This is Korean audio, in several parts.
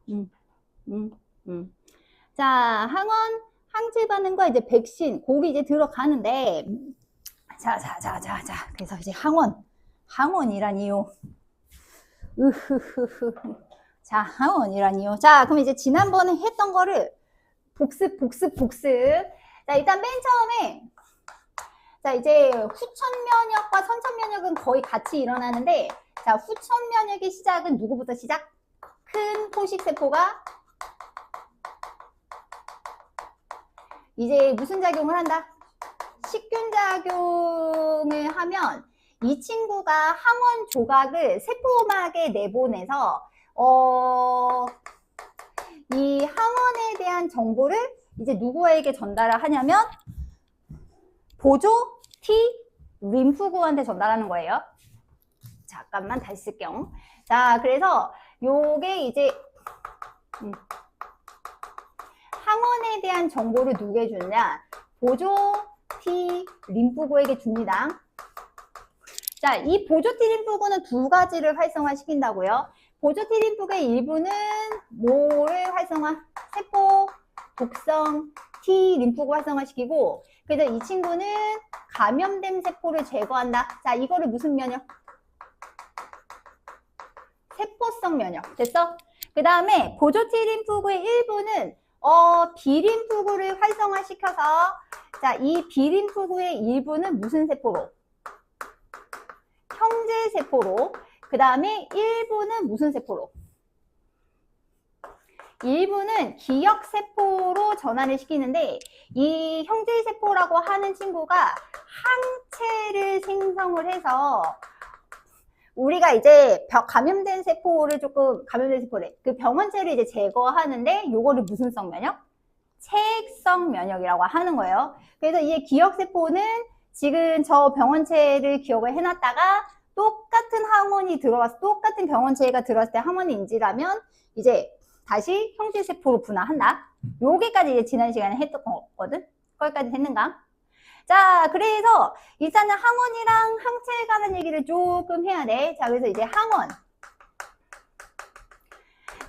음, 음, 자, 항원, 항체 반응과 이제 백신, 거기 이제 들어가는데, 자. 그래서 이제 항원이라니요. 으흐흐흐. 자, 항원이라니요. 자, 그럼 이제 지난번에 했던 거를 복습. 자, 일단 맨 처음에, 자, 이제 후천 면역과 선천 면역은 거의 같이 일어나는데, 자, 후천 면역의 시작은 누구부터 시작? 큰 포식세포가 이제 무슨 작용을 한다? 식균 작용을 하면 이 친구가 항원 조각을 세포막에 내보내서 이 항원에 대한 정보를 이제 누구에게 전달을 하냐면 보조 T 림프구한테 전달하는 거예요. 잠깐만 다시 쓸게요. 자, 그래서 요게 이제 항원에 대한 정보를 누구에 주느냐? 보조 T 림프구에게 줍니다. 자, 이 보조 T 림프구는 두 가지를 활성화시킨다고요. 보조 T 림프구의 일부는 뭐를 활성화? 세포 독성 T 림프구 활성화시키고, 그래서 이 친구는 감염된 세포를 제거한다. 자, 이거를 무슨 면역? 세포성 면역. 됐어? 그 다음에 보조 T 림프구의 일부는 B 림프구를 활성화시켜서, 자, 이 B 림프구의 일부는 무슨 세포로? 형제세포로. 그 다음에 일부는 무슨 세포로? 일부는 기억세포로 전환을 시키는데, 이 형제세포라고 하는 친구가 항체를 생성을 해서 우리가 이제 감염된 세포를 감염된 세포래. 그 병원체를 이제 제거하는데, 요거를 무슨 성 면역? 체액성 면역이라고 하는 거예요. 그래서 이 기억세포는 지금 저 병원체를 기억을 해놨다가 똑같은 항원이 들어와서 똑같은 병원체가 들어왔을 때 항원이 인지라면 이제 다시 형제세포로 분화한다. 요게까지 이제 지난 시간에 했던 거거든. 거기까지 됐는가? 자, 그래서 일단은 항원이랑 항체에 관한 얘기를 조금 해야 돼. 자, 그래서 이제 항원.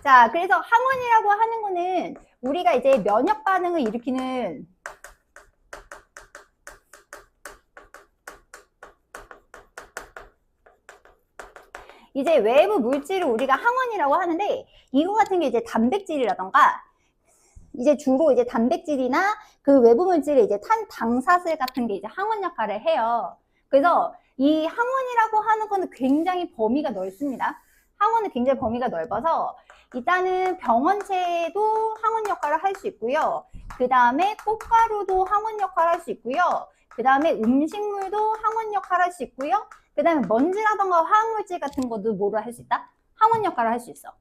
자, 그래서 항원이라고 하는 거는 우리가 이제 면역 반응을 일으키는 이제 외부 물질을 우리가 항원이라고 하는데, 이거 같은 게 이제 단백질이라던가 이제 주로 이제 단백질이나 그 외부 물질의 이제 당사슬 같은 게 이제 항원 역할을 해요. 그래서 이 항원이라고 하는 거는 굉장히 범위가 넓습니다. 항원은 굉장히 범위가 넓어서 일단은 병원체도 항원 역할을 할 수 있고요. 그 다음에 꽃가루도 항원 역할을 할 수 있고요. 그 다음에 음식물도 항원 역할을 할 수 있고요. 그 다음에 먼지라던가 화학물질 같은 것도 뭐를 할 수 있다? 항원 역할을 할 수 있어.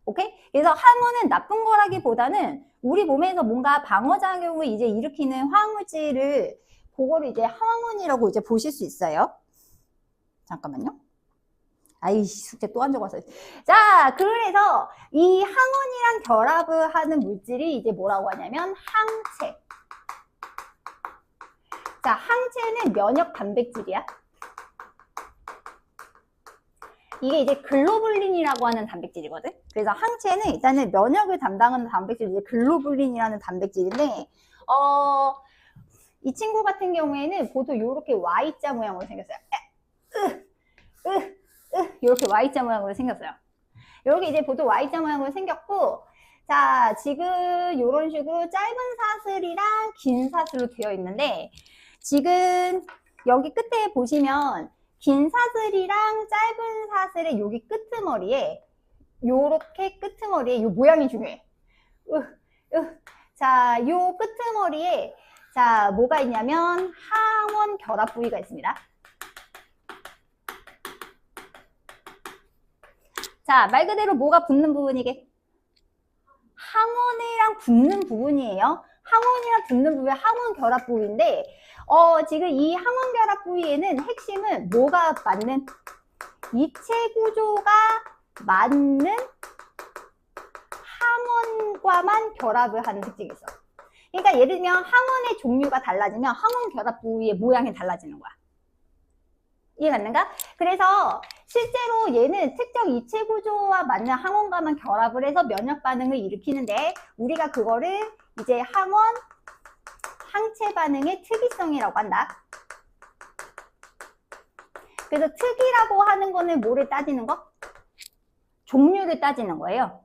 오케이? 그래서 항원은 나쁜 거라기보다는 우리 몸에서 뭔가 방어작용을 이제 일으키는 화학물질을 그거를 이제 항원이라고 이제 보실 수 있어요. 잠깐만요. 아이씨, 숙제 또 안 적었어요. 자, 그래서 이 항원이랑 결합을 하는 물질이 이제 뭐라고 하냐면 항체. 자, 항체는 면역 단백질이야. 이게 이제 글로불린이라고 하는 단백질이거든. 그래서 항체는 일단은 면역을 담당하는 단백질이 이제 글로불린이라는 단백질인데, 이 친구 같은 경우에는 보통 이렇게 Y자 모양으로 생겼어요. 이렇게 Y자 모양으로 생겼어요. 이렇게 이제 보통 Y자 모양으로 생겼고, 자, 지금 이런 식으로 짧은 사슬이랑 긴 사슬로 되어 있는데, 지금 여기 끝에 보시면 긴 사슬이랑 짧은 사슬의 여기 끄트머리에 요렇게 끄트머리에 요 모양이 중요해. 자, 요 끄트머리에 자, 뭐가 있냐면 항원 결합 부위가 있습니다. 자, 말 그대로 뭐가 붙는 부분이게? 항원이랑 붙는 부분이에요. 항원이랑 붙는 부위, 항원 결합 부위인데, 지금 이 항원 결합 부위에는 핵심은 뭐가 맞는? 입체 구조가 맞는 항원과만 결합을 하는 특징이 있어. 그러니까 예를 들면 항원의 종류가 달라지면 항원 결합 부위의 모양이 달라지는 거야. 이해갔는가? 그래서 실제로 얘는 특정 이체 구조와 맞는 항원과만 결합을 해서 면역 반응을 일으키는데 우리가 그거를 이제 항원 항체 반응의 특이성이라고 한다. 그래서 특이라고 하는 거는 뭐를 따지는 거? 종류를 따지는 거예요.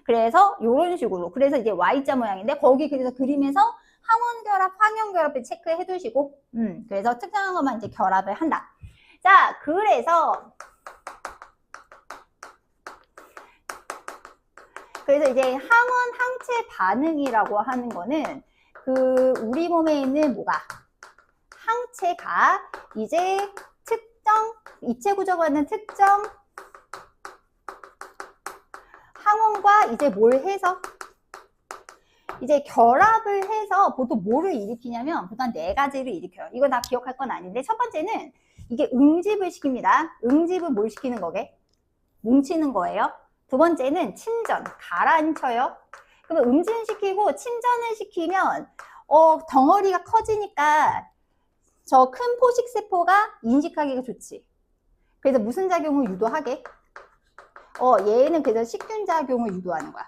그래서 이런 식으로. 그래서 이제 Y자 모양인데 거기 그래서 그림에서 항원결합, 항연결합을 체크해 두시고, 그래서 특정한 것만 이제 결합을 한다. 자, 그래서 이제 항원 항체 반응이라고 하는 거는 그 우리 몸에 있는 뭐가 항체가 이제 특정 이체 구조가 있는 특정 항원과 이제 뭘 해서 이제 결합을 해서 보통 뭐를 일으키냐면 보통 네 가지를 일으켜요. 이거 다 기억할 건 아닌데 첫 번째는 이게 응집을 시킵니다. 응집은 뭘 시키는 거게? 뭉치는 거예요. 두 번째는 침전, 가라앉혀요. 그러면 응집시키고 침전을 시키면 덩어리가 커지니까 저 큰 포식세포가 인식하기가 좋지. 그래서 무슨 작용을 유도하게? 얘는 그래서 식균 작용을 유도하는 거야.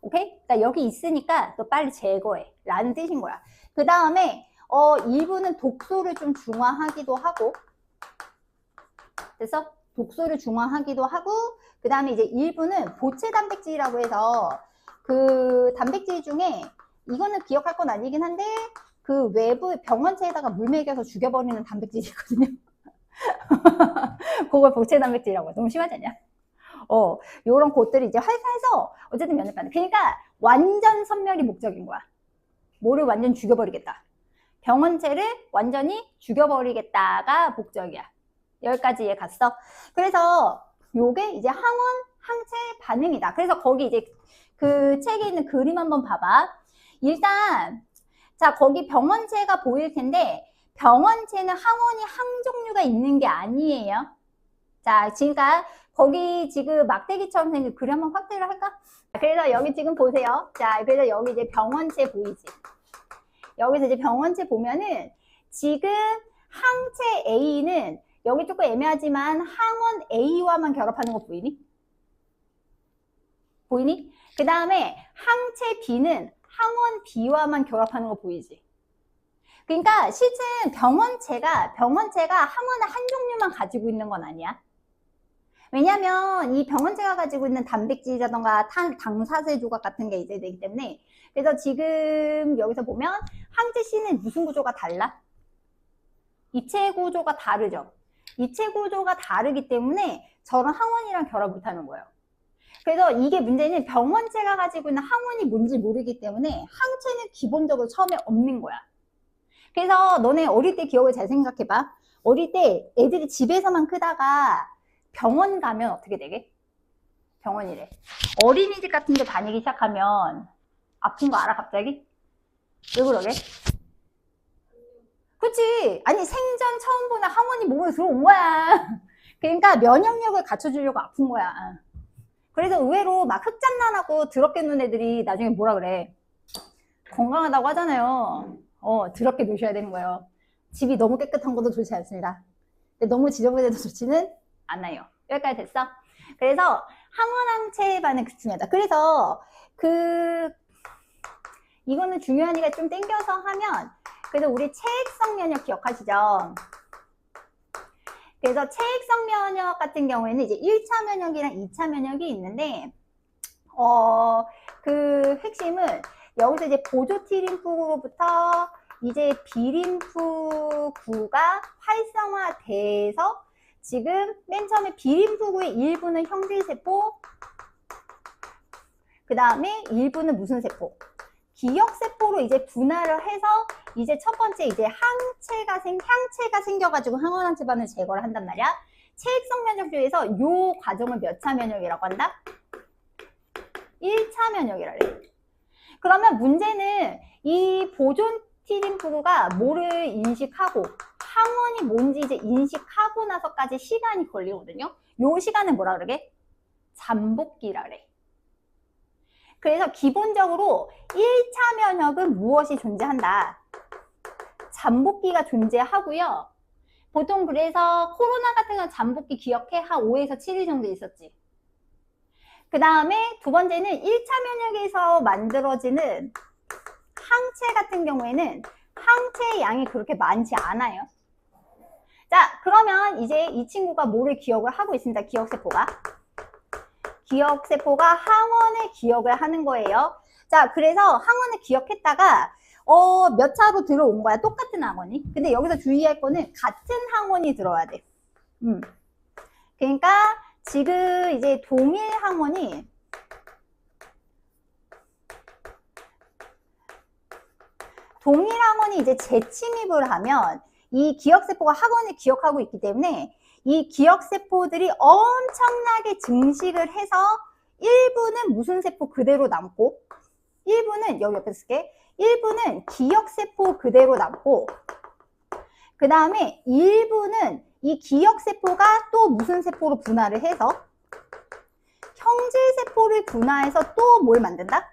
오케이? 그러니까 여기 있으니까 너 빨리 제거해 라는 뜻인 거야. 그 다음에 일부는 독소를 좀 중화하기도 하고, 그래서 독소를 중화하기도 하고, 그 다음에 이제 일부는 보채 단백질이라고 해서 그 단백질 중에 이거는 기억할 건 아니긴 한데 그 외부 병원체에다가 물 먹여서 죽여버리는 단백질이 있거든요. 그걸 보채 단백질이라고 해. 너무 심하지 않냐? 요런 것들이 이제 활사해서 어쨌든 면역 반응. 그러니까 완전 선멸이 목적인 거야. 뭐를 완전 죽여버리겠다. 병원체를 완전히 죽여버리겠다가 목적이야. 여기까지 이해 갔어? 그래서 요게 이제 항원 항체 반응이다. 그래서 거기 이제 그 책에 있는 그림 한번 봐봐. 일단 자 거기 병원체가 보일 텐데 병원체는 항원이 한 종류가 있는 게 아니에요. 자, 그러니까 거기 지금 막대기처럼 생긴 그림 한번 확대를 할까? 그래서 여기 지금 보세요. 자, 그래서 여기 이제 병원체 보이지? 여기서 이제 병원체 보면은 지금 항체 A는 여기 조금 애매하지만 항원 A와만 결합하는 거 보이니? 보이니? 그 다음에 항체 B는 항원 B와만 결합하는 거 보이지? 그러니까 실제 병원체가 항원을 한 종류만 가지고 있는 건 아니야. 왜냐면 이 병원체가 가지고 있는 단백질이라던가 당사세 조각 같은 게 이제 되기 때문에. 그래서 지금 여기서 보면 항체 C는 무슨 구조가 달라? 이체 구조가 다르죠. 이체 구조가 다르기 때문에 저런 항원이랑 결합 못하는 거예요. 그래서 이게 문제는 병원체가 가지고 있는 항원이 뭔지 모르기 때문에 항체는 기본적으로 처음에 없는 거야. 그래서 너네 어릴 때 기억을 잘 생각해봐. 어릴 때 애들이 집에서만 크다가 병원 가면 어떻게 되게? 병원이래. 어린이집 같은 데 다니기 시작하면 아픈 거 알아 갑자기? 왜 그러게? 그치? 아니 생전 처음 보는 항원이 몸에 들어온 거야. 그러니까 면역력을 갖춰주려고 아픈 거야. 그래서 의외로 막 흑장난하고 더럽게 노는 애들이 나중에 뭐라 그래? 건강하다고 하잖아요. 더럽게 노셔야 되는 거예요. 집이 너무 깨끗한 것도 좋지 않습니다. 근데 너무 지저분해도 좋지는 않아요. 여기까지 됐어? 그래서 항원항체 반응 중요하다. 그래서 이거는 중요하니까 좀 땡겨서 하면, 그래서 우리 체액성 면역 기억하시죠? 그래서 체액성 면역 같은 경우에는 이제 1차 면역이랑 2차 면역이 있는데, 그 핵심은 여기서 이제 보조 T림프구로부터 이제 B림프구가 활성화돼서 지금 맨 처음에 B림프구의 일부는 형질세포, 그 다음에 일부는 무슨 세포? 기억세포로 이제 분할을 해서 이제 첫 번째 이제 항체가 생겨가지고 항원항체 반응을 제거를 한단 말이야. 체액성 면역 중에서 요 과정을 몇 차 면역이라고 한다? 1차 면역이라 그래. 그러면 문제는 이 보존 T림프구가 뭐를 인식하고 항원이 뭔지 이제 인식하고 나서까지 시간이 걸리거든요. 요 시간은 뭐라 그러게? 잠복기라 그래. 그래서 기본적으로 1차 면역은 무엇이 존재한다? 잠복기가 존재하고요. 보통 그래서 코로나 같은 건 잠복기 기억해? 한 5에서 7일 정도 있었지. 그 다음에 두 번째는 1차 면역에서 만들어지는 항체 같은 경우에는 항체의 양이 그렇게 많지 않아요. 자, 그러면 이제 이 친구가 뭐를 기억을 하고 있습니다. 기억세포가 항원을 기억을 하는 거예요. 자, 그래서 항원을 기억했다가 몇 차로 들어온 거야. 똑같은 항원이. 근데 여기서 주의할 거는 같은 항원이 들어와야 돼. 그러니까 지금 이제 동일 항원이 이제 재침입을 하면 이 기억세포가 항원을 기억하고 있기 때문에 이 기억세포들이 엄청나게 증식을 해서 일부는 무슨 세포 그대로 남고 일부는 여기 옆에 쓸게. 일부는 기억세포 그대로 남고 그 다음에 일부는 이 기억세포가 또 무슨 세포로 분화를 해서 형질세포를 분화해서 또 뭘 만든다?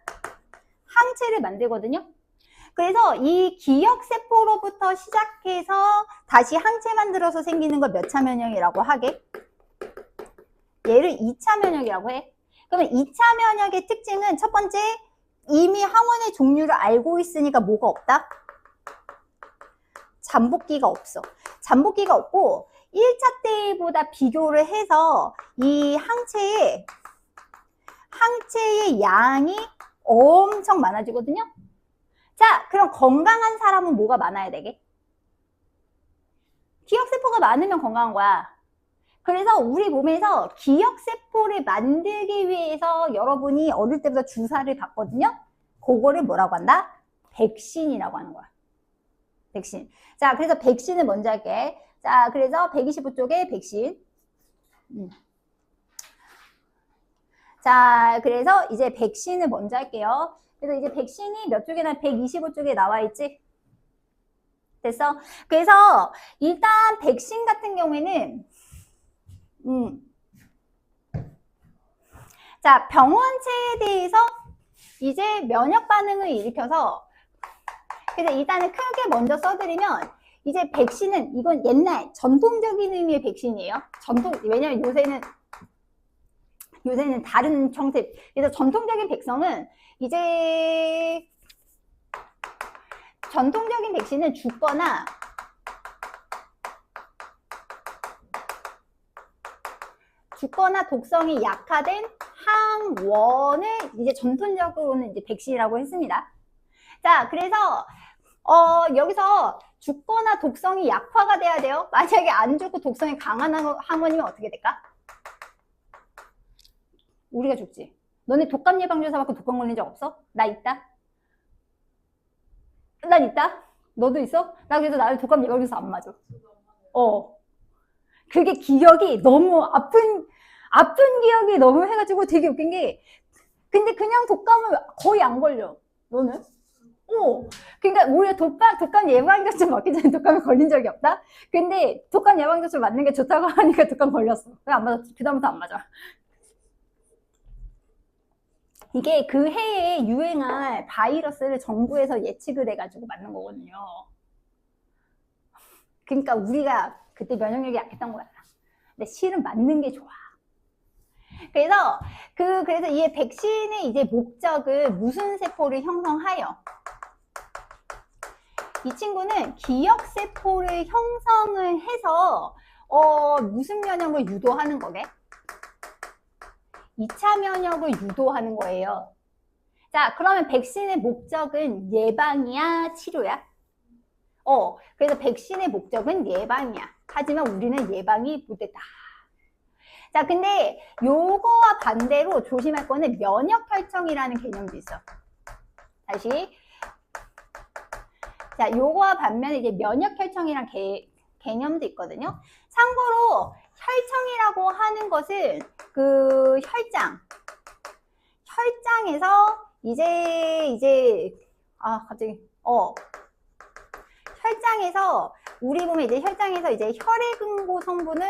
항체를 만들거든요. 그래서 이 기억세포로부터 시작해서 다시 항체 만들어서 생기는 걸 몇 차 면역이라고 하게? 얘를 2차 면역이라고 해. 그러면 2차 면역의 특징은 첫 번째, 이미 항원의 종류를 알고 있으니까 뭐가 없다? 잠복기가 없어. 잠복기가 없고 1차 때보다 비교를 해서 이 항체의 양이 엄청 많아지거든요. 자, 그럼 건강한 사람은 뭐가 많아야 되게? 기억세포가 많으면 건강한 거야. 그래서 우리 몸에서 기억세포를 만들기 위해서 여러분이 어릴 때부터 주사를 받거든요. 그거를 뭐라고 한다? 백신이라고 하는 거야. 백신. 자, 그래서 백신을 먼저 할게. 자, 그래서 125쪽에 백신. 자, 그래서 이제 백신을 먼저 할게요. 그래서 이제 백신이 몇 쪽에나 125쪽에 나와 있지? 됐어? 그래서 일단 백신 같은 경우에는 자, 병원체에 대해서 이제 면역 반응을 일으켜서 그래서 일단은 크게 먼저 써드리면 이제 백신은 이건 옛날 전통적인 의미의 백신이에요. 왜냐면 요새는 다른 형태. 그래서 전통적인 백성은 이제 전통적인 백신은 죽거나 독성이 약화된 항원을 이제 전통적으로는 이제 백신이라고 했습니다. 자, 그래서 여기서 죽거나 독성이 약화가 돼야 돼요. 만약에 안 죽고 독성이 강한 항원이면 어떻게 될까? 우리가 죽지. 너네 독감 예방주사 맞고 독감 걸린 적 없어? 나 있다. 난 있다. 너도 있어? 나 그래서 나를 독감 예방주사 안 맞아. 그게 기억이 너무 아픈 기억이 너무 해가지고 되게 웃긴 게 근데 그냥 독감은 거의 안 걸려. 너는? 그러니까 오히려 독감 예방접종 맞기 전에 독감에 걸린 적이 없다? 근데 독감 예방접종 맞는 게 좋다고 하니까 독감 걸렸어. 왜 안 맞았지? 그다음부터 안 맞아. 이게 그 해에 유행할 바이러스를 정부에서 예측을 해가지고 맞는 거거든요. 그러니까 우리가 그때 면역력이 약했던 거야. 근데 실은 맞는 게 좋아. 그래서 이 백신의 이제 목적은 무슨 세포를 형성하여? 이 친구는 기억세포를 형성을 해서 무슨 면역을 유도하는 거게? 2차 면역을 유도하는 거예요. 자, 그러면 백신의 목적은 예방이야, 치료야? 그래서 백신의 목적은 예방이야. 하지만 우리는 예방이 못됐다. 자, 근데 요거와 반대로 조심할 거는 면역혈청이라는 개념도 있어. 다시. 자, 요거와 반면에 이제 면역혈청이라는 개념도 있거든요. 참고로 혈청이라고 하는 것은 그 혈장에서 혈장에서 우리 몸에 이제 혈장에서 이제 혈액 응고 성분을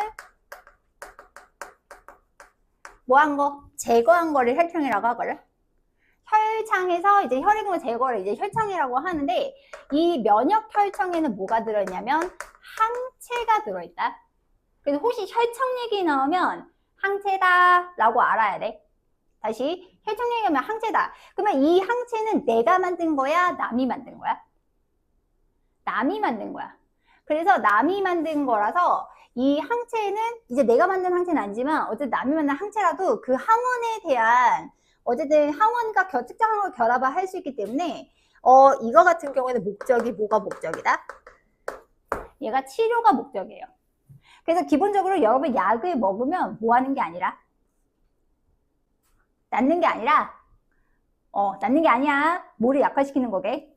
제거한 거를 혈청이라고 하거든. 혈창에서 이제 혈액을 제거를 이제 혈청이라고 하는데, 이 면역 혈청에는 뭐가 들어있냐면 항체가 들어있다. 그래서 혹시 혈청 얘기 나오면 항체다 라고 알아야 돼. 다시 혈청 얘기하면 항체다. 그러면 이 항체는 내가 만든 거야? 남이 만든 거야? 남이 만든 거야. 그래서 남이 만든 거라서 이 항체는 이제 내가 만든 항체는 아니지만 어쨌든 남이 만든 항체라도 그 항원에 대한 어쨌든 항원과 특정한 걸 결합을 할 수 있기 때문에 이거 같은 경우에는 목적이 뭐가 목적이다? 얘가 치료가 목적이에요. 그래서 기본적으로 여러분 약을 먹으면 뭐 하는 게 아니라 낫는 게 아니라 낫는 게 아니야. 뭐를 약화시키는 거게?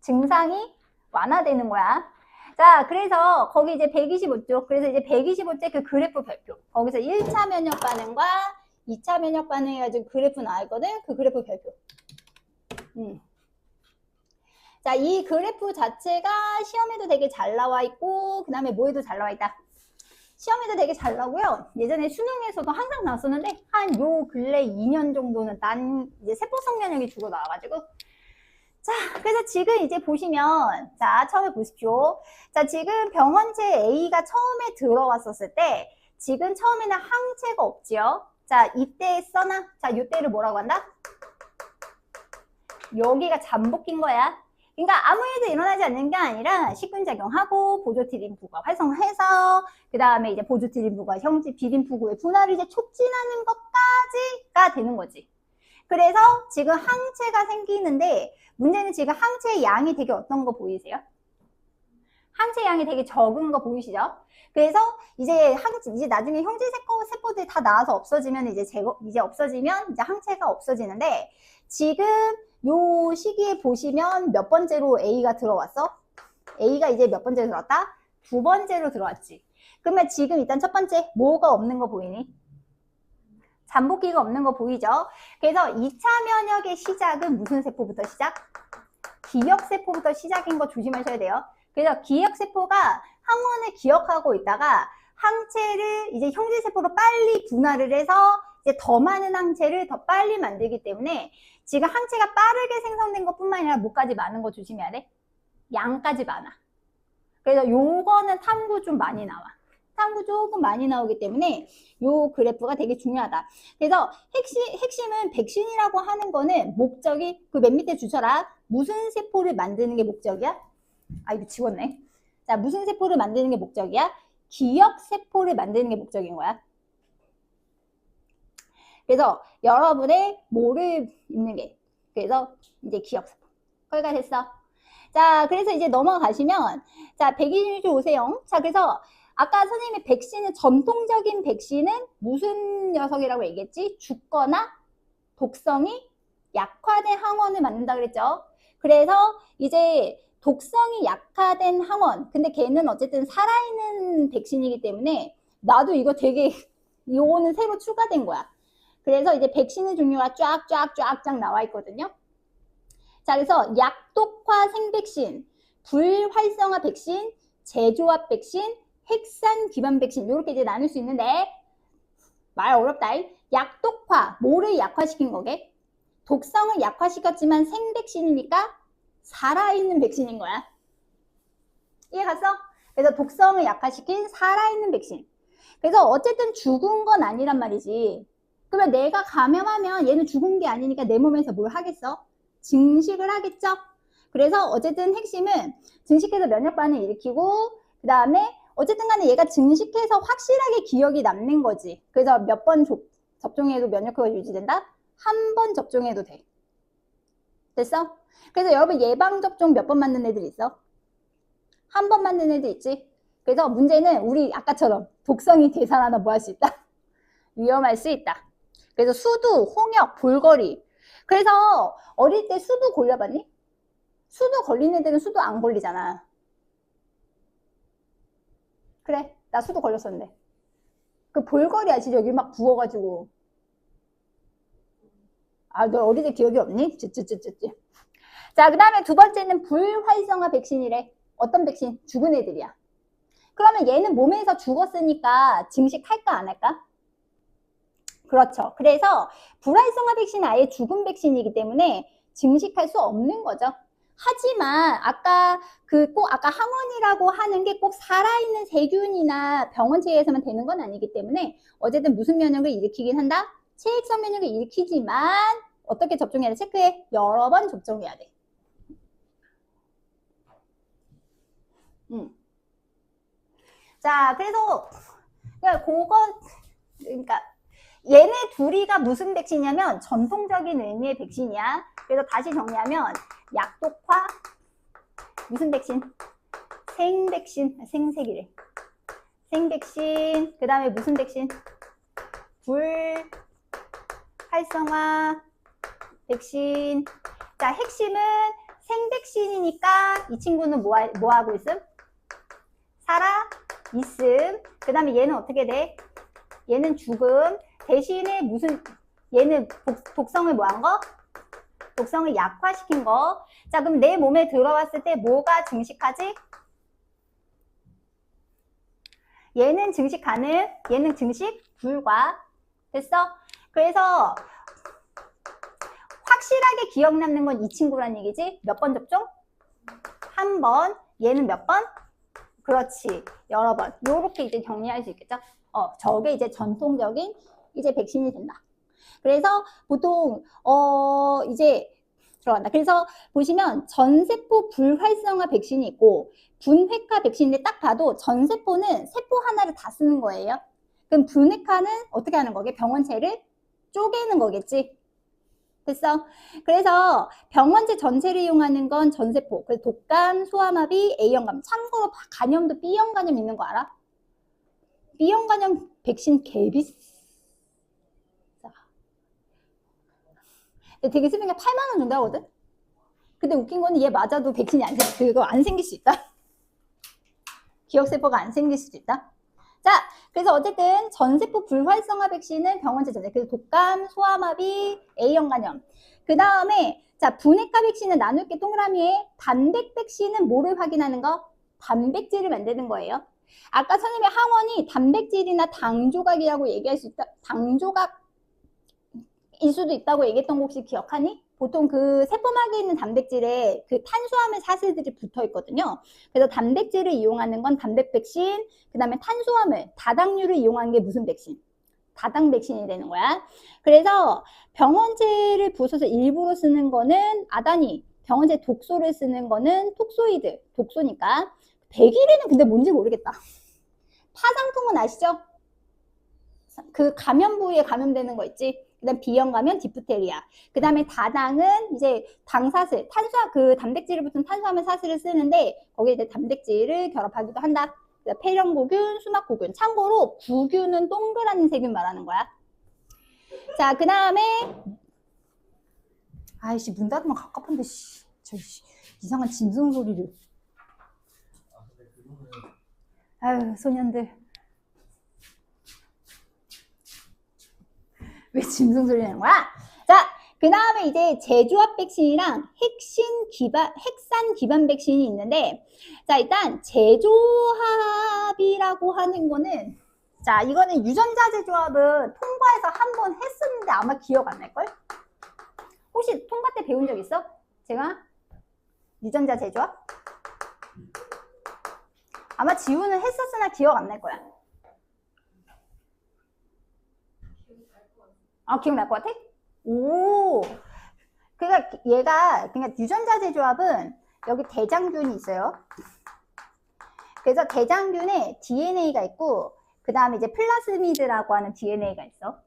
증상이 완화되는 거야. 자, 그래서 거기 이제 125쪽. 그래서 이제 125째 그 그래프 별표. 거기서 1차 면역 반응과 2차 면역 반응 해가지고 그래프 나왔거든. 그 그래프 별표. 자, 이 그래프 자체가 시험에도 되게 잘 나와 있고, 그 다음에 뭐에도 잘 나와 있다. 시험에도 되게 잘 나오고요. 예전에 수능에서도 항상 나왔었는데, 한 요 근래 2년 정도는 난 이제 세포성 면역이 주고 나와가지고. 자, 그래서 지금 이제 보시면, 자, 처음에 보십시오. 자, 지금 병원체 A가 처음에 들어왔었을 때, 지금 처음에는 항체가 없지요. 자, 이때 써나? 자, 이때를 뭐라고 한다? 여기가 잠복인 거야. 그러니까 아무 일도 일어나지 않는 게 아니라 식균작용하고 보조티림프가 활성화해서 그 다음에 이제 보조티림프가 비림프구의 분할을 이제 촉진하는 것까지가 되는 거지. 그래서 지금 항체가 생기는데 문제는 지금 항체의 양이 되게 어떤 거 보이세요? 항체 양이 되게 적은 거 보이시죠? 그래서 이제 나중에 형제 세포들이 다 나와서 없어지면 이제 없어지면 이제 항체가 없어지는데 지금 요 시기에 보시면 몇 번째로 A가 들어왔어? A가 이제 몇 번째로 들어왔다? 두 번째로 들어왔지. 그러면 지금 일단 첫 번째 뭐가 없는 거 보이니? 잠복기가 없는 거 보이죠? 그래서 2차 면역의 시작은 무슨 세포부터 시작? 기억세포부터 시작인 거 조심하셔야 돼요. 그래서 기억세포가 항원을 기억하고 있다가 항체를 이제 형제세포로 빨리 분할을 해서 이제 더 많은 항체를 더 빨리 만들기 때문에 지금 항체가 빠르게 생성된 것뿐만 아니라 뭐까지 많은 거 조심해야 돼? 양까지 많아. 그래서 요거는 탐구 좀 많이 나와. 탐구 조금 많이 나오기 때문에 요 그래프가 되게 중요하다. 그래서 핵심은 백신이라고 하는 거는 목적이 그 맨 밑에 주셔라. 무슨 세포를 만드는 게 목적이야? 아, 이거 지웠네. 자, 무슨 세포를 만드는 게 목적이야? 기억세포를 만드는 게 목적인 거야. 그래서 여러분의 뭐를 있는 게 그래서 이제 기억세포. 거기가 됐어. 자, 그래서 이제 넘어가시면 자, 120쪽 오세요. 자, 그래서 아까 선생님이 백신은 전통적인 백신은 무슨 녀석이라고 얘기했지? 죽거나 독성이 약화된 항원을 만든다 그랬죠. 그래서 이제 독성이 약화된 항원. 근데 걔는 어쨌든 살아있는 백신이기 때문에 나도 이거 되게 요거는 새로 추가된 거야. 그래서 이제 백신의 종류가 쫙쫙쫙쫙 나와 있거든요. 자, 그래서 약독화 생백신, 불활성화 백신, 재조합 백신, 핵산 기반 백신 이렇게 이제 나눌 수 있는데 말 어렵다. 약독화, 뭐를 약화시킨 거게? 독성을 약화시켰지만 생백신이니까 살아있는 백신인 거야. 이해 갔어? 그래서 독성을 약화시킨 살아있는 백신. 그래서 어쨌든 죽은 건 아니란 말이지. 그러면 내가 감염하면 얘는 죽은 게 아니니까 내 몸에서 뭘 하겠어? 증식을 하겠죠? 그래서 어쨌든 핵심은 증식해서 면역 반응을 일으키고 그 다음에 어쨌든 간에 얘가 증식해서 확실하게 기억이 남는 거지. 그래서 몇 번 접종해도 면역효과가 유지된다? 한 번 접종해도 돼. 됐어? 그래서 여러분 예방접종 몇 번 맞는 애들 있어? 한 번 맞는 애들 있지? 그래서 문제는 우리 아까처럼 독성이 되살아나 뭐 할 수 있다? 위험할 수 있다. 그래서 수두, 홍역, 볼거리. 그래서 어릴 때 수두 걸려봤니? 수두 걸리는 애들은 수두 안 걸리잖아. 그래, 나 수두 걸렸었는데. 그 볼거리 아시죠? 여기 막 부어가지고. 아, 너 어릴 때 기억이 없니? 쯔쯔쯔쯔쯔. 자, 그 다음에 두 번째는 불활성화 백신이래. 어떤 백신? 죽은 애들이야. 그러면 얘는 몸에서 죽었으니까 증식할까 안 할까? 그렇죠. 그래서 불활성화 백신은 아예 죽은 백신이기 때문에 증식할 수 없는 거죠. 하지만 아까 아까 항원이라고 하는 게 꼭 살아있는 세균이나 병원체에서만 되는 건 아니기 때문에 어쨌든 무슨 면역을 일으키긴 한다? 체액성 면역을 일으키지만 어떻게 접종해야 돼? 체크해. 여러 번 접종해야 돼. 자, 그래서 그러니까 얘네 둘이가 무슨 백신이냐면 전통적인 의미의 백신이야. 그래서 다시 정리하면 약독화 무슨 백신? 생백신, 생색이래. 생백신, 그 다음에 무슨 백신? 불활성화 백신. 자, 핵심은 생백신이니까 이 친구는 뭐 하고 있음? 살아 있음. 그 다음에 얘는 어떻게 돼? 얘는 죽음. 대신에 얘는 독성을 뭐 한 거? 독성을 약화시킨 거. 자, 그럼 내 몸에 들어왔을 때 뭐가 증식하지? 얘는 증식 가능, 얘는 증식 불가. 됐어? 그래서 확실하게 기억 남는 건 이 친구란 얘기지? 몇 번 접종? 한 번. 얘는 몇 번? 그렇지. 여러 번. 요렇게 이제 정리할 수 있겠죠? 저게 이제 전통적인 이제 백신이 된다. 그래서 보통 이제 들어간다. 그래서 보시면 전세포 불활성화 백신이 있고 분획화 백신인데 딱 봐도 전세포는 세포 하나를 다 쓰는 거예요. 그럼 분획화는 어떻게 하는 거게? 병원체를 쪼개는 거겠지. 됐어? 그래서 병원체 전체를 이용하는 건 전세포. 그래서 독감, 소아마비, A형 감염. 참고로 간염도 B형 감염 있는 거 알아? B형 감염 백신 개비싸. 되게 쓰는 게 8만 원 정도 하거든? 근데 웃긴 거는 얘 맞아도 백신이 그거 안 생길 수 있다. 기억세포가 안 생길 수도 있다. 자, 그래서 어쨌든 전세포 불활성화 백신은 병원체 전체. 그래서 독감, 소아마비, A형 감염. 그 다음에 자, 분해과 백신은 나눌게 동그라미에 단백 백신은 뭐를 확인하는 거? 단백질을 만드는 거예요. 아까 선생님의 항원이 단백질이나 당조각이라고 얘기할 수 있다. 당조각일 수도 있다고 얘기했던 거 혹시 기억하니? 보통 그 세포막에 있는 단백질에 그 탄수화물 사슬들이 붙어 있거든요. 그래서 단백질을 이용하는 건 단백 백신, 그 다음에 탄수화물, 다당류를 이용하는 게 무슨 백신? 다당 백신이 되는 거야. 그래서 병원체를 부숴서 일부러 쓰는 거는 아다니, 병원체 독소를 쓰는 거는 톡소이드, 독소니까. 백일에는 근데 뭔지 모르겠다. 파상통은 아시죠? 그 감염 부위에 감염되는 거 있지? 그 다음 B형 감염, 디프테리아. 그 다음에 다당은 이제 당사슬, 그 단백질을 붙은 탄수화물 사슬을 쓰는데 거기에 이제 단백질을 결합하기도 한다. 폐렴구균, 수막구균. 참고로 구균은 동그란 세균 말하는 거야. 자, 그 다음에 아이씨 문 닫으면 갑갑한데 저 이상한 짐승 소리를. 아유 소년들. 왜 짐승 소리 내는 거야? 자, 그 다음에 이제 제조합 백신이랑 핵산 기반 백신이 있는데, 자, 일단 제조합이라고 하는 거는, 자, 이거는 유전자 제조합은 통과해서 한 번 했었는데 아마 기억 안 날걸? 혹시 통과 때 배운 적 있어? 제가? 유전자 제조합? 아마 지우는 했었으나 기억 안 날 거야. 아, 기억날 것 같아? 오. 그러니까 얘가, 그러니까 유전자 제조합은 여기 대장균이 있어요. 그래서 대장균에 DNA가 있고, 그 다음에 이제 플라스미드라고 하는 DNA가 있어.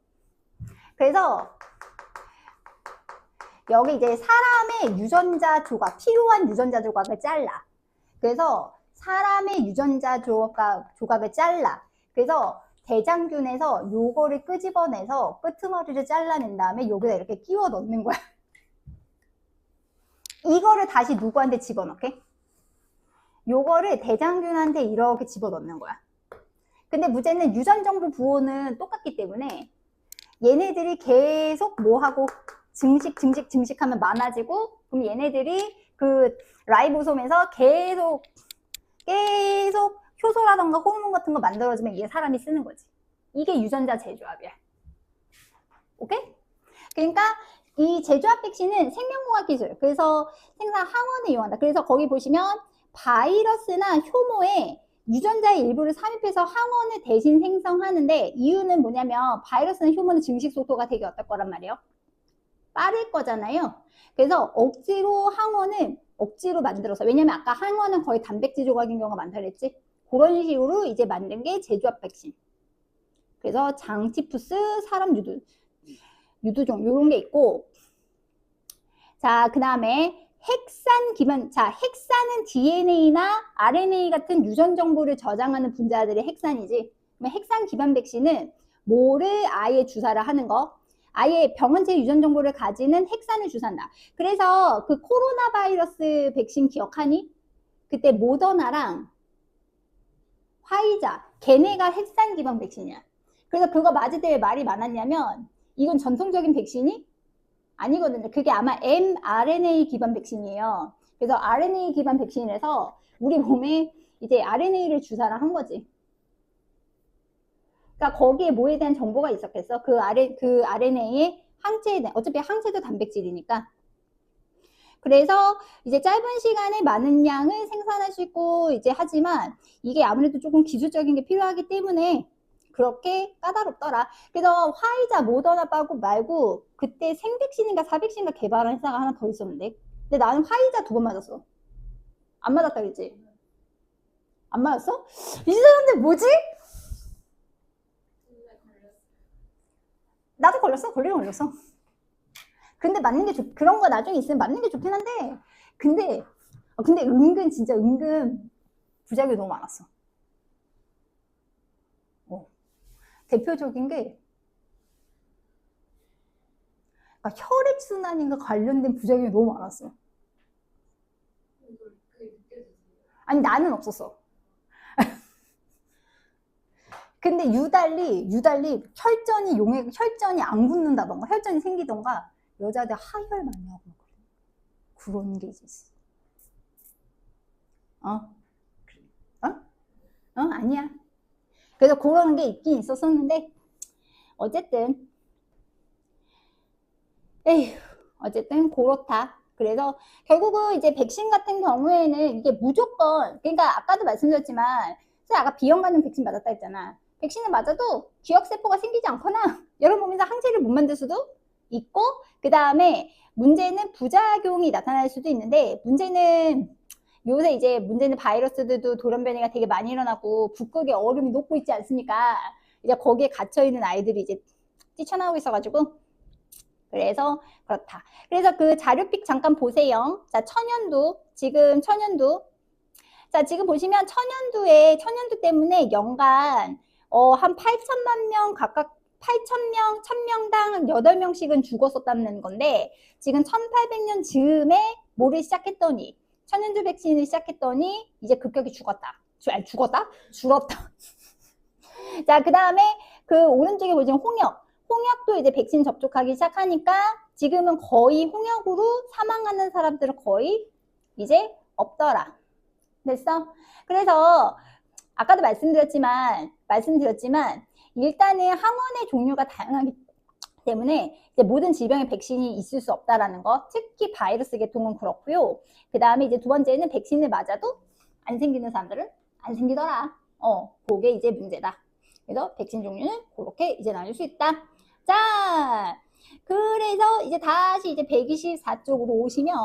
그래서 여기 이제 사람의 유전자 조각, 필요한 유전자 조각을 잘라. 그래서 사람의 유전자 조각을 잘라. 그래서 대장균에서 요거를 끄집어내서 끄트머리를 잘라낸 다음에 여기다 이렇게 끼워 넣는 거야. 이거를 다시 누구한테 집어넣게? 요거를 대장균한테 이렇게 집어넣는 거야. 근데 문제는 유전정보 부호는 똑같기 때문에 얘네들이 계속 뭐하고 증식하면 많아지고, 그럼 얘네들이 그 라이보솜에서 계속 효소라던가 호르몬 같은 거 만들어주면 이게 사람이 쓰는 거지. 이게 유전자 제조합이야. 오케이? 그러니까 이 제조합 백신은 생명공학 기술, 그래서 생산 항원을 이용한다. 그래서 거기 보시면 바이러스나 효모에 유전자의 일부를 삽입해서 항원을 대신 생성하는데, 이유는 뭐냐면 바이러스나 효모는 증식 속도가 되게 어떨 거란 말이에요. 빠를 거잖아요. 그래서 억지로 항원을 억지로 만들어서, 왜냐면 아까 항원은 거의 단백질 조각인 경우가 많다 그랬지. 그런 식으로 이제 만든 게 제조합 백신. 그래서 장티푸스, 사람 유두종 이런 게 있고, 자, 그 다음에 핵산 기반, 자, 핵산은 DNA나 RNA 같은 유전 정보를 저장하는 분자들의 핵산이지. 그러면 핵산 기반 백신은 뭐를 아예 주사를 하는 거? 아예 병원체 유전 정보를 가지는 핵산을 주사한다. 그래서 그 코로나 바이러스 백신 기억하니? 그때 모더나랑 화이자, 걔네가 핵산 기반 백신이야. 그래서 그거 맞을 때 왜 말이 많았냐면, 이건 전통적인 백신이 아니거든요. 그게 아마 mRNA 기반 백신이에요. 그래서 RNA 기반 백신이라서 우리 몸에 이제 RNA를 주사를 한 거지. 그러니까 거기에 뭐에 대한 정보가 있었겠어? 그 RNA의 항체에 대한, 어차피 항체도 단백질이니까. 그래서 이제 짧은 시간에 많은 양을 생산할 수 있고 이제 하지만, 이게 아무래도 조금 기술적인 게 필요하기 때문에 그렇게 까다롭더라. 그래서 화이자, 모더나 말고 그때 생백신인가 사백신인가 개발한 회사가 하나 더 있었는데, 근데 나는 화이자 2번 맞았어. 안 맞았다 그랬지? 안 맞았어? 이 사람들 뭐지? 나도 걸렸어. 걸리긴 걸렸어. 근데 맞는 게 그런 거 나중에 있으면 맞는 게 좋긴 한데, 근데 은근 진짜 은근 부작용이 너무 많았어. 대표적인 게, 그러니까 혈액순환인가 관련된 부작용이 너무 많았어. 아니, 나는 없었어. 근데 유달리 혈전이 안 굳는다던가 혈전이 생기던가, 여자들 하혈 많이 하고 그런 게 있었어. 아니야. 그래서 그런 게 있긴 있었었는데, 어쨌든 그렇다. 그래서 결국은 이제 백신 같은 경우에는 이게 무조건, 그러니까 아까도 말씀드렸지만, 아까 비형 가는 백신 맞았다 했잖아. 백신을 맞아도 기억세포가 생기지 않거나 여러 몸에서 항체를 못 만들 수도 있고, 그 다음에 문제는 부작용이 나타날 수도 있는데, 요새 이제 문제는 바이러스들도 돌연변이가 되게 많이 일어나고 북극에 얼음이 녹고 있지 않습니까? 이제 거기에 gat혀있는 아이들이 이제 뛰쳐나오고 있어가지고, 그래서 그렇다. 그래서 그 자료픽 잠깐 보세요. 자, 천연두. 자, 지금 보시면 천연두 때문에 연간 한 8천만 명 각각, 8,000명, 1,000명당 8명씩은 죽었었다는 건데, 지금 1800년 즈음에 뭐를 시작했더니, 천연두 백신을 시작했더니 이제 급격히 줄었다. 자, 그 다음에 그 오른쪽에 보시면 홍역도 이제 백신 접촉하기 시작하니까 지금은 거의 홍역으로 사망하는 사람들은 거의 이제 없더라. 됐어? 그래서 아까도 말씀드렸지만 일단은 항원의 종류가 다양하기 때문에 이제 모든 질병의 백신이 있을 수 없다라는 거, 특히 바이러스 계통은 그렇고요. 그 다음에 이제 두 번째는 백신을 맞아도 안 생기는 사람들은 안 생기더라. 그게 이제 문제다. 그래서 백신 종류는 그렇게 이제 나눌 수 있다. 자, 그래서 이제 다시 이제 124쪽으로 오시면,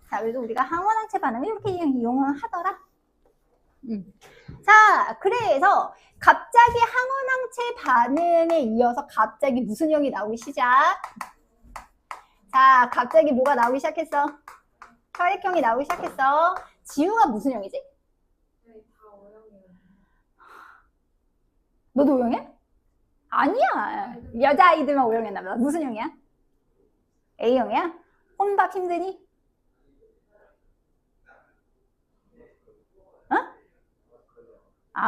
자, 그래서 우리가 항원항체 반응을 이렇게 이용하더라. 자, 그래서 갑자기 항원항체 반응에 이어서 갑자기 무슨 형이 나오기 시작? 자, 갑자기 뭐가 나오기 시작했어? 혈액형이 나오기 시작했어. 지우가 무슨 형이지? 너도 O형이야? 아니야. 여자아이들만 O형이었나 보다. 무슨 형이야? A형이야? 혼밥 힘드니?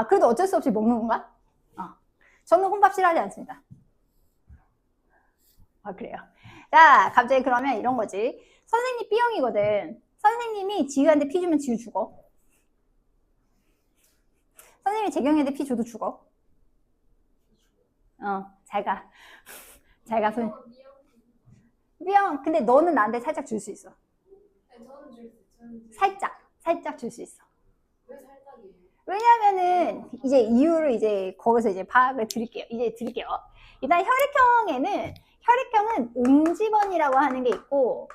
그래도 어쩔 수 없이 먹는 건가? 저는 혼밥 싫어하지 않습니다. 그래요. 자, 갑자기 그러면 이런 거지. 선생님 B형이거든. 선생님이 지우한테 피 주면 지우 죽어. 선생님이 재경이한테 피 줘도 죽어. 잘 가. 잘 손. 미영, 근데 너는 나한테 살짝 줄 수 있어. 저는 줄 수 있어요. 살짝 줄 수 있어. 왜 살짝이에요? 왜냐면은 이제 이유를 이제 거기서 이제 파악을 드릴게요. 이제 드릴게요. 일단 혈액형은 응집원이라고 하는 게 있고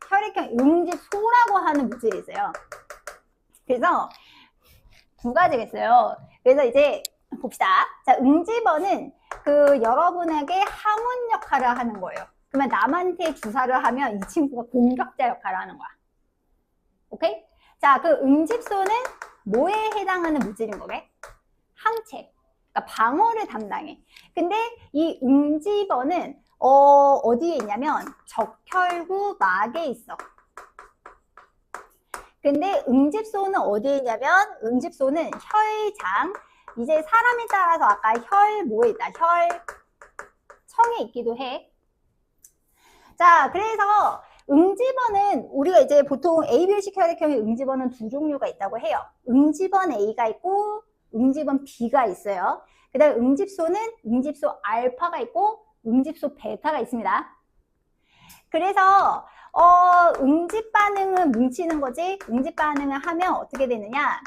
혈액형 응집소라고 하는 물질이 있어요. 그래서 두 가지가 있어요. 그래서 이제 봅시다. 자, 응집원은 그 여러분에게 항원 역할을 하는 거예요. 그러면 남한테 주사를 하면 이 친구가 공격자 역할을 하는 거야. 오케이? 자, 그 응집소는 뭐에 해당하는 물질인 거게? 항체. 그러니까 방어를 담당해. 근데 이 응집원은 어디에 있냐면 적혈구 막에 있어. 근데 응집소는 어디에 있냐면 응집소는 혈장. 이제 사람에 따라서 아까 뭐에 있다? 혈청에 있기도 해. 자, 그래서 응집원은 우리가 이제 보통 AB식 혈액형의 응집원은 두 종류가 있다고 해요. 응집원 A가 있고 응집원 B가 있어요. 그 다음에 응집소는 응집소 알파가 있고 응집소 베타가 있습니다. 그래서 응집 반응은 뭉치는 거지. 응집 반응을 하면 어떻게 되느냐?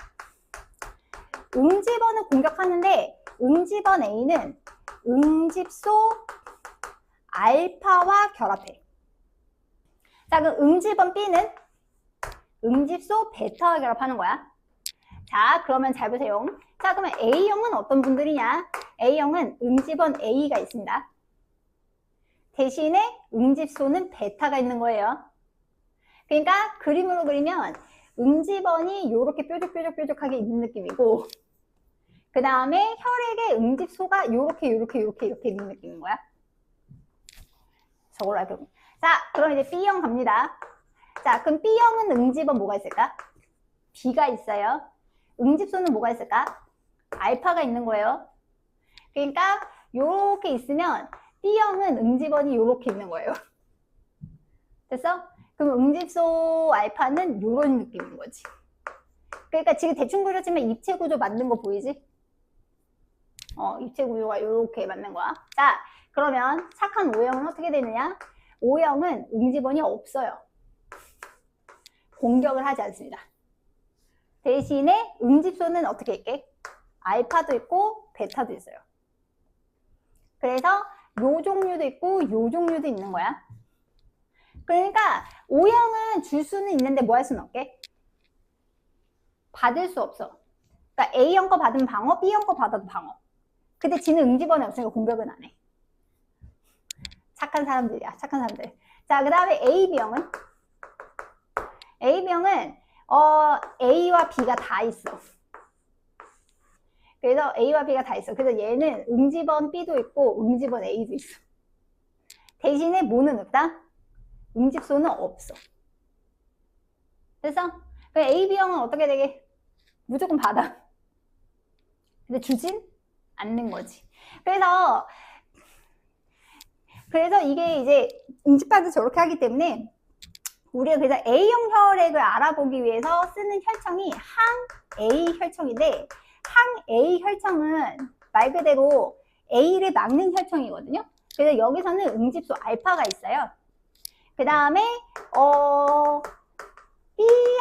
응집원은 공격하는데 응집원 A는 응집소 알파와 결합해. 자, 그럼 응집원 B는 응집소 베타와 결합하는 거야. 자, 그러면 잘 보세요. 자, 그러면 A형은 어떤 분들이냐? A형은 응집원 A가 있습니다. 대신에 응집소는 베타가 있는 거예요. 그러니까 그림으로 그리면 응집원이 이렇게 뾰족뾰족하게 있는 느낌이고 그 다음에 혈액의 응집소가 이렇게 있는 느낌인 거야. 저걸로 할게요. 자, 그럼 이제 B형 갑니다. 자, 그럼 B형은 응집원 뭐가 있을까? B가 있어요. 응집소는 뭐가 있을까? 알파가 있는 거예요. 그러니까 이렇게 있으면 B형은 응집원이 이렇게 있는 거예요. 됐어? 그럼 응집소 알파는 이런 느낌인 거지. 그러니까 지금 대충 그렸지만 입체 구조 만든 거 보이지? 입체 구조가 이렇게 맞는 거야. 자, 그러면 착한 O형은 어떻게 되느냐? O형은 응집원이 없어요. 공격을 하지 않습니다. 대신에 응집소는 어떻게 있게? 알파도 있고 베타도 있어요. 그래서 요 종류도 있고 요 종류도 있는 거야. 그러니까 O형은 줄 수는 있는데 뭐 할 수는 없게? 받을 수 없어. 그러니까 A형 거 받으면 방어, B형 거 받아도 방어. 근데 지는 응집원이 없으니까 공격은 안 해. 착한 사람들이야, 착한 사람들. 자, 그 다음에 AB형은? AB형은 A와 B가 다 있어. 그래서 A와 B가 다 있어. 그래서 얘는 응집원 B도 있고 응집원 A도 있어. 대신에 뭐는 없다? 응집소는 없어. 그래서 AB형은 어떻게 되게? 무조건 받아. 근데 주진 않는 거지. 그래서 이게 이제 응집받을 저렇게 하기 때문에 우리가 그래서 A형 혈액을 알아보기 위해서 쓰는 혈청이 항 A 혈청인데 항 A 혈청은 말 그대로 A를 막는 혈청이거든요. 그래서 여기서는 응집소 알파가 있어요. 그 다음에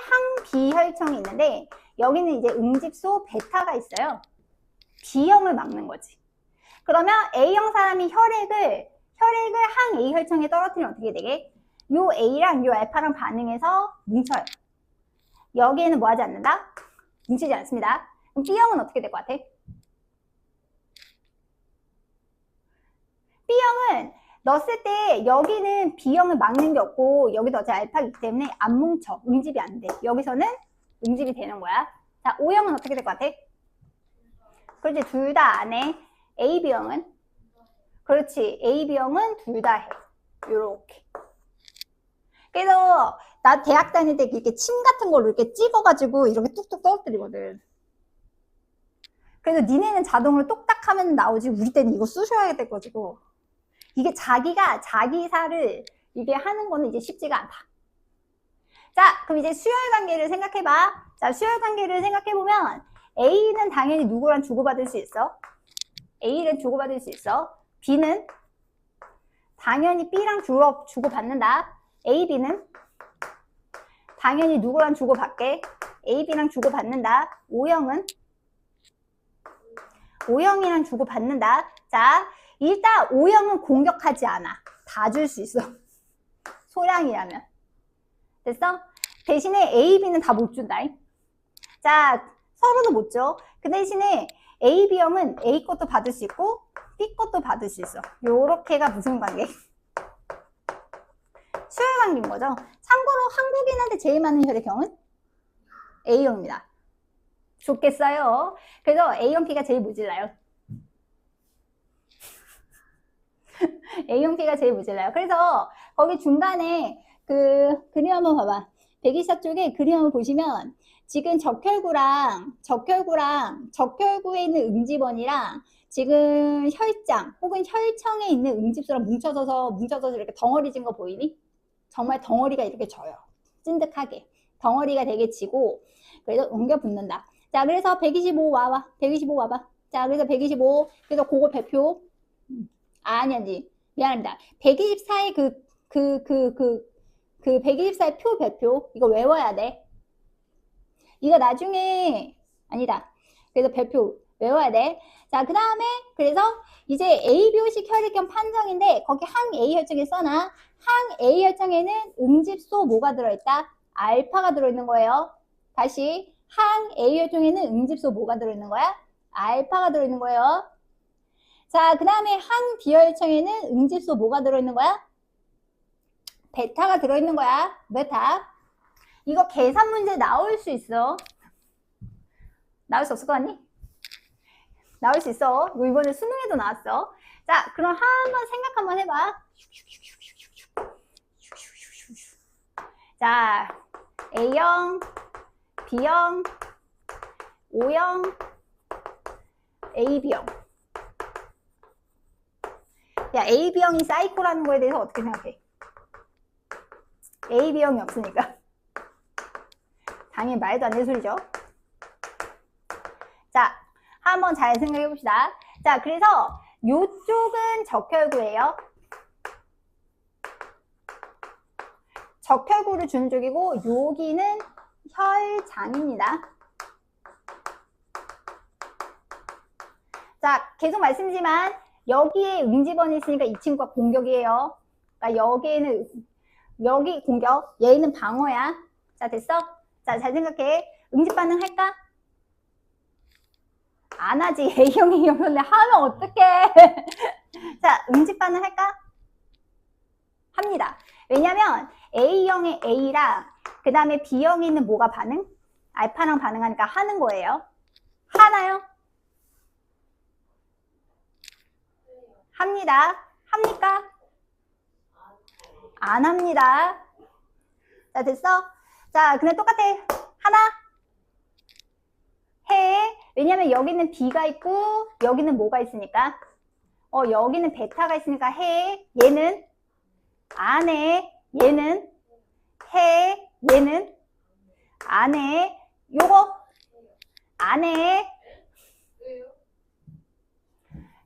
항 B 혈청이 있는데 여기는 이제 응집소 베타가 있어요. B형을 막는 거지. 그러면 A형 사람이 혈액을 항 A 혈청에 떨어뜨리면 어떻게 되게? 요 A랑 요 알파랑 반응해서 뭉쳐요. 여기에는 뭐 하지 않는다? 뭉치지 않습니다. 그럼 B형은 어떻게 될 것 같아? B형은 넣었을 때 여기는 B형을 막는 게 없고 여기도 어차피 알파이기 때문에 안 뭉쳐. 응집이 안 돼. 여기서는 응집이 되는 거야. 자, O형은 어떻게 될 것 같아? 그렇지, 둘 다 안 해. AB형은? 그렇지, AB형은 둘 다 해. 요렇게. 그래서 나 대학 다닐 때 이렇게 침 같은 걸로 이렇게 찍어가지고 이렇게 뚝뚝 떨어뜨리거든. 그래서 니네는 자동으로 똑딱 하면 나오지 우리 때는 이거 쑤셔야 돼가지고 이게 자기가 자기 살을 이게 하는 거는 이제 쉽지가 않다. 자, 그럼 이제 수열 관계를 생각해봐. 자, 수열 관계를 생각해보면 A는 당연히 누구랑 주고받을 수 있어? A는 주고받을 수 있어. B는 당연히 B랑 주고받는다. A, B는 당연히 누구랑 주고받게? A, B랑 주고받는다. O형은 O형이랑 주고받는다. 자, 일단 O형은 공격하지 않아. 다 줄 수 있어. 소량이라면. 됐어? 대신에 A, B는 다 못 준다. 자, 서로도 못 줘. 그 대신에 A, B형은 A 것도 받을 수 있고 B 것도 받을 수 있어. 요렇게가 무슨 관계? 수열 관계인 거죠. 참고로 한국인한테 제일 많은 혈액형은 A형입니다. 좋겠어요. 그래서 A형 P가 제일 모질라요. A형 P가 제일 모질라요. 그래서 거기 중간에 그 그림 한번 봐봐. 124 쪽에 그림 한번 보시면 지금 적혈구에 있는 응집원이랑 지금 혈장 혹은 혈청에 있는 응집소랑 뭉쳐져서 이렇게 덩어리 진 거 보이니? 정말 덩어리가 이렇게 져요. 찐득하게. 덩어리가 되게 지고 그래서 옮겨 붙는다. 자, 그래서 125 와봐. 125 와봐. 자, 그래서 125. 그래서 그거 배표. 아니. 미안합니다. 124의 그 124의 표 배표. 이거 외워야 돼. 이거 나중에, 아니다. 그래서 배표 외워야 돼. 자, 그 다음에, 그래서 이제 ABO식 혈액형 판정인데, 거기 항 A 혈청에 써놔. 항 A 혈청에는 응집소 뭐가 들어있다? 알파가 들어있는 거예요. 다시, 항 A 혈청에는 응집소 뭐가 들어있는 거야? 알파가 들어있는 거예요. 자, 그 다음에 항 B 혈청에는 응집소 뭐가 들어있는 거야? 베타가 들어있는 거야. 베타. 이거 계산 문제 나올 수 있어. 나올 수 없을 것 같니? 나올 수 있어. 이거 이번에 수능에도 나왔어. 자, 그럼 한번 생각 한번 해봐. 자, A형, B형, O형, AB형. 야, AB형이 사이코라는 거에 대해서 어떻게 생각해? AB형이 없으니까. 당연히 말도 안 되는 소리죠. 자, 한번 잘 생각해 봅시다. 자, 그래서 요쪽은 적혈구예요. 적혈구를 주는 쪽이고 여기는 혈장입니다. 자, 계속 말씀드리지만 여기에 응집원이 있으니까 이 친구가 공격이에요. 그러니까 여기 공격, 얘는 방어야. 자, 됐어? 자, 잘 생각해. 응집 반응 할까? 안 하지. A형이 이러면 하면 어떡해. 자, 응집 반응 할까? 합니다. 왜냐면 A형의 A랑 그 다음에 B형에 있는 뭐가 반응? 알파랑 반응하니까 하는 거예요. 하나요? 합니다. 합니까? 안 합니다. 자, 됐어? 자, 근데 똑같아. 하나? 해. 왜냐면 여기는 B가 있고 여기는 뭐가 있으니까? 여기는 베타가 있으니까 해. 얘는 안 해. 얘는 해. 얘는 안 해. 요거 안 해. 왜요?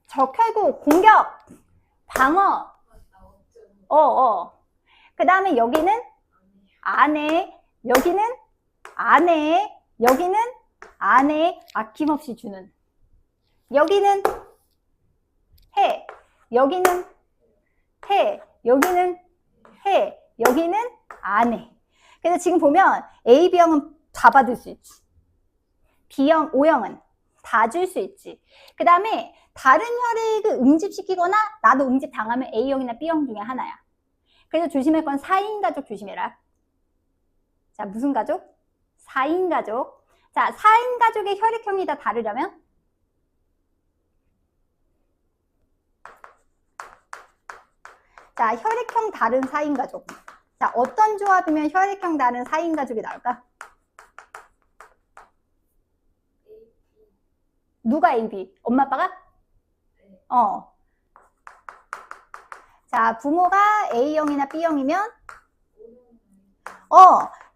적혈구 공격 방어. 그 다음에 여기는 안 해. 여기는 안 해. 여기는 안 해. 아낌없이 주는. 여기는 해. 여기는 해. 여기는 해. 여기는 안 해. 그래서 지금 보면 A, B형은 다 받을 수 있지. B형, O형은 다 줄 수 있지. 그 다음에 다른 혈액을 응집시키거나 나도 응집 당하면 A형이나 B형 중에 하나야. 그래서 조심할 건 4인 가족 조심해라. 자, 무슨 가족? 4인 가족. 자, 4인 가족의 혈액형이 다 다르려면 자, 혈액형 다른 4인 가족. 자, 어떤 조합이면 혈액형 다른 4인 가족이 나올까? 누가 AB? 엄마 아빠가? 자, 부모가 A형이나 B형이면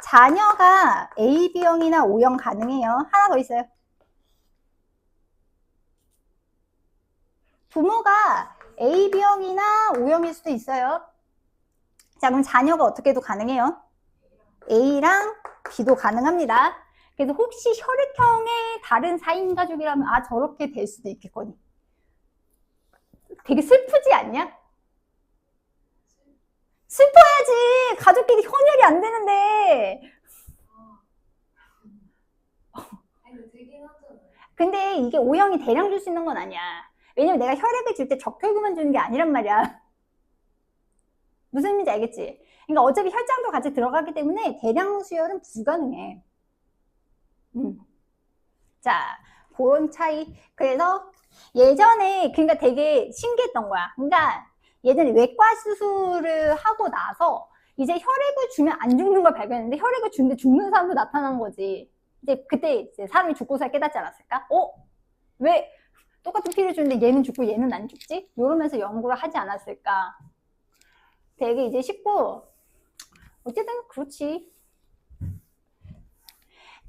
자녀가 A, B형이나 O형 가능해요. 하나 더 있어요. 부모가 AB형이나 O형일 수도 있어요. 자, 그럼 자녀가 어떻게도 가능해요? A랑 B도 가능합니다. 그래서 혹시 혈액형의 다른 4인 가족이라면 아 저렇게 될 수도 있겠거니. 되게 슬프지 않냐? 슬퍼야지. 가족끼리 혼혈이 안 되는데. 아니 되긴 하잖아요. 근데 이게 O형이 대량 줄 수 있는 건 아니야. 왜냐면 내가 혈액을 줄 때 적혈구만 주는 게 아니란 말이야. 무슨 의미인지 알겠지? 그러니까 어차피 혈장도 같이 들어가기 때문에 대량 수혈은 불가능해. 자, 그런 차이. 그래서 예전에 그러니까 되게 신기했던 거야. 그러니까 예전에 외과 수술을 하고 나서 이제 혈액을 주면 안 죽는 걸 발견했는데 혈액을 주는데 죽는 사람도 나타난 거지. 이제 그때 이제 사람이 죽고서 깨닫지 않았을까? 왜 똑같은 피를 주는데 얘는 죽고 얘는 안 죽지? 이러면서 연구를 하지 않았을까? 되게 이제 쉽고 어쨌든 그렇지.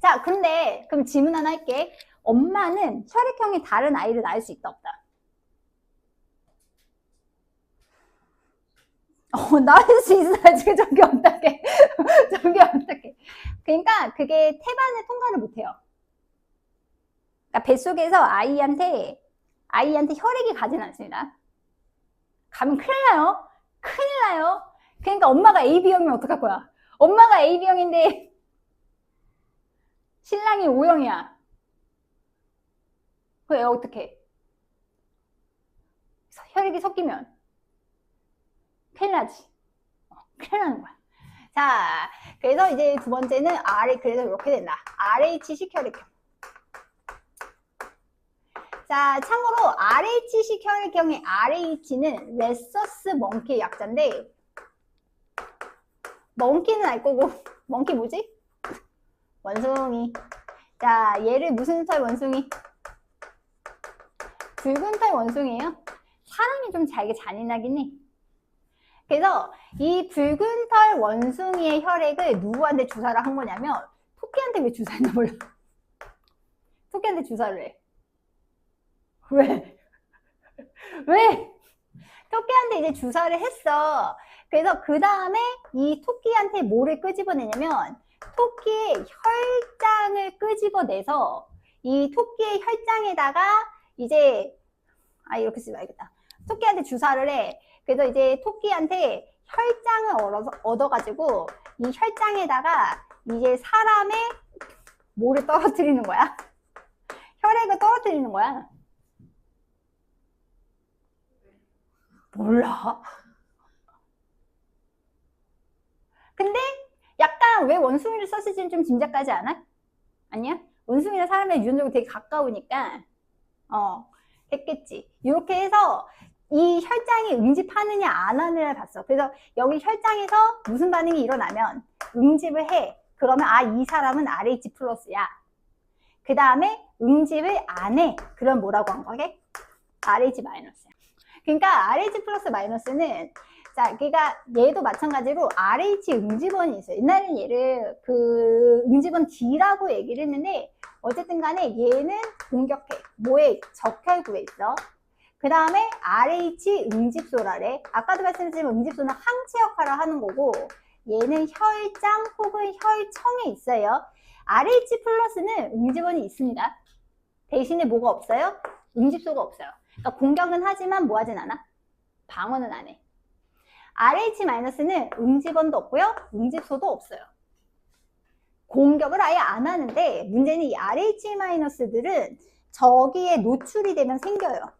자, 근데 그럼 질문 하나 할게. 엄마는 혈액형이 다른 아이를 낳을 수 있다 없다? 낳을 수 있어야지. 저게 어떡해. 저게 어떡해. 그러니까 그게 태반을 통과를 못해요. 그러니까 뱃속에서 아이한테 혈액이 가진 않습니다. 가면 큰일 나요. 큰일 나요. 그러니까 엄마가 AB형이면 어떡할 거야? 엄마가 AB형인데 신랑이 O형이야. 그럼 애 어떡해? 혈액이 섞이면 큰일 나지. 큰일 나는 거야. 자, 그래서 이제 두 번째는 그래서 이렇게 된다. RH식 혈액형. 자, 참고로 RH식 혈액형의 RH는 레서스 멍키의 약자인데, 멍키는 알 거고, 멍키 뭐지? 원숭이. 자, 얘를 무슨 털 원숭이? 붉은 털 원숭이에요. 사람이 좀 잘게 잔인하긴 해. 그래서 이 붉은 털 원숭이의 혈액을 누구한테 주사를 한 거냐면 토끼한테 왜 주사했나 몰라. 토끼한테 주사를 해. 왜? 왜? 토끼한테 이제 주사를 했어. 그래서 그 다음에 이 토끼한테 뭐를 끄집어내냐면 토끼의 혈장을 끄집어내서 이 토끼의 혈장에다가 이제 이렇게 쓰면 알겠다. 토끼한테 주사를 해. 그래서 이제 토끼한테 혈장을 얻어가지고 이 혈장에다가 이제 사람의 뭐를 떨어뜨리는 거야? 혈액을 떨어뜨리는 거야. 몰라. 근데 약간 왜 원숭이를 썼을지는 좀 짐작가지 않아? 아니야? 원숭이랑 사람의 유전적으로 되게 가까우니까 했겠지. 이렇게 해서 이 혈장이 응집하느냐 안 하느냐를 봤어. 그래서 여기 혈장에서 무슨 반응이 일어나면 응집을 해. 그러면 이 사람은 RH 플러스야. 그 다음에 응집을 안 해. 그럼 뭐라고 한 거게? RH 마이너스야. 그러니까 RH 플러스 마이너스는 자, 그러니까 얘도 마찬가지로 RH 응집원이 있어요. 옛날에는 얘를 그 응집원 D라고 얘기를 했는데 어쨌든 간에 얘는 공격해. 뭐에? 적혈구에 있어. 그 다음에 RH 응집소라래. 아까도 말씀드렸지만 응집소는 항체 역할을 하는 거고 얘는 혈장 혹은 혈청에 있어요. RH 플러스는 응집원이 있습니다. 대신에 뭐가 없어요? 응집소가 없어요. 그러니까 공격은 하지만 뭐 하진 않아? 방어는 안 해. RH 마이너스는 응집원도 없고요. 응집소도 없어요. 공격을 아예 안 하는데 문제는 이 RH 마이너스들은 저기에 노출이 되면 생겨요.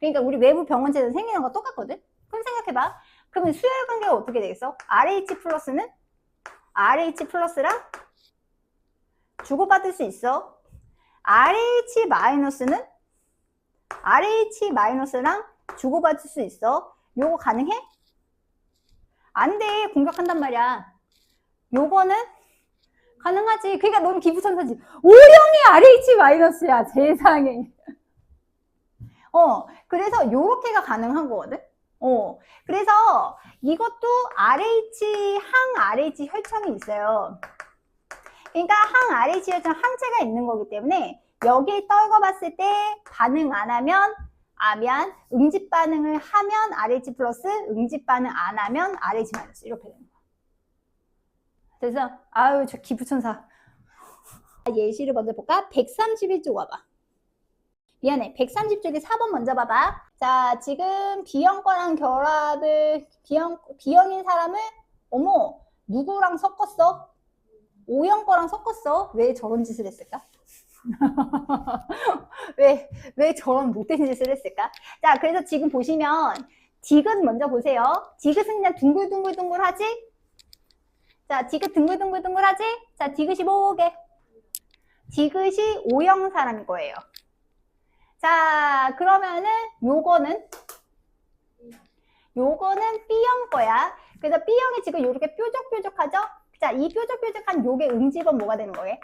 그러니까 우리 외부 병원체에서 생기는 거 똑같거든? 그럼 생각해봐. 그러면 수열 관계가 어떻게 되겠어? RH 플러스는 RH 플러스랑 주고받을 수 있어. RH 마이너스는 RH 마이너스랑 주고받을 수 있어. 요거 가능해? 안 돼. 공격한단 말이야. 요거는 가능하지. 그러니까 넌 기부천사지. O형이 RH 마이너스야. 세상에. 그래서 요렇게가 가능한 거거든. 그래서 이것도 항 RH 혈청이 있어요. 그러니까 항 RH 혈청 항체가 있는 거기 때문에 여기 떨궈봤을 때 반응 안 하면 아면, 응집 반응을 하면 RH 플러스, 응집 반응 안 하면 RH 마이너스 이렇게 되는 거야. 그래서 아유 저 기부천사. 예시를 먼저 볼까? 131쪽 와봐. 미안해. 130쪽에 4번 먼저 봐봐. 자, 지금 B형 거랑 결합을, B형인 사람을, 어머, 누구랑 섞었어? O형 거랑 섞었어? 왜 저런 짓을 했을까? 왜 저런 못된 짓을 했을까? 자, 그래서 지금 보시면, 디귿 먼저 보세요. 디귿은 그냥 둥글둥글둥글하지? 자, 디귿 둥글둥글둥글하지? 자, 디귿이 뭐게? 디귿이 O형 사람일 거예요. 자, 그러면은 요거는 B형 거야. 그래서 B형이 지금 이렇게 뾰족뾰족하죠? 자, 이 뾰족뾰족한 요게 응집은 뭐가 되는 거예요?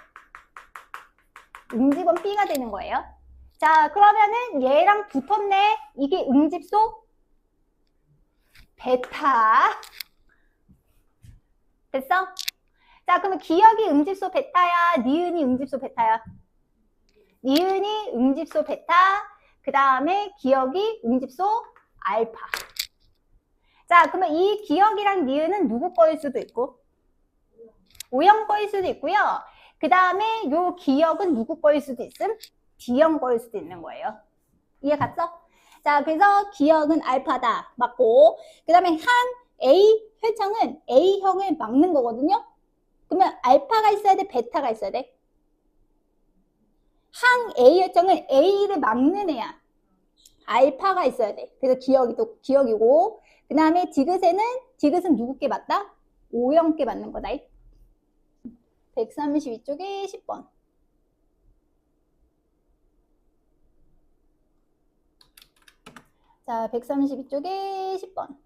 응집은 B가 되는 거예요. 자, 그러면은 얘랑 붙었네. 이게 응집소 베타. 됐어? 자, 그러면 기억이 응집소 베타야? 니은이 응집소 베타야? 니은이 응집소 베타, 그 다음에 기억이 응집소 알파. 자, 그러면 이 기억이랑 니은은 누구 거일 수도 있고, O형 거일 수도 있고요. 그 다음에 요 기억은 누구 거일 수도 있음? D형 거일 수도 있는 거예요. 이해 갔어? 자, 그래서 기억은 알파다. 맞고, 그 다음에 한 A 회청은 A형을 막는 거거든요. 그러면 알파가 있어야 돼? 베타가 있어야 돼? 항 A 혈정은 A를 막는 애야. 알파가 있어야 돼. 그래서 기억이 또 기억이고, 그 다음에 디귿은 누구께 맞다? O형께 맞는 거다. 132쪽에 10번. 자, 132쪽에 10번.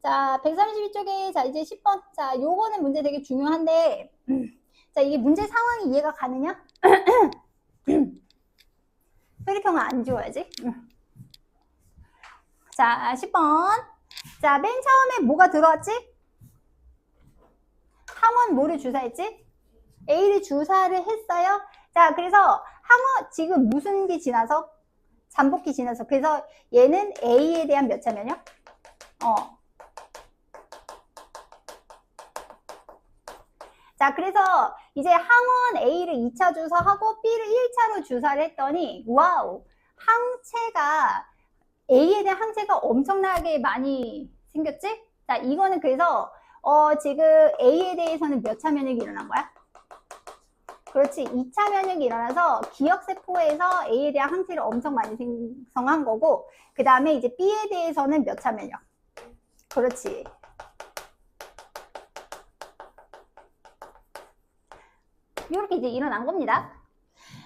자, 132쪽에, 자, 이제 10번. 자, 요거는 문제 되게 중요한데, 자, 이게 문제 상황이 이해가 가느냐? 혈액형을 안 지워야지. 자, 10번. 자, 맨 처음에 뭐가 들어왔지? 항원 뭐를 주사했지? A를 주사를 했어요. 자, 그래서 항원 지금 무슨 기 지나서? 잠복기 지나서. 그래서 얘는 A에 대한 몇 차면요? 자, 그래서 이제 항원 A를 2차 주사하고 B를 1차로 주사를 했더니 와우, 항체가 A에 대한 항체가 엄청나게 많이 생겼지? 자, 이거는 그래서 지금 A에 대해서는 몇 차 면역이 일어난 거야? 그렇지, 2차 면역이 일어나서 기억세포에서 A에 대한 항체를 엄청 많이 생성한 거고, 그 다음에 이제 B에 대해서는 몇 차 면역? 그렇지. 이렇게 이제 일어난 겁니다.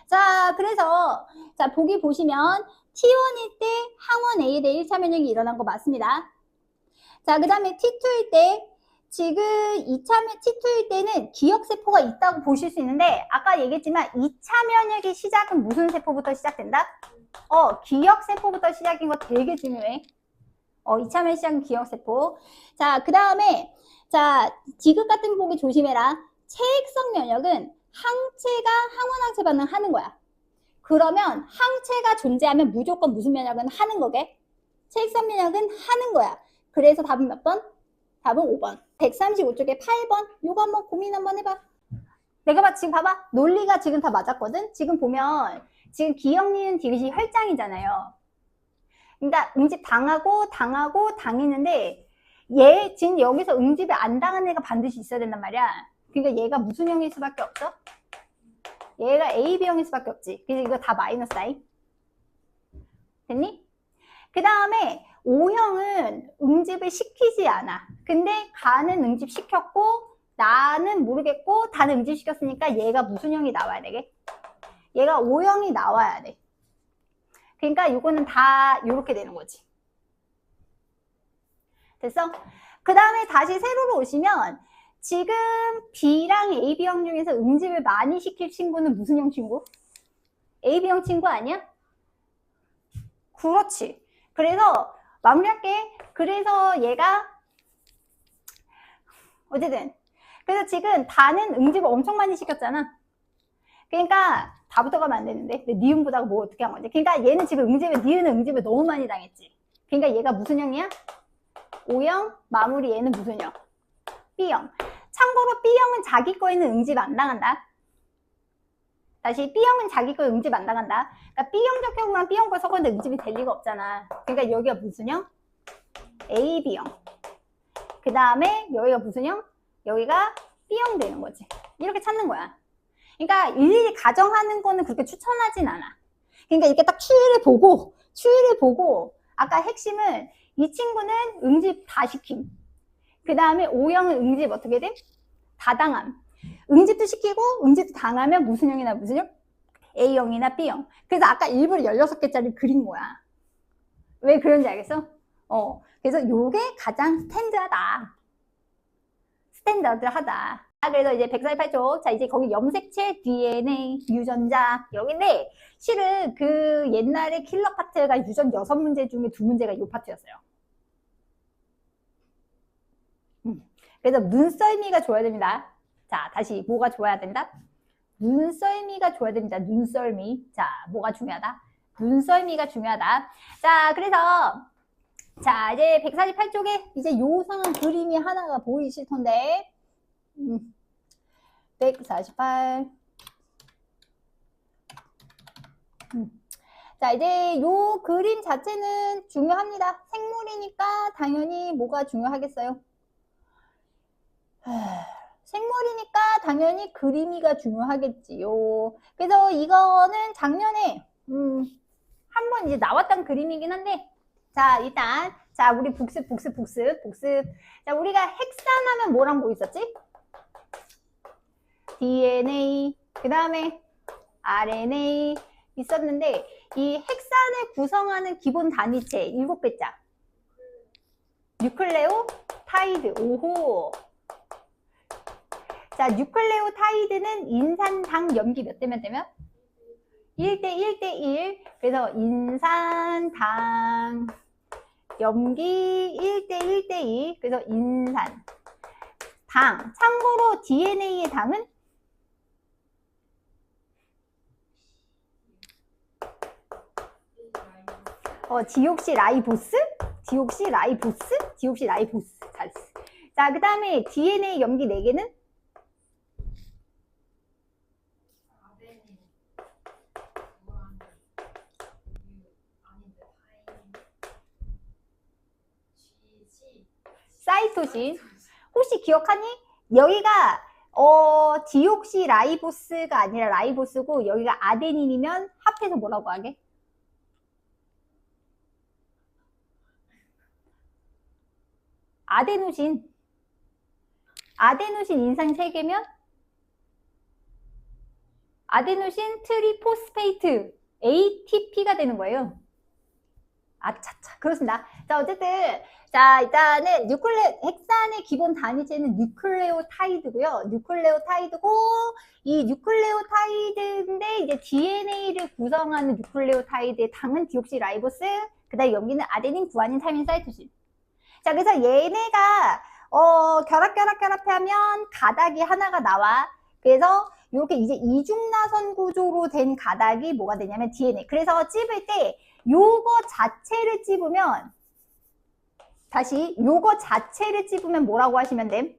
자, 그래서 자, 보기 보시면 T1일 때 항원 A에 대해 1차 면역이 일어난 거 맞습니다. 자, 그 다음에 T2일 때 지금 T2일 때는 기억세포가 있다고 보실 수 있는데 아까 얘기했지만 2차 면역의 시작은 무슨 세포부터 시작된다? 기억세포부터 시작인 거 되게 중요해. 2차 면역 시작은 기억세포. 자, 그 다음에 자, 디귿 같은 거 보기 조심해라. 체액성 면역은 항체가 항원 항체 반응하는 거야. 그러면 항체가 존재하면 무조건 무슨 면역은 하는 거게? 체액성 면역은 하는 거야. 그래서 답은 몇 번? 답은 5번. 135쪽에 8번. 요거 한번 고민 한번 해봐. 내가 지금 봐봐. 논리가 지금 다 맞았거든? 지금 보면 지금 기억, 니은, 디귿이 혈장이잖아요. 그러니까 응집 당했는데 얘 지금 여기서 응집이 안 당한 애가 반드시 있어야 된단 말이야. 그러니까 얘가 무슨 형일 수밖에 없어? 얘가 A, B형일 수밖에 없지. 그래서 이거 다 마이너스 사인. 됐니? 그 다음에 O형은 응집을 시키지 않아. 근데 가는 응집 시켰고 나는 모르겠고 다는 응집 시켰으니까 얘가 무슨 형이 나와야 되게? 얘가 O형이 나와야 돼. 그러니까 이거는 다 이렇게 되는 거지. 됐어? 그 다음에 다시 세로로 오시면 지금 B랑 AB형 중에서 응집을 많이 시킬 친구는 무슨 형 친구? AB형 친구 아니야? 그렇지. 그래서 마무리할게. 그래서 얘가 어쨌든 그래서 지금 다는 응집을 엄청 많이 시켰잖아. 그러니까 다 붙어가면 안 되는데. 근데 니은보다가 뭐 어떻게 한 건지. 그러니까 얘는 지금 응집에, 니은은 응집에 너무 많이 당했지. 그러니까 얘가 무슨 형이야? O형, 마무리 얘는 무슨 형? B형. 참고로 B형은 자기 거에는 응집 안 당한다. 다시 B형은 자기 거 응집 안 당한다. 그러니까 B형적 경우랑 B형 거 섞었는데 응집이 될 리가 없잖아. 그러니까 여기가 무슨 형? AB형. 그 다음에 여기가 무슨 형? 여기가 B형 되는 거지. 이렇게 찾는 거야. 그러니까 일일이 가정하는 거는 그렇게 추천하진 않아. 그러니까 이렇게 딱 추이를 보고 아까 핵심은 이 친구는 응집 다 시킴. 그 다음에 O형은 응집 어떻게 돼? 다당함. 응집도 시키고 응집도 당하면 무슨 형이나 무슨 형? A형이나 B형. 그래서 아까 일부러 16개짜리 그린 거야. 왜 그런지 알겠어? 그래서 요게 가장 스탠다드하다. 그래서 이제 148쪽. 자, 이제 거기 염색체, DNA, 유전자. 여기인데, 실은 그 옛날에 킬러 파트가 유전 6문제 중에 2문제가 요 파트였어요. 그래서 눈썰미가 좋아야 됩니다. 자, 다시 뭐가 좋아야 된다? 눈썰미가 좋아야 됩니다. 눈썰미. 자, 뭐가 중요하다? 눈썰미가 중요하다. 자, 그래서 자, 이제 148쪽에 이제 요상한 그림이 하나가 보이실 텐데 148 자, 이제 요 그림 자체는 중요합니다. 생물이니까 당연히 뭐가 중요하겠어요? 생물이니까 당연히 그림이가 중요하겠지요. 그래서 이거는 작년에 한번 이제 나왔던 그림이긴 한데 자, 일단 자, 우리 복습. 자, 우리가 헥산하면 뭐랑 뭐 있었지? DNA, 그 다음에 RNA 있었는데 이 헥산을 구성하는 기본 단위체 7글자 뉴클레오타이드. 오호. 자, 뉴클레오타이드는 인산당 염기 몇 대 몇 대면? 1대1대1. 그래서 인산당 염기 1대1대2. 그래서 인산 당. 참고로 DNA의 당은 디옥시라이보스. 잘했어. 자, 그 다음에 DNA 염기 4개는 사이토신. 혹시 기억하니? 여기가 디옥시라이보스가 아니라 라이보스고 여기가 아데닌이면 합해서 뭐라고 하게? 아데노신. 아데노신 인상 3개면 아데노신 트리포스페이트 ATP가 되는 거예요. 아차차. 그렇습니다. 자, 어쨌든 자, 일단은 헥산의 기본 단위체는 뉴클레오타이드고요. 뉴클레오타이드고 이 뉴클레오타이드인데 이제 DNA를 구성하는 뉴클레오타이드의 당은 디옥시라이보스, 그다음에 염기는 아데닌, 구아닌, 타이민, 사이토신. 자, 그래서 얘네가 결합하면 가닥이 하나가 나와. 그래서 이렇게 이제 이중나선 구조로 된 가닥이 뭐가 되냐면 DNA. 그래서 찝을 때 요거 자체를 찝으면 다시 요거 자체를 찝으면 뭐라고 하시면 돼?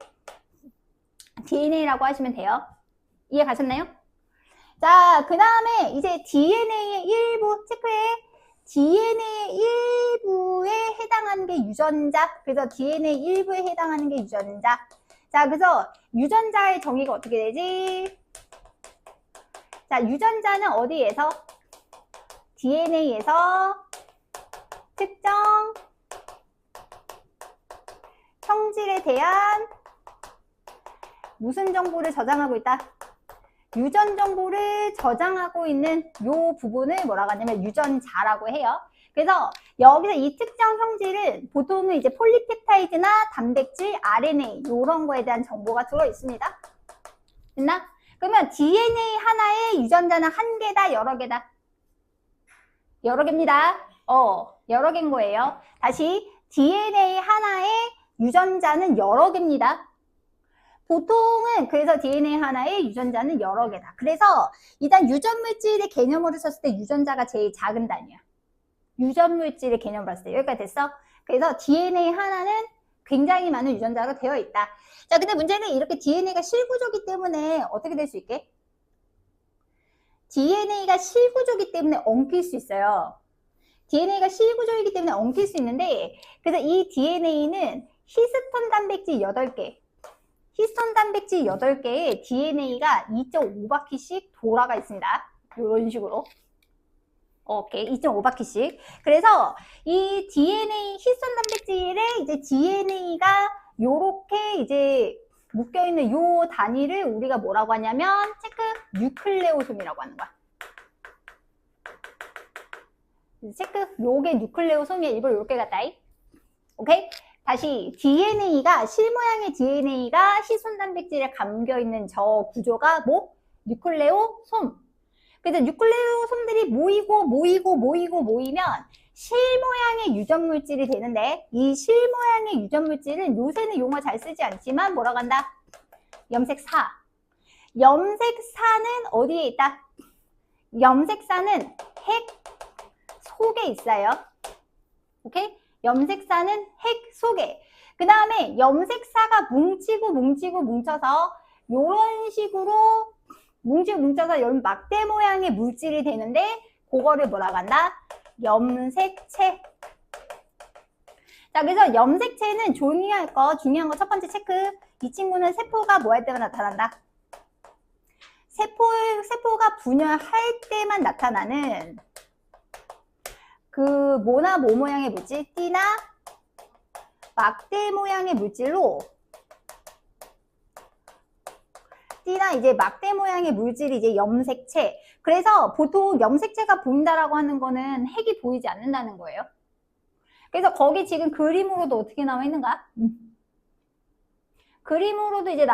DNA라고 하시면 돼요. 이해 가셨나요? 자, 그 다음에 이제 DNA의 일부 체크해. DNA 일부에 해당하는 게 유전자. 그래서 DNA 일부에 해당하는 게 유전자. 자, 그래서 유전자의 정의가 어떻게 되지? 자, 유전자는 어디에서? DNA에서 특정 성질에 대한 무슨 정보를 저장하고 있다? 유전 정보를 저장하고 있는 요 부분을 뭐라고 하냐면 유전자라고 해요. 그래서 여기서 이 특정 성질은 보통은 이제 폴리펩타이드나 단백질, RNA 이런 거에 대한 정보가 들어 있습니다. 됐나? 그러면 DNA 하나의 유전자는 한 개다, 여러 개다? 여러 개입니다. 여러 개인 거예요. 다시 DNA 하나의 유전자는 여러 개입니다. 보통은 그래서 DNA 하나에 유전자는 여러 개다. 그래서 일단 유전물질의 개념으로 썼을 때 유전자가 제일 작은 단위야. 유전물질의 개념으로 봤을 때 여기까지 됐어? 그래서 DNA 하나는 굉장히 많은 유전자로 되어 있다. 자, 근데 문제는 이렇게 DNA가 실구조기 때문에 어떻게 될 수 있게? DNA가 실구조기 때문에 엉킬 수 있어요. DNA가 실구조이기 때문에 엉킬 수 있는데, 그래서 이 DNA는 히스톤 단백질 8개, 히스톤 단백질 8개에 DNA가 2.5바퀴씩 돌아가 있습니다. 이런 식으로. 오케이, 2.5바퀴씩. 그래서 이 DNA, 히스톤 단백질에 이제 DNA가 요렇게 이제 묶여있는 요 단위를 우리가 뭐라고 하냐면, 체크 뉴클레오솜이라고 하는 거야. 체크, 요게 뉴클레오솜이야. 이걸 요렇게 갖다. 오케이? 다시 DNA가, 실모양의 DNA가 히스톤 단백질에 감겨있는 저 구조가 뭐? 뉴클레오솜. 그래서 뉴클레오솜들이 모이면 실모양의 유전물질이 되는데, 이 실모양의 유전물질은 요새는 용어 잘 쓰지 않지만 뭐라고 한다? 염색사. 염색사는 어디에 있다? 염색사는 핵 속에 있어요. 오케이? 염색사는 핵 속에. 그 다음에 염색사가 뭉쳐서 요런 식으로 뭉쳐서 연 막대 모양의 물질이 되는데, 그거를 뭐라고 한다? 염색체. 자, 그래서 염색체는 중요한 거 첫 번째 체크. 이 친구는 세포가 뭐 할 때만 나타난다? 세포가 분열할 때만 나타나는 그 뭐나 뭐 모양의 물질, 띠나 막대 모양의 물질로, 띠나 이제 막대 모양의 물질이 이제 염색체. 그래서 보통 염색체가 보인다라고 하는 거는 핵이 보이지 않는다는 거예요. 그래서 거기 지금 그림으로도 어떻게 나와 있는가? 그림으로도 이제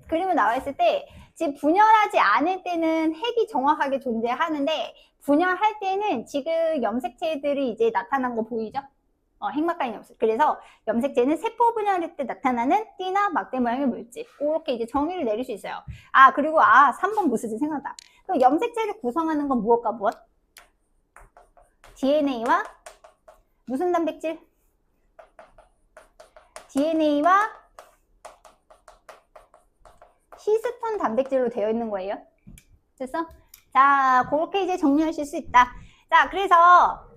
그림으로 나와 있을 때, 지금 분열하지 않을 때는 핵이 정확하게 존재하는데, 분열할 때는 지금 염색체들이 이제 나타난 거 보이죠? 핵막가인 염색. 그래서 염색체는 세포 분열할 때 나타나는 띠나 막대 모양의 물질. 그렇게 이제 정의를 내릴 수 있어요. 아, 그리고 3번 못 쓰지 생각나. 그럼 염색체를 구성하는 건 무엇과 무엇? DNA와 무슨 단백질? DNA와 히스톤 단백질로 되어 있는 거예요. 됐어? 자, 그렇게 이제 정리하실 수 있다. 자, 그래서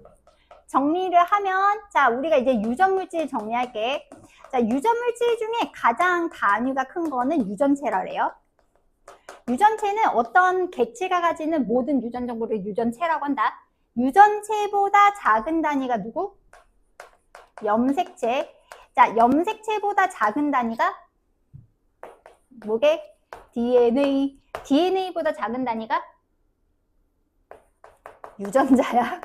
정리를 하면, 자, 우리가 이제 유전물질 정리할게. 자, 유전물질 중에 가장 단위가 큰 거는 유전체라 그래요. 유전체는 어떤 객체가 가지는 모든 유전 정보를 유전체라고 한다. 유전체보다 작은 단위가 누구? 염색체. 자, 염색체보다 작은 단위가 뭐게? DNA. DNA보다 작은 단위가 유전자야.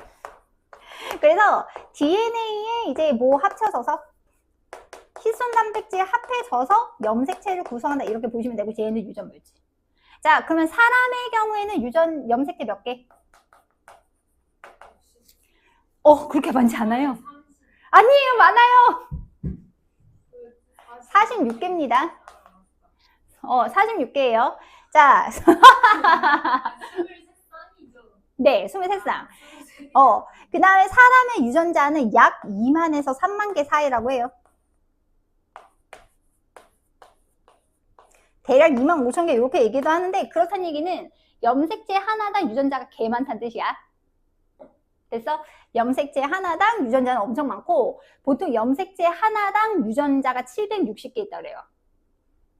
그래서 DNA에 이제 뭐 합쳐져서 히스톤 단백질 합해져서 염색체를 구성한다. 이렇게 보시면 되고, 얘는 유전물질. 자, 그러면 사람의 경우에는 염색체 몇 개? 그렇게 많지 않아요. 아니에요, 많아요. 46개입니다. 46개예요. 자, 네, 23쌍. 그 다음에 사람의 유전자는 약 2만에서 3만 개 사이라고 해요. 대략 2만 5천 개 이렇게 얘기도 하는데, 그렇다는 얘기는 염색체 하나당 유전자가 개 많다는 뜻이야. 됐어? 염색체 하나당 유전자는 엄청 많고, 보통 염색체 하나당 유전자가 760개 있다 그래요.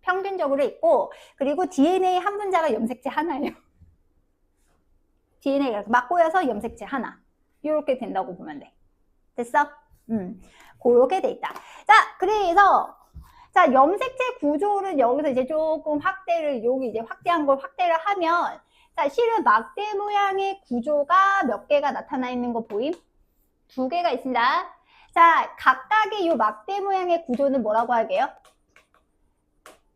평균적으로 있고, 그리고 DNA 한 분자가 염색체 하나예요. DNA가 막 꼬여서 염색체 하나. 이렇게 된다고 보면 돼. 됐어? 그렇게 돼 있다. 자, 그래서 자, 염색체 구조를 여기서 이제 조금 여기 이제 확대한 걸 확대를 하면, 자, 실은 막대 모양의 구조가 몇 개가 나타나 있는 거 보임? 2개가 있습니다. 자, 각각의 이 막대 모양의 구조는 뭐라고 할게요?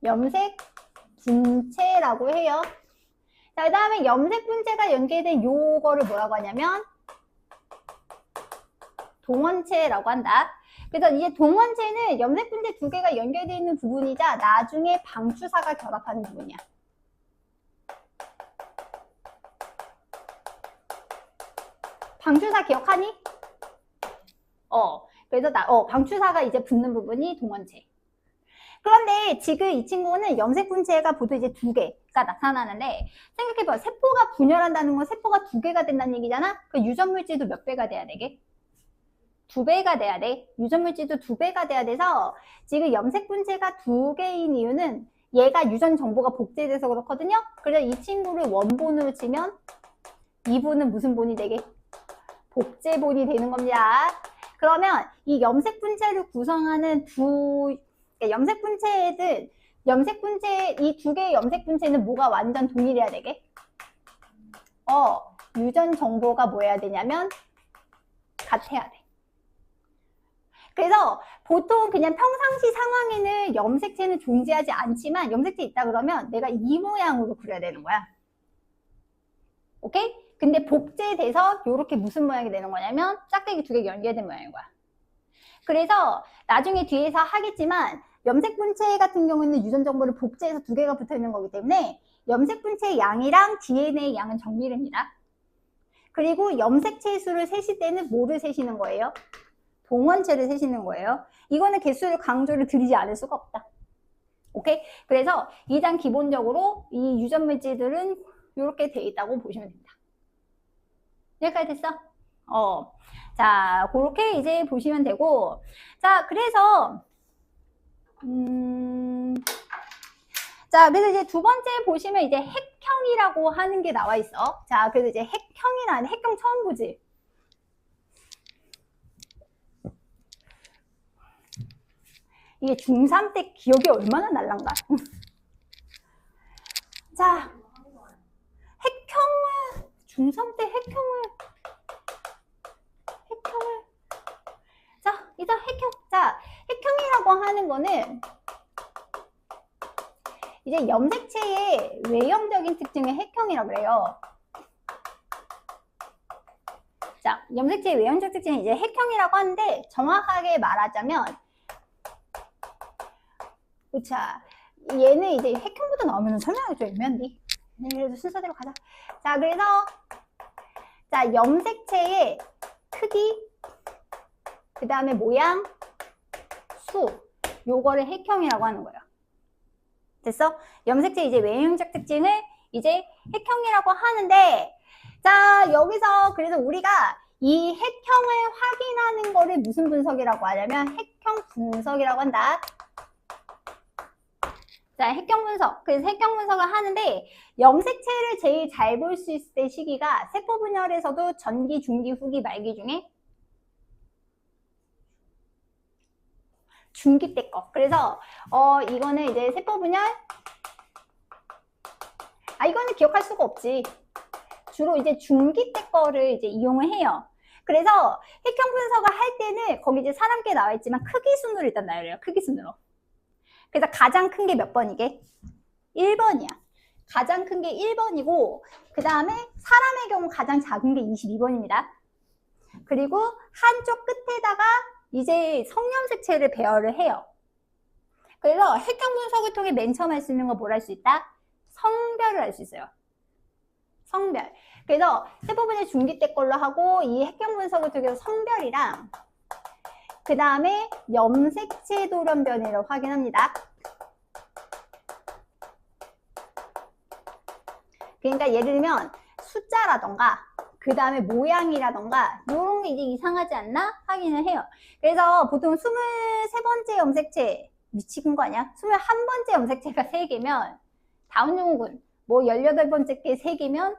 염색 분체라고 해요. 자, 그 다음에 염색 분체가 연계된 요거를 뭐라고 하냐면 동원체라고 한다. 그래서 이제 동원체는 염색분체 두 개가 연결되어 있는 부분이자 나중에 방추사가 결합하는 부분이야. 방추사 기억하니? 그래서 방추사가 이제 붙는 부분이 동원체. 그런데 지금 이 친구는 염색분체가 보통 이제 두 개가 나타나는데, 생각해봐. 세포가 분열한다는 건 세포가 두 개가 된다는 얘기잖아? 그 유전물질도 몇 배가 돼야 되게? 두 배가 돼야 돼. 유전물질도 두 배가 돼야 돼서 지금 염색분체가 두 개인 이유는 얘가 유전 정보가 복제돼서 그렇거든요? 그래서 이 친구를 원본으로 치면 이분은 무슨 본이 되게? 복제본이 되는 겁니다. 그러면 이 염색분체를 구성하는 염색분체들, 이 두 개의 염색분체는 뭐가 완전 동일해야 되게? 유전 정보가 뭐 해야 되냐면 같아야 돼. 그래서 보통 그냥 평상시 상황에는 염색체는 존재하지 않지만 염색체 있다 그러면 내가 이 모양으로 그려야 되는 거야. 오케이? 근데 복제돼서 이렇게 무슨 모양이 되는 거냐면 짝대기 두 개 연결된 모양인 거야. 그래서 나중에 뒤에서 하겠지만 염색분체 같은 경우는 유전 정보를 복제해서 두 개가 붙어 있는 거기 때문에 염색분체의 양이랑 DNA 양은 정밀입니다. 그리고 염색체 수를 세실 때는 뭐를 세시는 거예요? 동원체를 세시는 거예요. 이거는 개수를 강조를 드리지 않을 수가 없다. 오케이? 그래서 일단 기본적으로 이 유전물질들은 이렇게 돼 있다고 보시면 됩니다. 여기까지 됐어? 자, 그렇게 이제 보시면 되고, 자, 그래서 자, 그래서 이제 두 번째 보시면 이제 핵형이라고 하는 게 나와 있어. 자, 그래서 이제 핵형이라는 핵형 처음 보지? 이게 중3 때 기억이 얼마나 날란가? 자, 핵형을 중3 때 핵형을 자, 이제 핵형. 자, 핵형이라고 하는 거는 이제 염색체의 외형적인 특징을 핵형이라고 그래요. 자, 염색체의 외형적 특징은 이제 핵형이라고 하는데 정확하게 말하자면 자, 얘는 이제 핵형부터 나오면 설명하기 좀 애매한데. 그래도 순서대로 가자. 자, 그래서 자, 염색체의 크기, 그 다음에 모양, 수, 요거를 핵형이라고 하는 거예요. 됐어? 염색체 이제 외형적 특징을 이제 핵형이라고 하는데, 자, 여기서 그래서 우리가 이 핵형을 확인하는 거를 무슨 분석이라고 하냐면 핵형 분석이라고 한다. 자, 핵형 분석. 그래서 핵형 분석을 하는데 염색체를 제일 잘 볼 수 있을 때 시기가 세포 분열에서도 전기, 중기, 후기, 말기 중에 중기 때 거. 그래서 이거는 이제 세포 분열. 이거는 기억할 수가 없지. 주로 이제 중기 때 거를 이제 이용을 해요. 그래서 핵형 분석을 할 때는 거기 이제 사람께 나와 있지만 크기 순으로 일단 나열해요. 크기 순으로. 그래서 가장 큰 게 몇 번이게? 1번이야. 가장 큰 게 1번이고 그 다음에 사람의 경우 가장 작은 게 22번입니다. 그리고 한쪽 끝에다가 이제 성염색체를 배열을 해요. 그래서 핵형 분석을 통해 맨 처음 할 수 있는 거 뭘 할 수 있다? 성별을 할 수 있어요. 성별. 그래서 세포분열 중기 때 걸로 하고 이 핵형 분석을 통해서 성별이랑 그 다음에 염색체 돌연 변이를 확인합니다. 그러니까 예를 들면 숫자라던가 그 다음에 모양이라던가 이런 게 이제 이상하지 않나 확인을 해요. 그래서 보통 23번째 염색체 미치는 거 아니야? 21번째 염색체가 3개면 다운 증후군, 뭐 18번째 게 3개면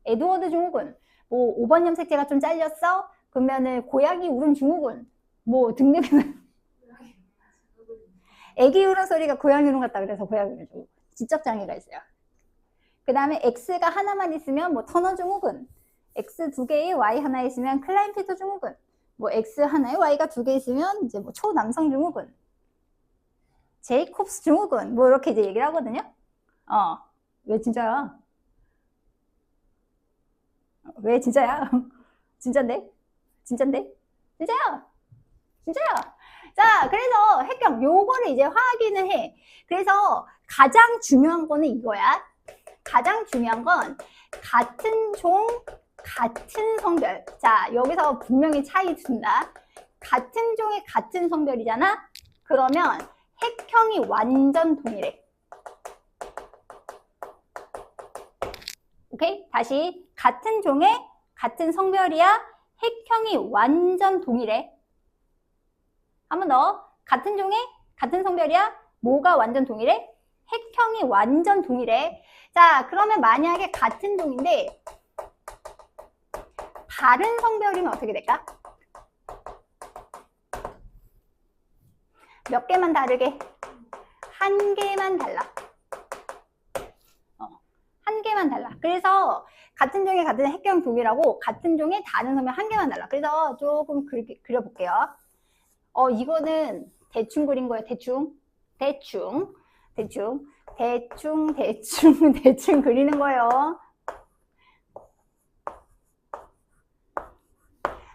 에드워드 증후군, 뭐 5번 염색체가 좀 잘렸어? 그러면은 고양이 울음 증후군, 뭐 등등. 애기 울음 소리가 고양이 울음 같다 그래서 고양이 울음 증후군. 지적 장애가 있어요. 그 다음에 X가 하나만 있으면 뭐 터너 증후군, X 2개에 Y 하나 있으면 클라인피터 증후군, 뭐 X 하나에 Y가 2개 있으면 이제 뭐 초남성 증후군, 제이콥스 증후군, 뭐 이렇게 이제 얘기를 하거든요. 왜 진짜야? 왜 진짜야? 진짠데? 진짠데? 진짜요? 진짜요? 자, 그래서 핵경 요거를 이제 확인을 해. 그래서 가장 중요한 거는 이거야. 가장 중요한 건 같은 종, 같은 성별. 자, 여기서 분명히 차이 둔다. 같은 종의 같은 성별이잖아? 그러면 핵형이 완전 동일해. 오케이? 다시. 같은 종의 같은 성별이야. 핵형이 완전 동일해. 한 번 더. 같은 종의 같은 성별이야. 뭐가 완전 동일해? 핵형이 완전 동일해. 자, 그러면 만약에 같은 종인데 다른 성별이면 어떻게 될까? 몇 개만 다르게? 한 개만 달라. 한 개만 달라. 그래서 같은 종의 같은 핵형 동일하고 같은 종의 다른 성별 한 개만 달라. 그래서 조금 그려볼게요. 이거는 대충 그린 거예요. 대충 그리는 거예요.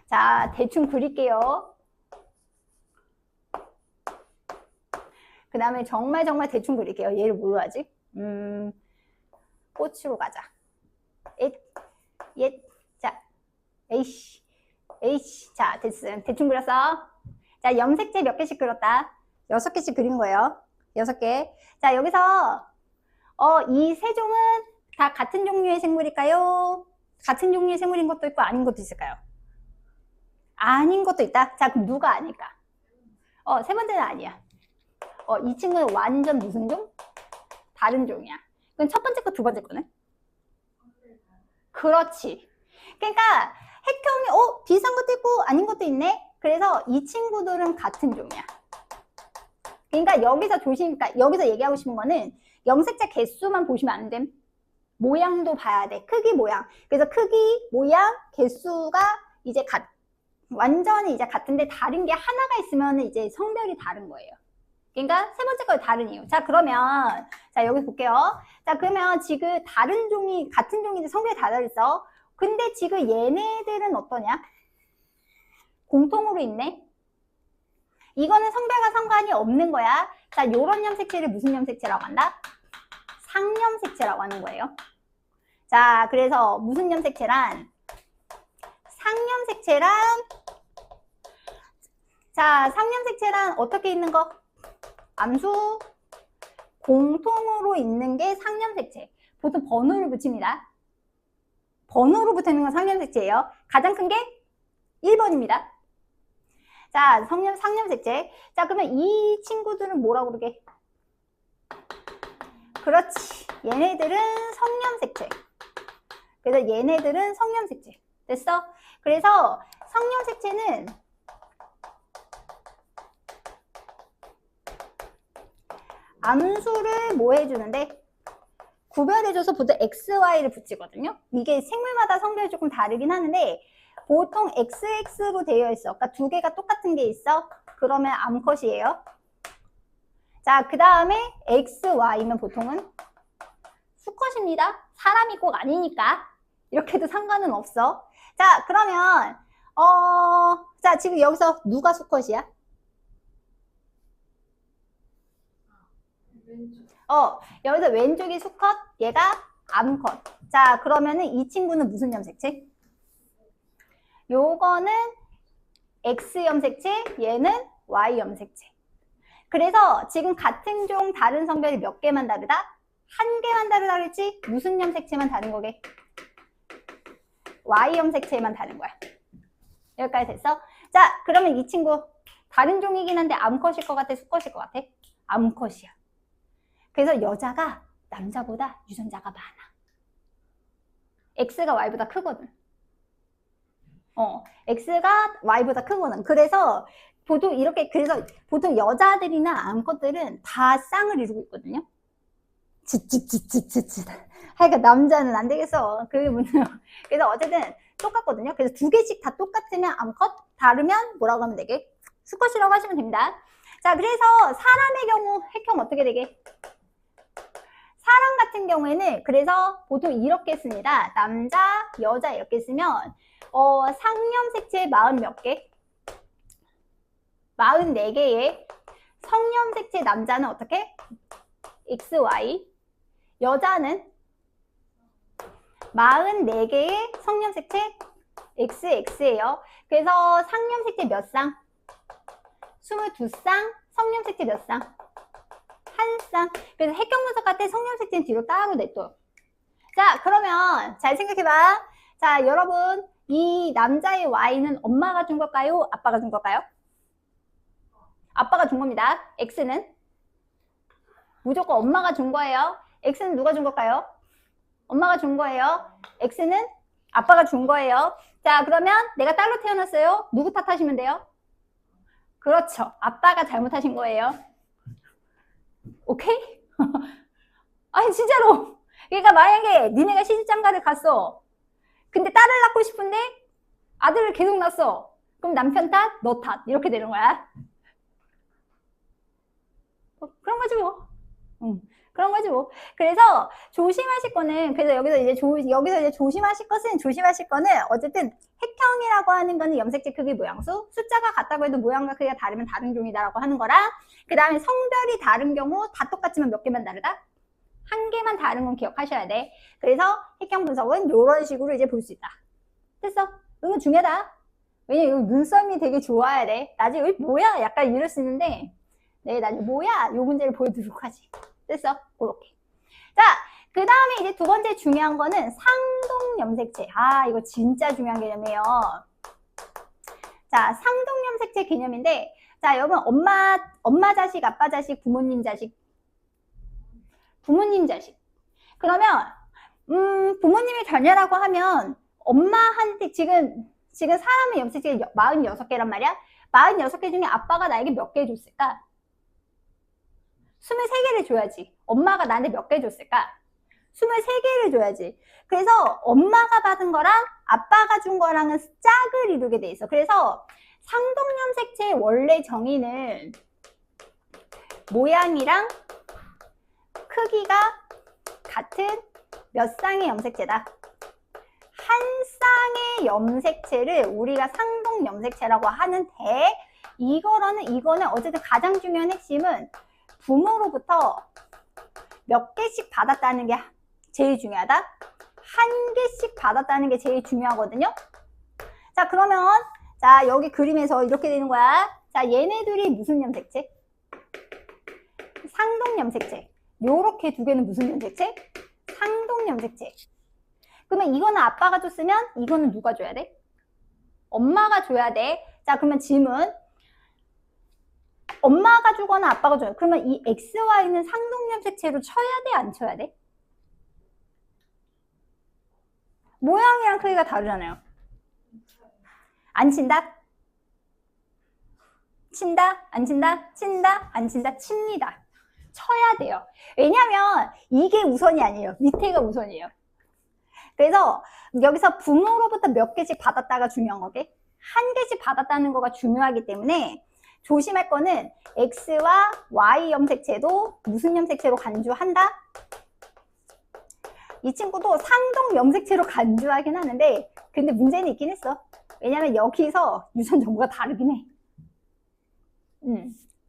자, 대충 그릴게요. 그 다음에 정말 대충 그릴게요. 얘를 뭘로 하지? 꽃으로 가자. 자, 자, 됐음. 대충 그렸어. 자, 염색체 몇 개씩 그렸다? 6개씩 그린 거예요. 6개. 자, 여기서 이 세 종은 다 같은 종류의 생물일까요? 같은 종류의 생물인 것도 있고 아닌 것도 있을까요? 아닌 것도 있다. 자, 그럼 누가 아닐까? 세 번째는 아니야. 이 친구는 완전 무슨 종? 다른 종이야. 그럼 첫 번째 거, 두 번째 거는? 그렇지. 그러니까 핵형이 비슷한 것도 있고 아닌 것도 있네. 그래서 이 친구들은 같은 종이야. 그러니까 여기서 얘기하고 싶은 거는 염색체 개수만 보시면 안 됨. 모양도 봐야 돼. 크기, 모양. 그래서 크기, 모양, 개수가 이제 완전히 이제 같은데 다른 게 하나가 있으면 이제 성별이 다른 거예요. 그러니까 세 번째 거 다른 이유. 자, 그러면 자, 여기 볼게요. 자, 그러면 지금 다른 종이 같은 종인데 성별이 다 다르죠. 근데 지금 얘네들은 어떠냐? 공통으로 있네. 이거는 성별과 상관이 없는 거야. 자, 요런 염색체를 무슨 염색체라고 한다? 상염색체라고 하는 거예요. 자, 그래서 무슨 염색체란? 상염색체란, 자, 상염색체란 어떻게 있는 거? 암수 공통으로 있는 게 상염색체. 보통 번호를 붙입니다. 번호로 붙어있는 건 상염색체예요. 가장 큰 게 1번입니다. 자, 상염색체. 자, 그러면 이 친구들은 뭐라고 그러게? 그렇지. 얘네들은 성염색체. 그래서 얘네들은 성염색체. 됐어? 그래서 성염색체는 암수를 뭐 해주는데? 구별해줘서 보통 XY를 붙이거든요. 이게 생물마다 성별이 조금 다르긴 하는데 보통 XX로 되어 있어. 그러니까 두 개가 똑같은 게 있어. 그러면 암컷이에요. 자, 그 다음에 XY면 보통은 수컷입니다. 사람이 꼭 아니니까. 이렇게 해도 상관은 없어. 자, 그러면 자, 지금 여기서 누가 수컷이야? 왼쪽. 여기서 왼쪽이 수컷, 얘가 암컷. 자, 그러면은 이 친구는 무슨 염색체? 요거는 X 염색체, 얘는 Y 염색체. 그래서 지금 같은 종 다른 성별이 몇 개만 다르다? 한 개만 다르다 그랬지? 무슨 염색체만 다른 거게? Y 염색체만 다른 거야. 여기까지 됐어? 자, 그러면 이 친구 다른 종이긴 한데 암컷일 것 같아? 수컷일 것 같아? 암컷이야. 그래서 여자가 남자보다 유전자가 많아. X가 Y보다 크거든. X가 Y보다 크거든. 그래서 보통 여자들이나 암컷들은 다 쌍을 이루고 있거든요. 하여간 남자는 안 되겠어. 그게 뭐냐. 그래서 어쨌든 똑같거든요. 그래서 두 개씩 다 똑같으면 암컷, 다르면 뭐라고 하면 되게? 수컷이라고 하시면 됩니다. 자, 그래서 사람의 경우 핵형 어떻게 되게? 사람 같은 경우에는 그래서 보통 이렇게 씁니다. 남자, 여자 이렇게 쓰면 상염색체 40 몇 개? 44개의 성염색체 남자는 어떻게? XY. 여자는 44개의 성염색체 XX예요. 그래서 상염색체 몇 쌍? 22쌍. 성염색체 몇 쌍? 한 쌍. 그래서 핵경분석 때 성염색체는 뒤로 따로 냅둬요. 자, 그러면 잘 생각해봐. 자, 여러분, 이 남자의 Y는 엄마가 준 걸까요? 아빠가 준 걸까요? 아빠가 준 겁니다. X는 무조건 엄마가 준 거예요. X는 누가 준 걸까요? 엄마가 준 거예요. X는 아빠가 준 거예요. 자, 그러면 내가 딸로 태어났어요. 누구 탓하시면 돼요? 그렇죠. 아빠가 잘못하신 거예요. 오케이? 아니, 진짜로. 그러니까 만약에 니네가 시집장가를 갔어. 근데 딸을 낳고 싶은데 아들을 계속 낳았어. 그럼 남편 탓, 너 탓. 이렇게 되는 거야. 그런 거지 뭐. 그런 거지 뭐. 그래서 조심하실 거는, 그래서 여기서 이제 조심하실 거는 어쨌든 핵형이라고 하는 거는 염색체 크기 모양수, 숫자가 같다고 해도 모양과 크기가 다르면 다른 종이다라고 하는 거랑, 그 다음에 성별이 다른 경우 다 똑같지만 몇 개만 다르다? 한 개만 다른 건 기억하셔야 돼. 그래서 핵형 분석은 이런 식으로 이제 볼 수 있다. 됐어? 이건 중요하다. 왜냐면 눈썹이 되게 좋아야 돼. 나중에 뭐야? 약간 이럴 수 있는데, 네, 나중에 뭐야? 요 문제를 보여드리도록 하지. 됐어? 그렇게. 자, 그 다음에 이제 두 번째 중요한 거는 상동 염색체. 아, 이거 진짜 중요한 개념이에요. 자, 상동 염색체 개념인데, 자, 여러분, 엄마 자식, 아빠 자식, 부모님 자식. 부모님 자식. 그러면, 부모님이 자녀라고 하면, 엄마한테 지금 사람의 염색체가 46개란 말이야? 46개 중에 아빠가 나에게 몇 개 줬을까? 23개를 줘야지. 엄마가 나한테 몇 개 줬을까? 23개를 줘야지. 그래서 엄마가 받은 거랑 아빠가 준 거랑은 짝을 이루게 돼 있어. 그래서 상동염색체의 원래 정의는 모양이랑 크기가 같은 몇 쌍의 염색체다. 한 쌍의 염색체를 우리가 상동염색체라고 하는데, 이거는 어쨌든 가장 중요한 핵심은 부모로부터 몇 개씩 받았다는 게 제일 중요하다. 한 개씩 받았다는 게 제일 중요하거든요. 자, 그러면 자, 여기 그림에서 이렇게 되는 거야. 자, 얘네들이 무슨 염색체? 상동염색체. 요렇게 두 개는 무슨 염색체? 상동염색체. 그러면 이거는 아빠가 줬으면 이거는 누가 줘야 돼? 엄마가 줘야 돼. 자, 그러면 질문. 엄마가 주거나 아빠가 줘요. 그러면 이 XY는 상동염색체로 쳐야 돼? 안 쳐야 돼? 모양이랑 크기가 다르잖아요. 안 친다? 친다? 안 친다? 친다? 안 친다? 칩니다. 쳐야 돼요. 왜냐면 이게 우선이 아니에요. 밑에가 우선이에요. 그래서 여기서 부모로부터 몇 개씩 받았다가 중요한 거게, 한 개씩 받았다는 거가 중요하기 때문에 조심할 거는 X와 Y 염색체도 무슨 염색체로 간주한다? 이 친구도 상동 염색체로 간주하긴 하는데, 근데 문제는 있긴 했어. 왜냐면 여기서 유전 정보가 다르긴 해.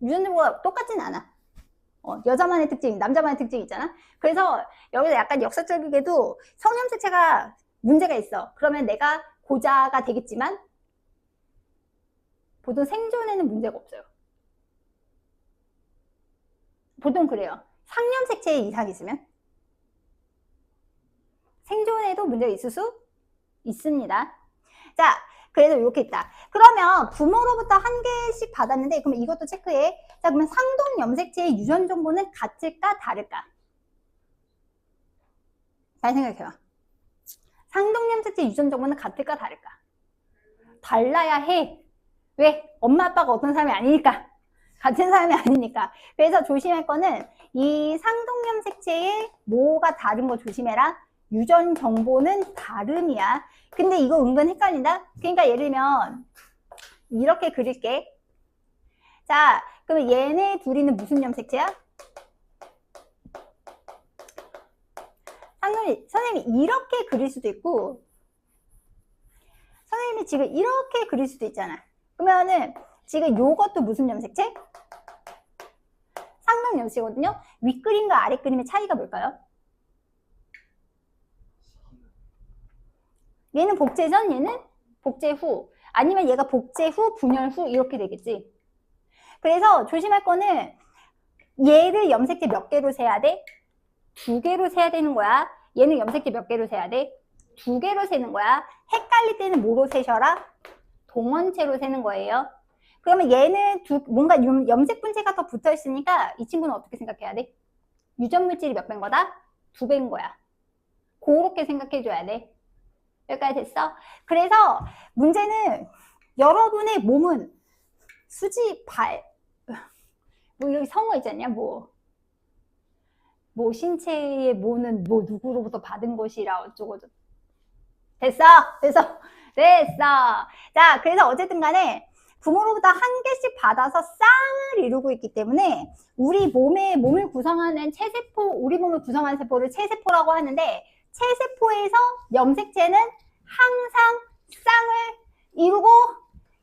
유전 정보가 똑같진 않아. 여자만의 특징, 남자만의 특징이 있잖아. 그래서 여기서 약간 역사적이게도 성염색체가 문제가 있어. 그러면 내가 고자가 되겠지만 보통 생존에는 문제가 없어요. 보통 그래요. 상염색체에 이상이 있으면 생존에도 문제가 있을 수 있습니다. 자, 그래서 이렇게 있다. 그러면 부모로부터 한 개씩 받았는데, 그러면 이것도 체크해. 자, 그러면 상동 염색체의 유전 정보는 같을까 다를까? 잘 생각해봐. 상동 염색체 유전 정보는 같을까 다를까? 달라야 해. 왜? 엄마 아빠가 어떤 사람이 아니니까. 같은 사람이 아니니까. 그래서 조심할 거는 이 상동 염색체의 뭐가 다른 거 조심해라. 유전 정보는 다름이야. 근데 이거 은근 헷갈린다? 그러니까 예를 들면 이렇게 그릴게. 자, 그러면 얘네 둘이는 무슨 염색체야? 선생님이 이렇게 그릴 수도 있고, 선생님이 지금 이렇게 그릴 수도 있잖아. 그러면은 지금 요것도 무슨 염색체? 상동 염색이거든요. 윗그림과 아랫그림의 차이가 뭘까요? 얘는 복제 전, 얘는 복제 후. 아니면 얘가 복제 후, 분열 후 이렇게 되겠지. 그래서 조심할 거는 얘를 염색제 몇 개로 세야 돼? 2개로 세야 되는 거야. 얘는 염색제 몇 개로 세야 돼? 2개로 세는 거야. 헷갈릴 때는 뭐로 세셔라? 동원체로 세는 거예요. 그러면 얘는 뭔가 염색 분체가 더 붙어 있으니까 이 친구는 어떻게 생각해야 돼? 유전 물질이 몇 배인 거다? 2배인 거야. 그렇게 생각해 줘야 돼. 여기까지 됐어? 그래서 문제는 여러분의 몸은 수지, 발, 뭐 여기 성어 있지 않냐? 뭐 신체의 모는 뭐 누구로부터 받은 것이라 어쩌고 저쩌고. 됐어. 자, 그래서 어쨌든 간에 부모로부터 한 개씩 받아서 쌍을 이루고 있기 때문에 우리 몸을 구성하는 체세포, 우리 몸을 구성하는 세포를 체세포라고 하는데, 체세포에서 염색체는 항상 쌍을 이루고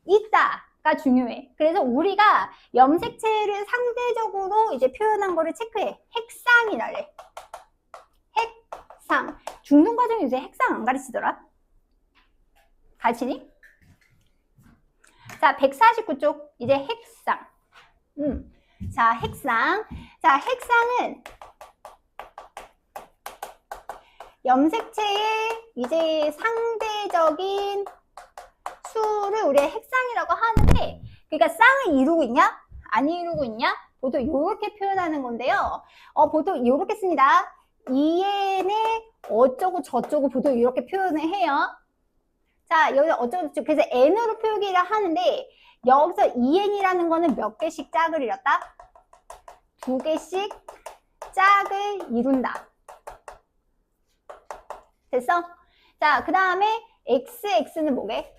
있다가 중요해. 그래서 우리가 염색체를 상대적으로 이제 표현한 거를 체크해. 핵상이랄래. 핵상. 중등 과정에 요새 핵상 안 가르치더라? 가르치니? 자, 149쪽 이제 핵상. 자, 핵상. 자, 핵상은 염색체의 이제 상대적인 수를 우리가 핵상이라고 하는데, 그러니까 쌍을 이루고 있냐? 안 이루고 있냐? 보통 이렇게 표현하는 건데요. 보통 이렇게 씁니다. EN의 어쩌고 저쩌고 보통 이렇게 표현을 해요. 자, 여기 어쩌고 저쩌고. 그래서 N으로 표기를 하는데, 여기서 EN이라는 거는 몇 개씩 짝을 이뤘다? 2개씩 짝을 이룬다. 됐어? 자, 그 다음에 XX는 뭐게?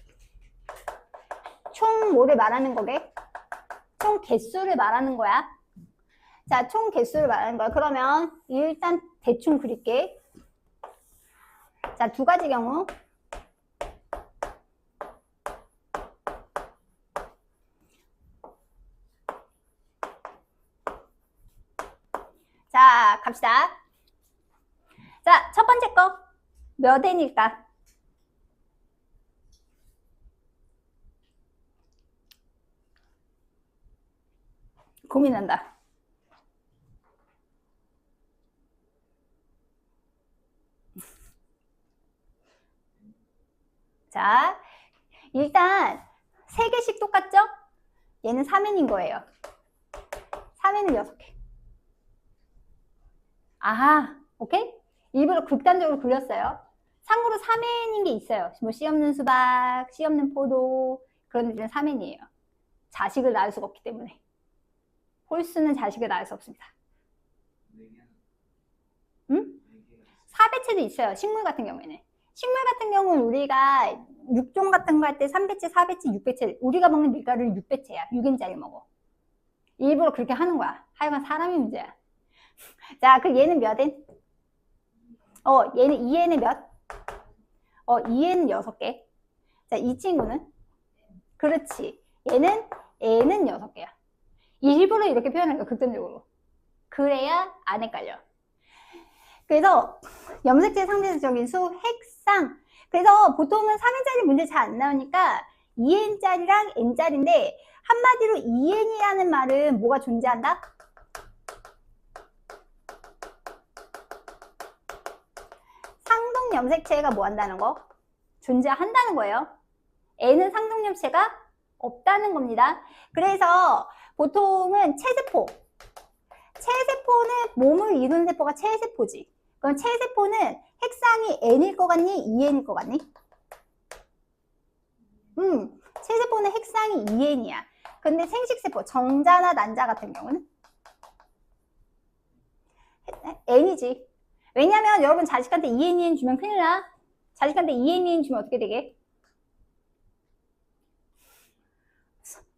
총 뭐를 말하는 거게? 총 개수를 말하는 거야. 자, 총 개수를 말하는 거야. 그러면 일단 대충 그릴게. 자, 2가지 경우. 자, 갑시다. 자, 첫 번째 거. 몇 N일까? 고민한다. 자, 일단 3개씩 똑같죠? 얘는 3N인 거예요. 3N은 6개. 아하, 오케이? 일부러 극단적으로 그렸어요. 참고로 3N인 게 있어요. 뭐 씨 없는 수박, 씨 없는 포도, 그런 애들은 3N이에요. 자식을 낳을 수가 없기 때문에. 홀수는 자식을 낳을 수 없습니다. 응? 4배체도 있어요. 식물 같은 경우에는. 식물 같은 경우는 우리가 육종 같은 거 할 때 3배체, 4배체, 6배체, 우리가 먹는 밀가루는 6배체야. 6N짜리 먹어. 일부러 그렇게 하는 거야. 하여간 사람이 문제야. 자, 그 얘는 몇 N? 얘는 2N은 몇? 2N은 6개. 자, 이 친구는? 그렇지. 얘는 N은 6개야. 일부러 이렇게 표현하는 거야, 극단적으로. 그래야 안 헷갈려. 그래서 염색체 상대적인 수, 핵상. 그래서 보통은 3N짜리 문제 잘 안 나오니까 2N짜리랑 N짜리인데, 한마디로 2N이라는 말은 뭐가 존재한다? 상동 염색체가 뭐 한다는 거? 존재한다는 거예요. N은 상동 염색체가 없다는 겁니다. 그래서 보통은 체세포는 몸을 이루는 세포가 체세포지. 그럼 체세포는 핵상이 N일 것 같니? 2N일 것 같니? 체세포는 핵상이 2N이야. 근데 생식세포, 정자나 난자 같은 경우는 N이지. 왜냐면 여러분 자식한테 2N 주면 큰일 나. 자식한테 2N 주면 어떻게 되게?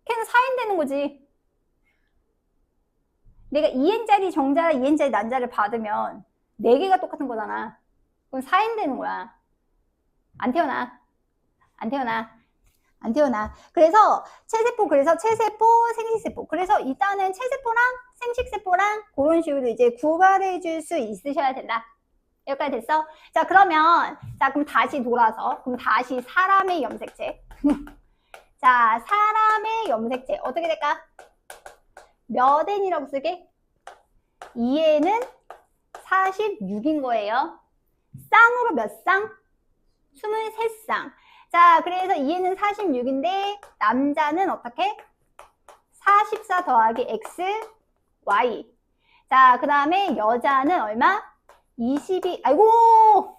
걔는 4N 되는 거지. 내가 2N짜리 정자랑 2N짜리 난자를 받으면 4개가 똑같은 거잖아. 그럼 4N 되는 거야. 안 태어나. 안 태어나. 안 태어나. 그래서 체세포, 생식세포. 그래서 일단은 체세포랑 생식세포랑 그런 식으로 이제 구별해 줄 수 있으셔야 된다. 여기까지 됐어? 자, 그러면, 자, 그럼 다시 돌아서, 그럼 다시 사람의 염색체. 자, 사람의 염색체. 어떻게 될까? 몇 N이라고 쓰게? 2N은 46인 거예요. 쌍으로 몇 쌍? 23쌍. 자, 그래서 2N은 46인데, 남자는 어떻게? 44 더하기 X, Y. 자, 그 다음에 여자는 얼마? 22, 아이고!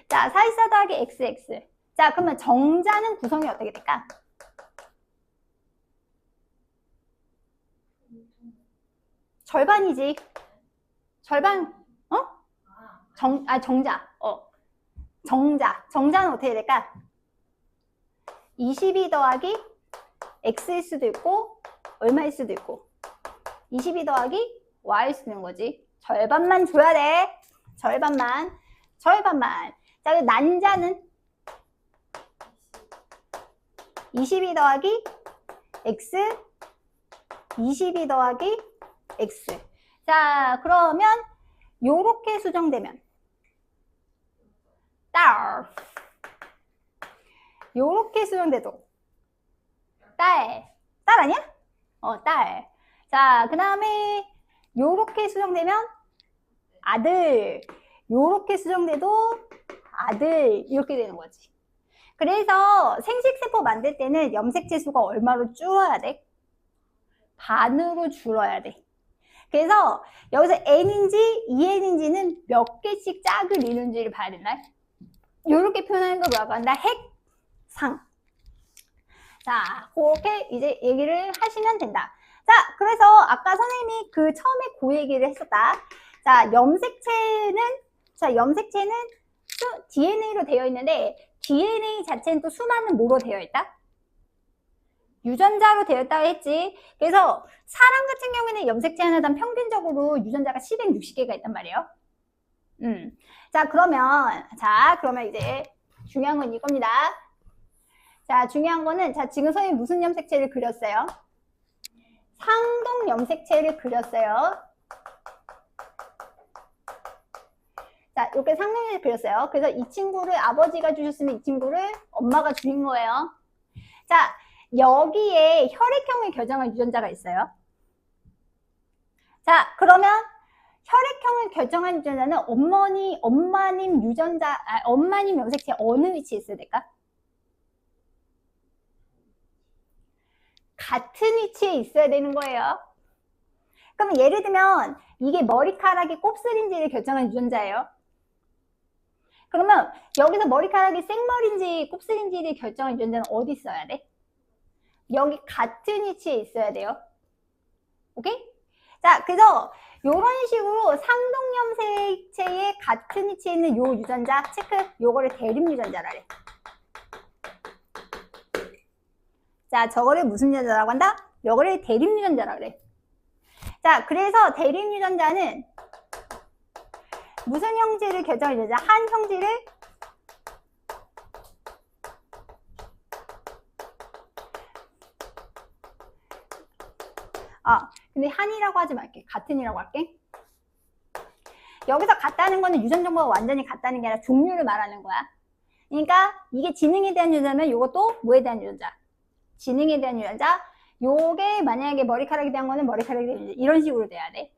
자, 44 더하기 XX. 자, 그러면 정자는 구성이 어떻게 될까? 절반이지. 절반, 정자. 정자는 어떻게 될까? 22 더하기 X일 수도 있고, 얼마일 수도 있고. 22 더하기 Y일 수도 있는 거지. 절반만 줘야 돼. 절반만. 자, 그리고 난자는 22 더하기 X, 22 더하기 X. 자, 그러면 요렇게 수정되면 딸. 요렇게 수정돼도 딸 아니야? 딸. 자, 그 다음에 요렇게 수정되면 아들. 요렇게 수정돼도 아들. 이렇게 되는 거지. 그래서 생식세포 만들 때는 염색체 수가 얼마로 줄어야 돼? 반으로 줄어야 돼. 그래서 여기서 N인지 2N인지는 몇 개씩 짝을 이루는지를 봐야 된다. 이렇게 표현하는 걸 뭐라고 한다? 핵상. 자, 그렇게 이제 얘기를 하시면 된다. 자, 그래서 아까 선생님이 그 처음에 그 얘기를 했었다. 자, 염색체는 DNA로 되어 있는데 DNA 자체는 또 수많은 뭐로 되어 있다? 유전자로 되어 있다고 했지. 그래서 사람 같은 경우에는 염색체 하나당 평균적으로 유전자가 760개가 있단 말이에요. 자, 그러면 이제 중요한 건 이겁니다. 자, 중요한 거는, 자, 지금 선생님이 무슨 염색체를 그렸어요? 상동 염색체를 그렸어요. 자, 이렇게 상동을 그렸어요. 그래서 이 친구를 아버지가 주셨으면 이 친구를 엄마가 주인 거예요. 자, 여기에 혈액형을 결정할 유전자가 있어요. 자, 그러면 혈액형을 결정한 유전자는 엄마님 염색체 어느 위치에 있어야 될까? 같은 위치에 있어야 되는 거예요. 그러면 예를 들면 이게 머리카락이 곱슬인지를 결정한 유전자예요. 그러면 여기서 머리카락이 생머리인지 곱슬인지를 결정한 유전자는 어디 있어야 돼? 여기 같은 위치에 있어야 돼요. 오케이? 자, 그래서 이런 식으로 상동염색체의 같은 위치에 있는 요 유전자 체크, 요거를 대립 유전자라 그래. 자, 저거를 무슨 유전자라고 한다? 요거를 대립 유전자라 그래. 자, 그래서 대립 유전자는 무슨 형질을 결정해 주자? 한 형질을 근데 한이라고 하지 말게. 같은이라고 할게. 여기서 같다는 거는 유전 정보가 완전히 같다는 게 아니라 종류를 말하는 거야. 그러니까 이게 지능에 대한 유전자면 이것도 뭐에 대한 유전자? 지능에 대한 유전자. 요게 만약에 머리카락에 대한 거는 머리카락에 대한 유전자. 이런 식으로 돼야 돼.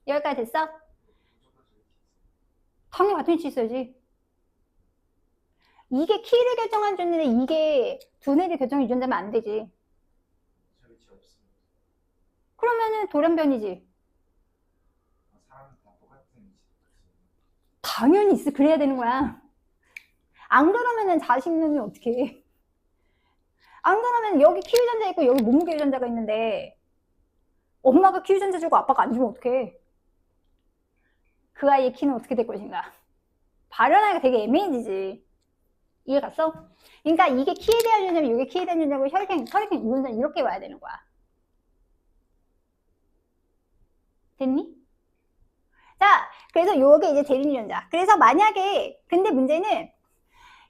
여기까지 됐어? 당연히 같은 위치 있어야지. 이게 키를 결정한 유전자인데 이게 두뇌를 결정한 유전자면 안 되지. 그러면은 돌연변이지. 사람은 다 똑같은 위치. 당연히 있어. 그래야 되는 거야. 안 그러면은 자식놈이 어떻게 해? 안 그러면 여기 키 유전자 있고 여기 몸무게 유전자가 있는데 엄마가 키 유전자 주고 아빠가 안 주면 어떡해? 그 아이의 키는 어떻게 될 것인가? 발현하기가 되게 애매해지지. 이해 갔어? 그러니까 이게 키에 대한 유전자면 이게 키에 대한 유전자고 혈액형 유전자는 이렇게 와야 되는 거야. 됐니? 자, 그래서 요게 이제 대립 유전자. 그래서 만약에, 근데 문제는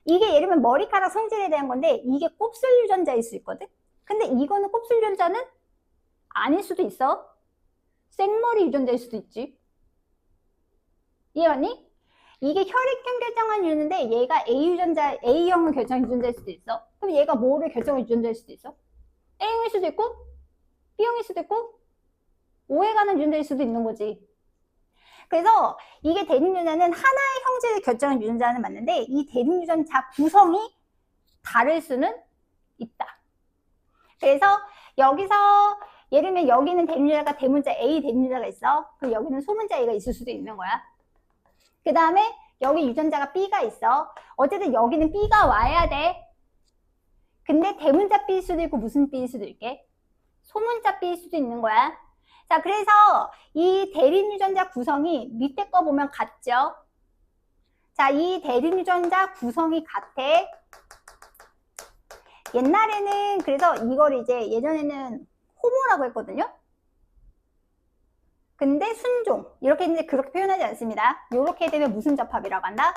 이게 예를 들면 머리카락 성질에 대한 건데 이게 곱슬 유전자일 수 있거든. 근데 이거는 곱슬 유전자는 아닐 수도 있어. 생머리 유전자일 수도 있지. 이해했니? 이게 혈액형 결정한 유전자인데 얘가 A형을 결정한 유전자일 수도 있어. 그럼 얘가 뭐를 결정한 유전자일 수도 있어? A형일 수도 있고 B형일 수도 있고 O에 가는 유전자일 수도 있는 거지. 그래서 이게 대립 유전자는 하나의 형질을 결정한 유전자는 맞는데 이 대립 유전자 구성이 다를 수는 있다. 그래서 여기서 예를 들면 여기는 대립 유전자가 대문자 A 대립 유전자가 있어. 그럼 여기는 소문자 A가 있을 수도 있는 거야. 그 다음에 여기 유전자가 B가 있어. 어쨌든 여기는 B가 와야 돼. 근데 대문자 B일 수도 있고 무슨 B일 수도 있게? 소문자 B일 수도 있는 거야. 자, 그래서 이 대립 유전자 구성이 밑에 거 보면 같죠? 자, 이 대립 유전자 구성이 같아. 옛날에는 그래서 이걸 이제 예전에는 호모라고 했거든요. 근데 순종 이렇게 했는데 그렇게 표현하지 않습니다. 이렇게 되면 무슨 접합이라고 한다?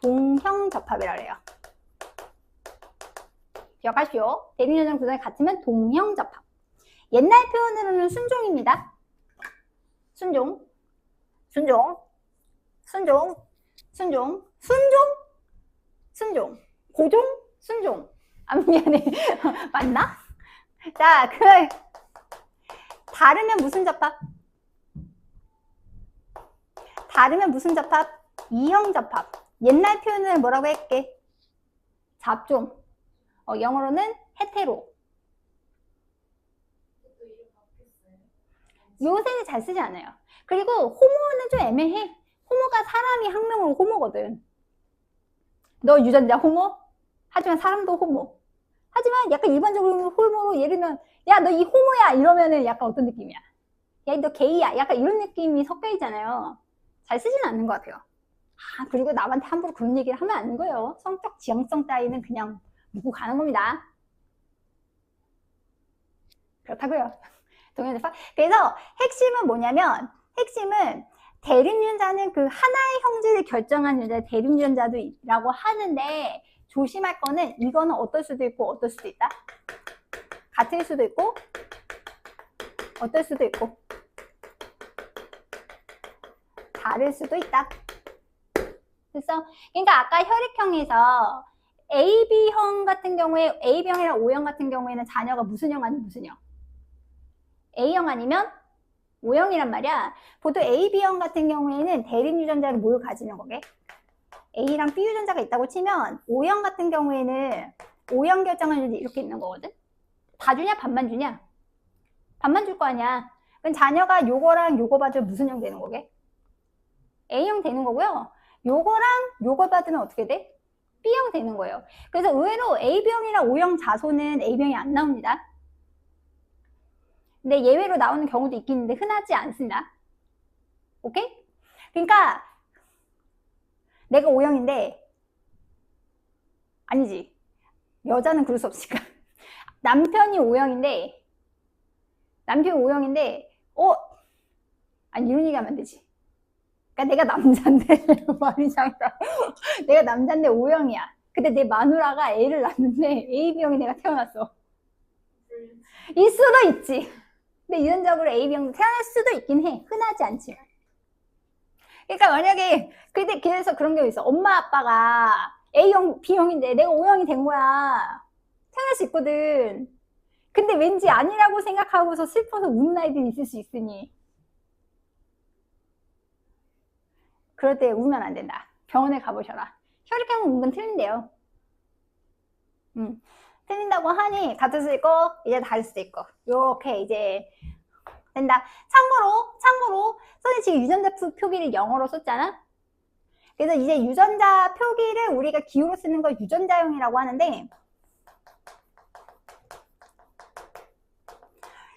동형 접합이라고 해요. 기억하시오. 대립 유전자 구성이 같으면 동형 접합. 옛날 표현으로는 순종입니다. 순종, 순종, 순종, 순종, 순종, 순종, 고종, 순종. 아, 미안해. 맞나? 자, 다르면 무슨 접합? 다르면 무슨 접합? 이형 접합. 옛날 표현은 뭐라고 할게? 잡종. 영어로는 헤테로. 요새는 잘 쓰지 않아요. 그리고 호모는 좀 애매해. 호모가 사람이 학명으로 호모거든. 너 유전자 호모? 하지만 사람도 호모. 하지만 약간 일반적으로 호모로 예를 들면 야, 너 이 호모야 이러면은 약간 어떤 느낌이야? 야, 너 게이야. 약간 이런 느낌이 섞여 있잖아요. 잘 쓰지는 않는 것 같아요. 그리고 남한테 함부로 그런 얘기를 하면 안 되는 거예요. 성적 지향성 따위는 그냥 묻고 가는 겁니다. 그렇다고요. 그래서 핵심은 뭐냐면 핵심은 대립 유전자는 그 하나의 형질을 결정한 유전자 대립 유전자도라고 하는데 조심할 거는 이거는 어떨 수도 있고 어떨 수도 있다. 같을 수도 있고 어떨 수도 있고 다를 수도 있다. 그래서 그러니까 아까 혈액형에서 AB형 같은 경우에 AB형이랑 O형 같은 경우에는 자녀가 무슨 형 아니면 무슨 형? A형 아니면 O형이란 말이야. 보통 AB형 같은 경우에는 대립 유전자를 뭘 가지는 거게? A랑 B 유전자가 있다고 치면 O형 같은 경우에는 O형 결정한 유전자 이렇게 있는 거거든. 다 주냐 반만 주냐? 반만 줄 거 아니야. 그럼 자녀가 요거랑 요거 받으면 무슨 형 되는 거게? A형 되는 거고요. 요거랑 요거 받으면 어떻게 돼? B형 되는 거예요. 그래서 의외로 AB형이랑 O형 자손은 A형이 안 나옵니다. 근데 예외로 나오는 경우도 있긴 한데 흔하지 않습니다. 오케이? 그러니까 내가 O형인데 아니지. 여자는 그럴 수 없으니까. 남편이 O형인데 아니 이런 얘기 하면 안 되지. 그러니까 내가 남자인데 말이 장사. 내가 남자인데 O형이야. 근데 내 마누라가 애를 낳았는데 AB형이 내가 태어났어. 일 수도 있지. 근데 유전적으로 AB형도 태어날 수도 있긴 해. 흔하지 않지만. 그러니까 만약에 그래서 그런 경우 있어. 엄마 아빠가 A형, B형인데 내가 O형이 된 거야. 태어날 수 있거든. 근데 왠지 아니라고 생각하고서 슬퍼서 우는 아이들이 있을 수 있으니 그럴 때 우면 안 된다. 병원에 가보셔라. 혈액형은 은근 틀린대요. 틀린다고 하니 같을 수도 있고 이제 다를 수도 있고 이렇게 이제 된다. 참고로 선생님 지금 유전자 표기를 영어로 썼잖아. 그래서 이제 유전자 표기를 우리가 기호로 쓰는 걸 유전자형이라고 하는데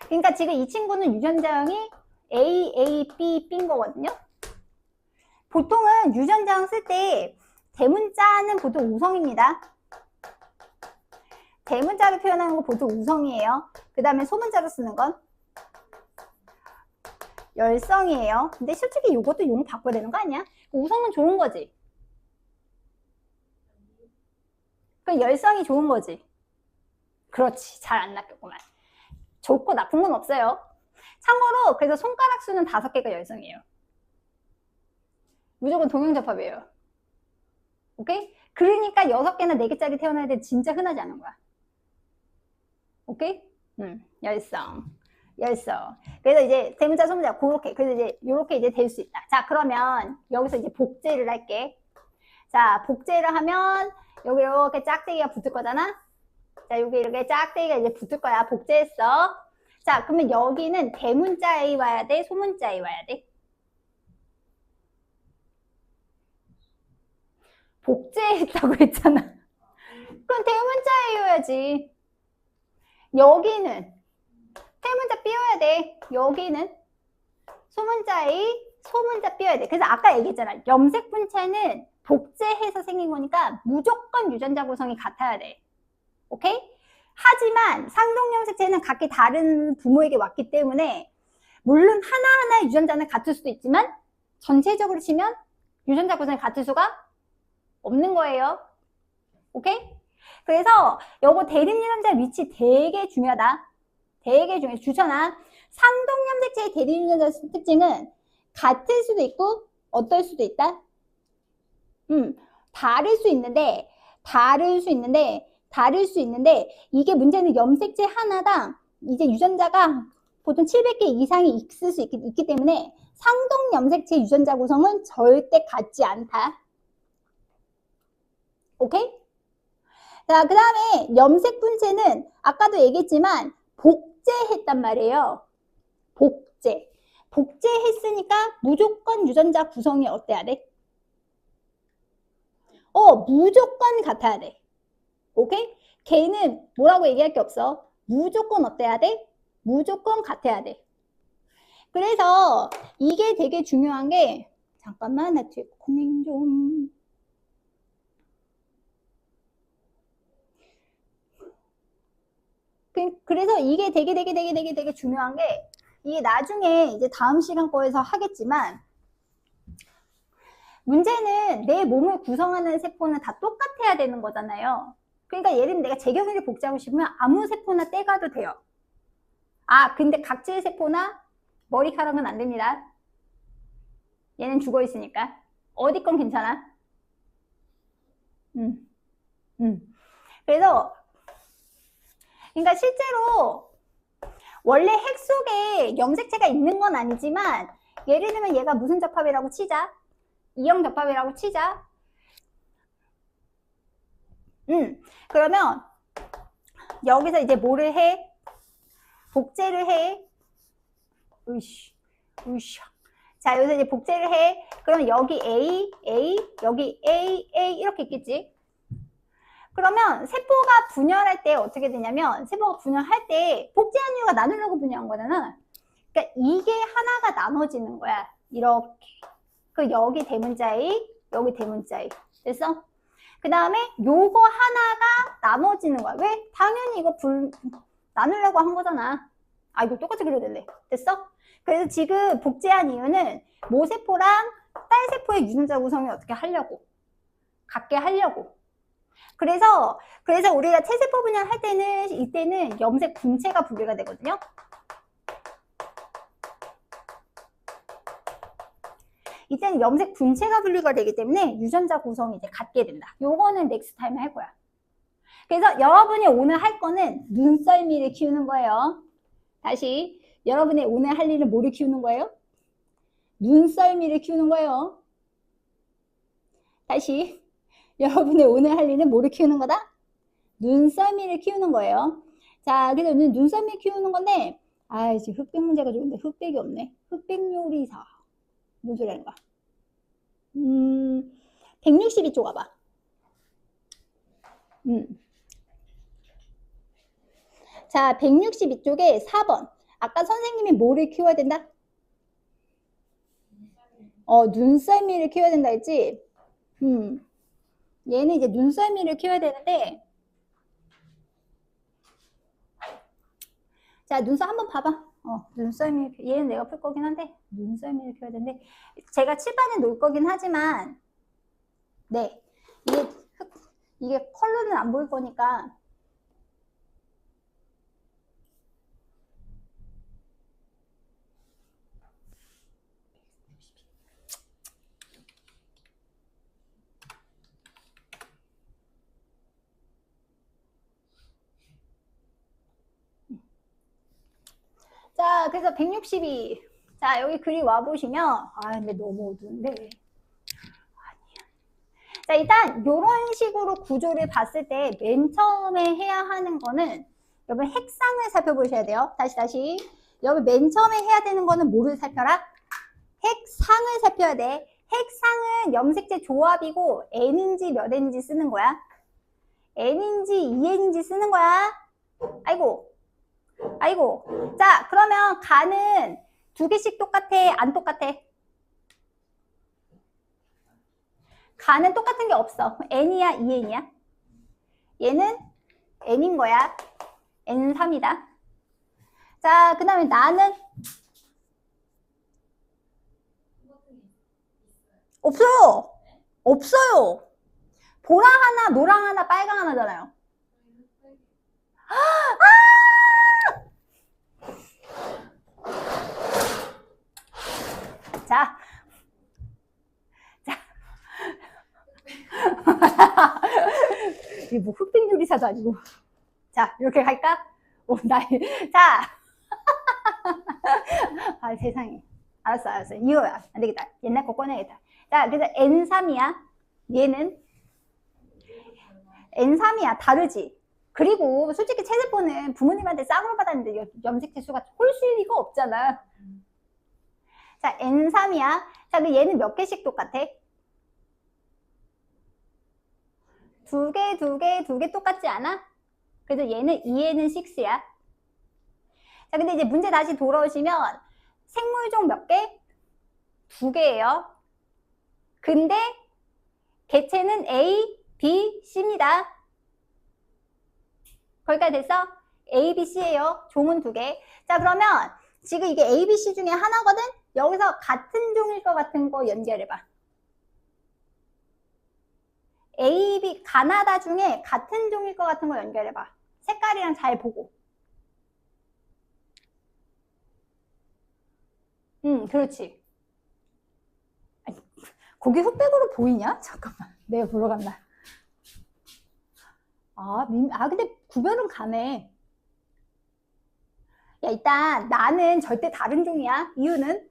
그러니까 지금 이 친구는 유전자형이 A, A, B, B인 거거든요. 보통은 유전자형 쓸 때 대문자는 보통 우성입니다. 대문자로 표현하는 거 보통 우성이에요. 그 다음에 소문자로 쓰는 건 열성이에요. 근데 솔직히 이것도 용 바꿔야 되는 거 아니야? 우성은 좋은 거지. 그럼 열성이 좋은 거지. 그렇지. 잘 안 낚였구만. 좋고 나쁜 건 없어요. 참고로 그래서 손가락 수는 5개가 열성이에요. 무조건 동형접합이에요. 오케이? 그러니까 6개나 4개짜리 태어날 때 진짜 흔하지 않은 거야. 오케이? 열성. 그래서 이제 대문자, 소문자, 그렇게. 그래서 이제 요렇게 이제 될 수 있다. 자, 그러면 여기서 이제 복제를 할게. 자, 복제를 하면 여기 이렇게 짝대기가 붙을 거잖아? 자, 여기 이렇게 짝대기가 이제 붙을 거야. 복제했어. 자, 그러면 여기는 대문자 A 와야 돼? 소문자 A 와야 돼? 복제했다고 했잖아. 그럼 대문자 A여야지. 여기는 대문자 B여야 돼. 여기는 소문자 A, 소문자 B여야 돼. 그래서 아까 얘기했잖아. 염색 분체는 복제해서 생긴 거니까 무조건 유전자 구성이 같아야 돼. 오케이? 하지만 상동염색체는 각기 다른 부모에게 왔기 때문에 물론 하나하나의 유전자는 같을 수도 있지만 전체적으로 치면 유전자 구성이 같을 수가 없는 거예요. 오케이? 그래서 요거 대립유전자 위치 되게 중요하다. 되게 중요해. 주천아. 상동염색체의 대립유전자 특징은 같을 수도 있고 어떨 수도 있다. 다를 수 있는데 이게 문제는 염색체 하나당 이제 유전자가 보통 700개 이상이 있을 수 있기 때문에 상동염색체 유전자 구성은 절대 같지 않다. 오케이? 자, 그 다음에 염색 분체는 아까도 얘기했지만 복제했단 말이에요. 복제했으니까 무조건 유전자 구성이 어때야 돼? 무조건 같아야 돼. 오케이? 걔는 뭐라고 얘기할 게 없어. 무조건 어때야 돼? 무조건 같아야 돼. 그래서 이게 되게 중요한 게 잠깐만 나 뒤에 코밍 좀 그래서 이게 되게 중요한 게 이게 나중에 이제 다음 시간 거에서 하겠지만 문제는 내 몸을 구성하는 세포는 다 똑같아야 되는 거잖아요. 그러니까 예를 들면 내가 재경이를 복제하고 싶으면 아무 세포나 떼가도 돼요. 아, 근데 각질 세포나 머리카락은 안 됩니다. 얘는 죽어 있으니까. 어디 건 괜찮아? 그래서 그러니까 실제로 원래 핵 속에 염색체가 있는 건 아니지만 예를 들면 얘가 무슨 접합이라고 치자. 이형 접합이라고 치자. 그러면 여기서 이제 뭐를 해? 복제를 해. 자, 여기서 이제 복제를 해. 그럼 여기 A, 여기 A 이렇게 있겠지? 그러면 세포가 분열할 때 어떻게 되냐면 세포가 분열할 때 복제한 이유가 나누려고 분열한 거잖아. 그러니까 이게 하나가 나눠지는 거야. 이렇게. 그 여기 대문자 A, 여기 대문자 A. 됐어? 그 다음에 요거 하나가 나눠지는 거야. 왜? 당연히 이거 나누려고 한 거잖아. 아, 이거 똑같이 그려도 될래. 됐어? 그래서 지금 복제한 이유는 모세포랑 딸세포의 유전자 구성이 어떻게 하려고. 같게 하려고. 그래서 우리가 체세포 분열할 때는 이때는 염색 분체가 분리가 되거든요. 이때는 염색 분체가 분리가 되기 때문에 유전자 구성이 이제 같게 된다. 요거는 넥스트 타임에 할 거야. 그래서 여러분이 오늘 할 거는 눈썰미를 키우는 거예요. 다시 여러분이 오늘 할 일은 뭐를 키우는 거예요? 눈썰미를 키우는 거예요. 다시 여러분의 오늘 할 일은 뭐를 키우는 거다? 눈썰미를 키우는 거예요. 자, 그래서 눈썰미 키우는 건데, 아, 지금 흑백 문제가 좋은데 흑백이 없네. 흑백 요리사. 무슨 소리 하는 거야? 162쪽 와봐. 자, 162쪽에 4번. 아까 선생님이 뭐를 키워야 된다? 눈썰미를 키워야 된다 했지? 얘는 이제 눈썰미를 키워야 되는데, 자, 눈썹 한번 봐봐. 눈썰미, 얘는 내가 풀 거긴 한데, 눈썰미를 키워야 되는데, 제가 칠판에 놓을 거긴 하지만, 네. 이게 컬러는 안 보일 거니까. 자, 그래서 162. 자, 여기 그림 와보시면, 아, 근데 너무 어두운데. 아니야. 자, 일단, 요런 식으로 구조를 봤을 때, 맨 처음에 해야 하는 거는, 여러분, 핵상을 살펴보셔야 돼요. 다시. 여기 맨 처음에 해야 되는 거는 뭐를 살펴라? 핵상을 살펴야 돼. 핵상은 염색체 조합이고, N인지 몇 N인지 쓰는 거야. N인지 2N인지 쓰는 거야. 아이고. 자, 그러면 가는 두 개씩 똑같아? 안 똑같아? 가는 똑같은 게 없어. N이야, 2N이야? 얘는 N인 거야. N3이다. 자, 그 다음에 나는 없어요. 없어요. 보라 하나, 노랑 하나, 빨강 하나잖아요. 자. 이게 뭐 흑백 요리사도 아니고. 자, 이렇게 갈까? 자. 아, 세상에. 알았어. 이거야. 안 되겠다. 옛날 거 꺼내야겠다. 자, 그래서 N3이야. 얘는 N3이야. 다르지? 그리고 솔직히 체세포는 부모님한테 쌍으로 받았는데 염색체 수가 홀수일 리가 없잖아. 자, N3이야. 자, 그럼 얘는 몇 개씩 똑같아? 두 개 똑같지 않아? 그래서 얘는 2N은 6야. 자, 근데 이제 문제 다시 돌아오시면 생물종 몇 개? 2개예요. 근데 개체는 A, B, C입니다. 거기까지 됐어? A, B, C예요. 종은 2개. 자, 그러면 지금 이게 A, B, C 중에 하나거든? 여기서 같은 종일 것 같은 거 연결해봐. A, B, 가나다 중에 같은 종일 것 같은 거 연결해봐. 색깔이랑 잘 보고. 그렇지. 아니, 거기 흑백으로 보이냐? 잠깐만. 내가 보러 간다. 근데 구별은 가네. 야, 일단 나는 절대 다른 종이야. 이유는?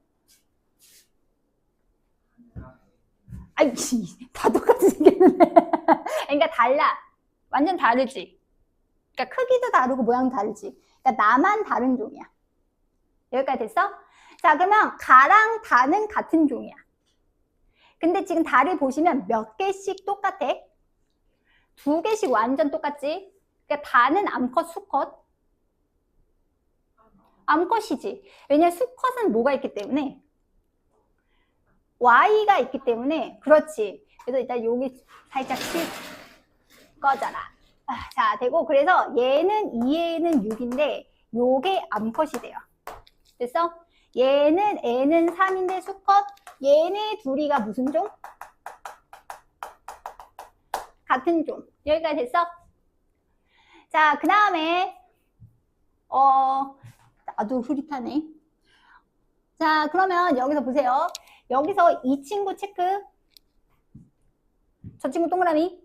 아이, 다 똑같이 생겼는데. 그러니까 달라. 완전 다르지. 그러니까 크기도 다르고 모양도 다르지. 그러니까 나만 다른 종이야. 여기까지 됐어? 자, 그러면 가랑 다는 같은 종이야. 근데 지금 다를 보시면 몇 개씩 똑같아? 2개씩 완전 똑같지? 그러니까 다는 암컷, 수컷. 암컷이지. 왜냐면 수컷은 뭐가 있기 때문에? Y가 있기 때문에. 그렇지. 그래서 일단 여기 살짝 꺼져라. 자, 되고 그래서 얘는 2N은 6인데 요게 암컷이 돼요. 됐어? 얘는 N은 3인데 수컷. 얘네 둘이가 무슨 종? 같은 종. 여기까지 됐어? 자, 그 다음에 나도 흐릿하네. 자, 그러면 여기서 보세요. 여기서 이 친구 체크. 저 친구 동그라미.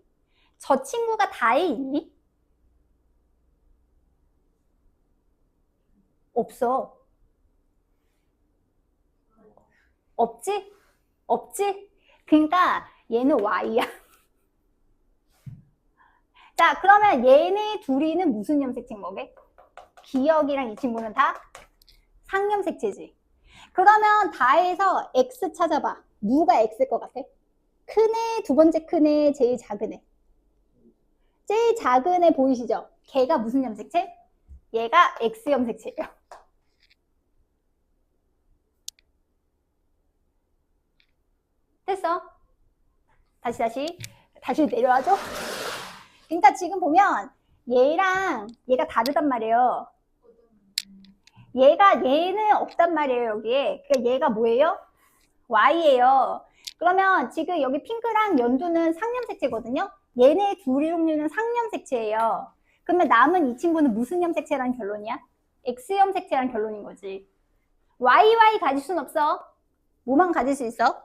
저 친구가 다에 있니? 없어. 없지? 없지? 그러니까 얘는 Y야. 자, 그러면 얘네 둘이는 무슨 염색체인 거게? 기억이랑 이 친구는 다 상염색체지. 그러면 다에서 X 찾아봐. 누가 X일 것 같아? 큰 애, 두 번째 큰 애, 제일 작은 애. 제일 작은 애 보이시죠? 걔가 무슨 염색체? 얘가 X 염색체예요. 됐어? 다시 내려와줘. 그러니까 지금 보면 얘랑 얘가 다르단 말이에요. 얘는 없단 말이에요, 여기에. 그러니까 얘가 뭐예요? Y예요. 그러면 지금 여기 핑크랑 연두는 상염색체거든요. 얘네 둘의 종류는 상염색체예요. 그러면 남은 이 친구는 무슨 염색체라는 결론이야? X염색체라는 결론인 거지. YY 가질 순 없어. 뭐만 가질 수 있어?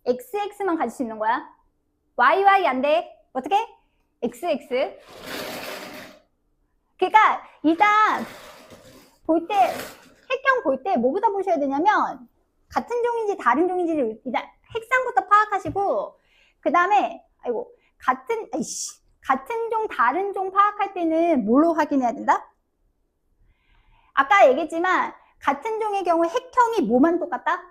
XX만 가질 수 있는 거야. YY 안 돼. 어떻게? XX. 그러니까 일단 볼 때, 핵형 볼 때 뭐부터 보셔야 되냐면 같은 종인지 다른 종인지를 일단 색상부터 파악하시고 그 다음에 같은 종 다른 종 파악할 때는 뭘로 확인해야 된다? 아까 얘기했지만 같은 종의 경우 핵형이 뭐만 똑같다?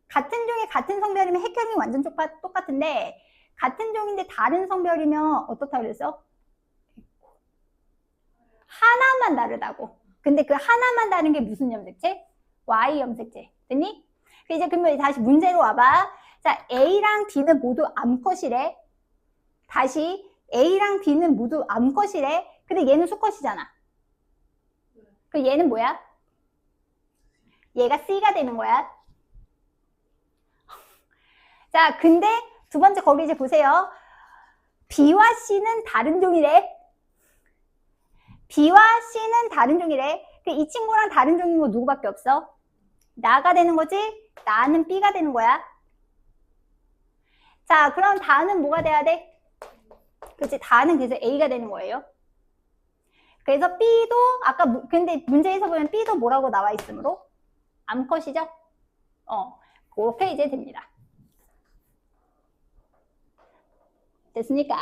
같은 종의 같은 성별이면 핵형이 완전 똑같은데 같은 종인데 다른 성별이면 어떻다 그랬어? 하나만 다르다고. 근데 그 하나만 다른 게 무슨 염색체? Y 염색체. 됐니? 이제 그러면 다시 문제로 와봐. 자, A랑 B는 모두 암컷이래. 다시 A랑 B는 모두 암컷이래. 근데 얘는 수컷이잖아. 그 얘는 뭐야? 얘가 C가 되는 거야. 자, 근데 두 번째 거기 이제 보세요. B와 C는 다른 종이래. B와 C는 다른 종이래. 이 친구랑 다른 종인 거 누구밖에 없어? 나가 되는 거지? 나는 B가 되는 거야. 자, 그럼 다는 뭐가 돼야 돼? 그치, 다는 그래서 A가 되는 거예요. 그래서 B도 아까 근데 문제에서 보면 B도 뭐라고 나와 있으므로 암컷이죠? 그렇게 이제 됩니다. 됐습니까?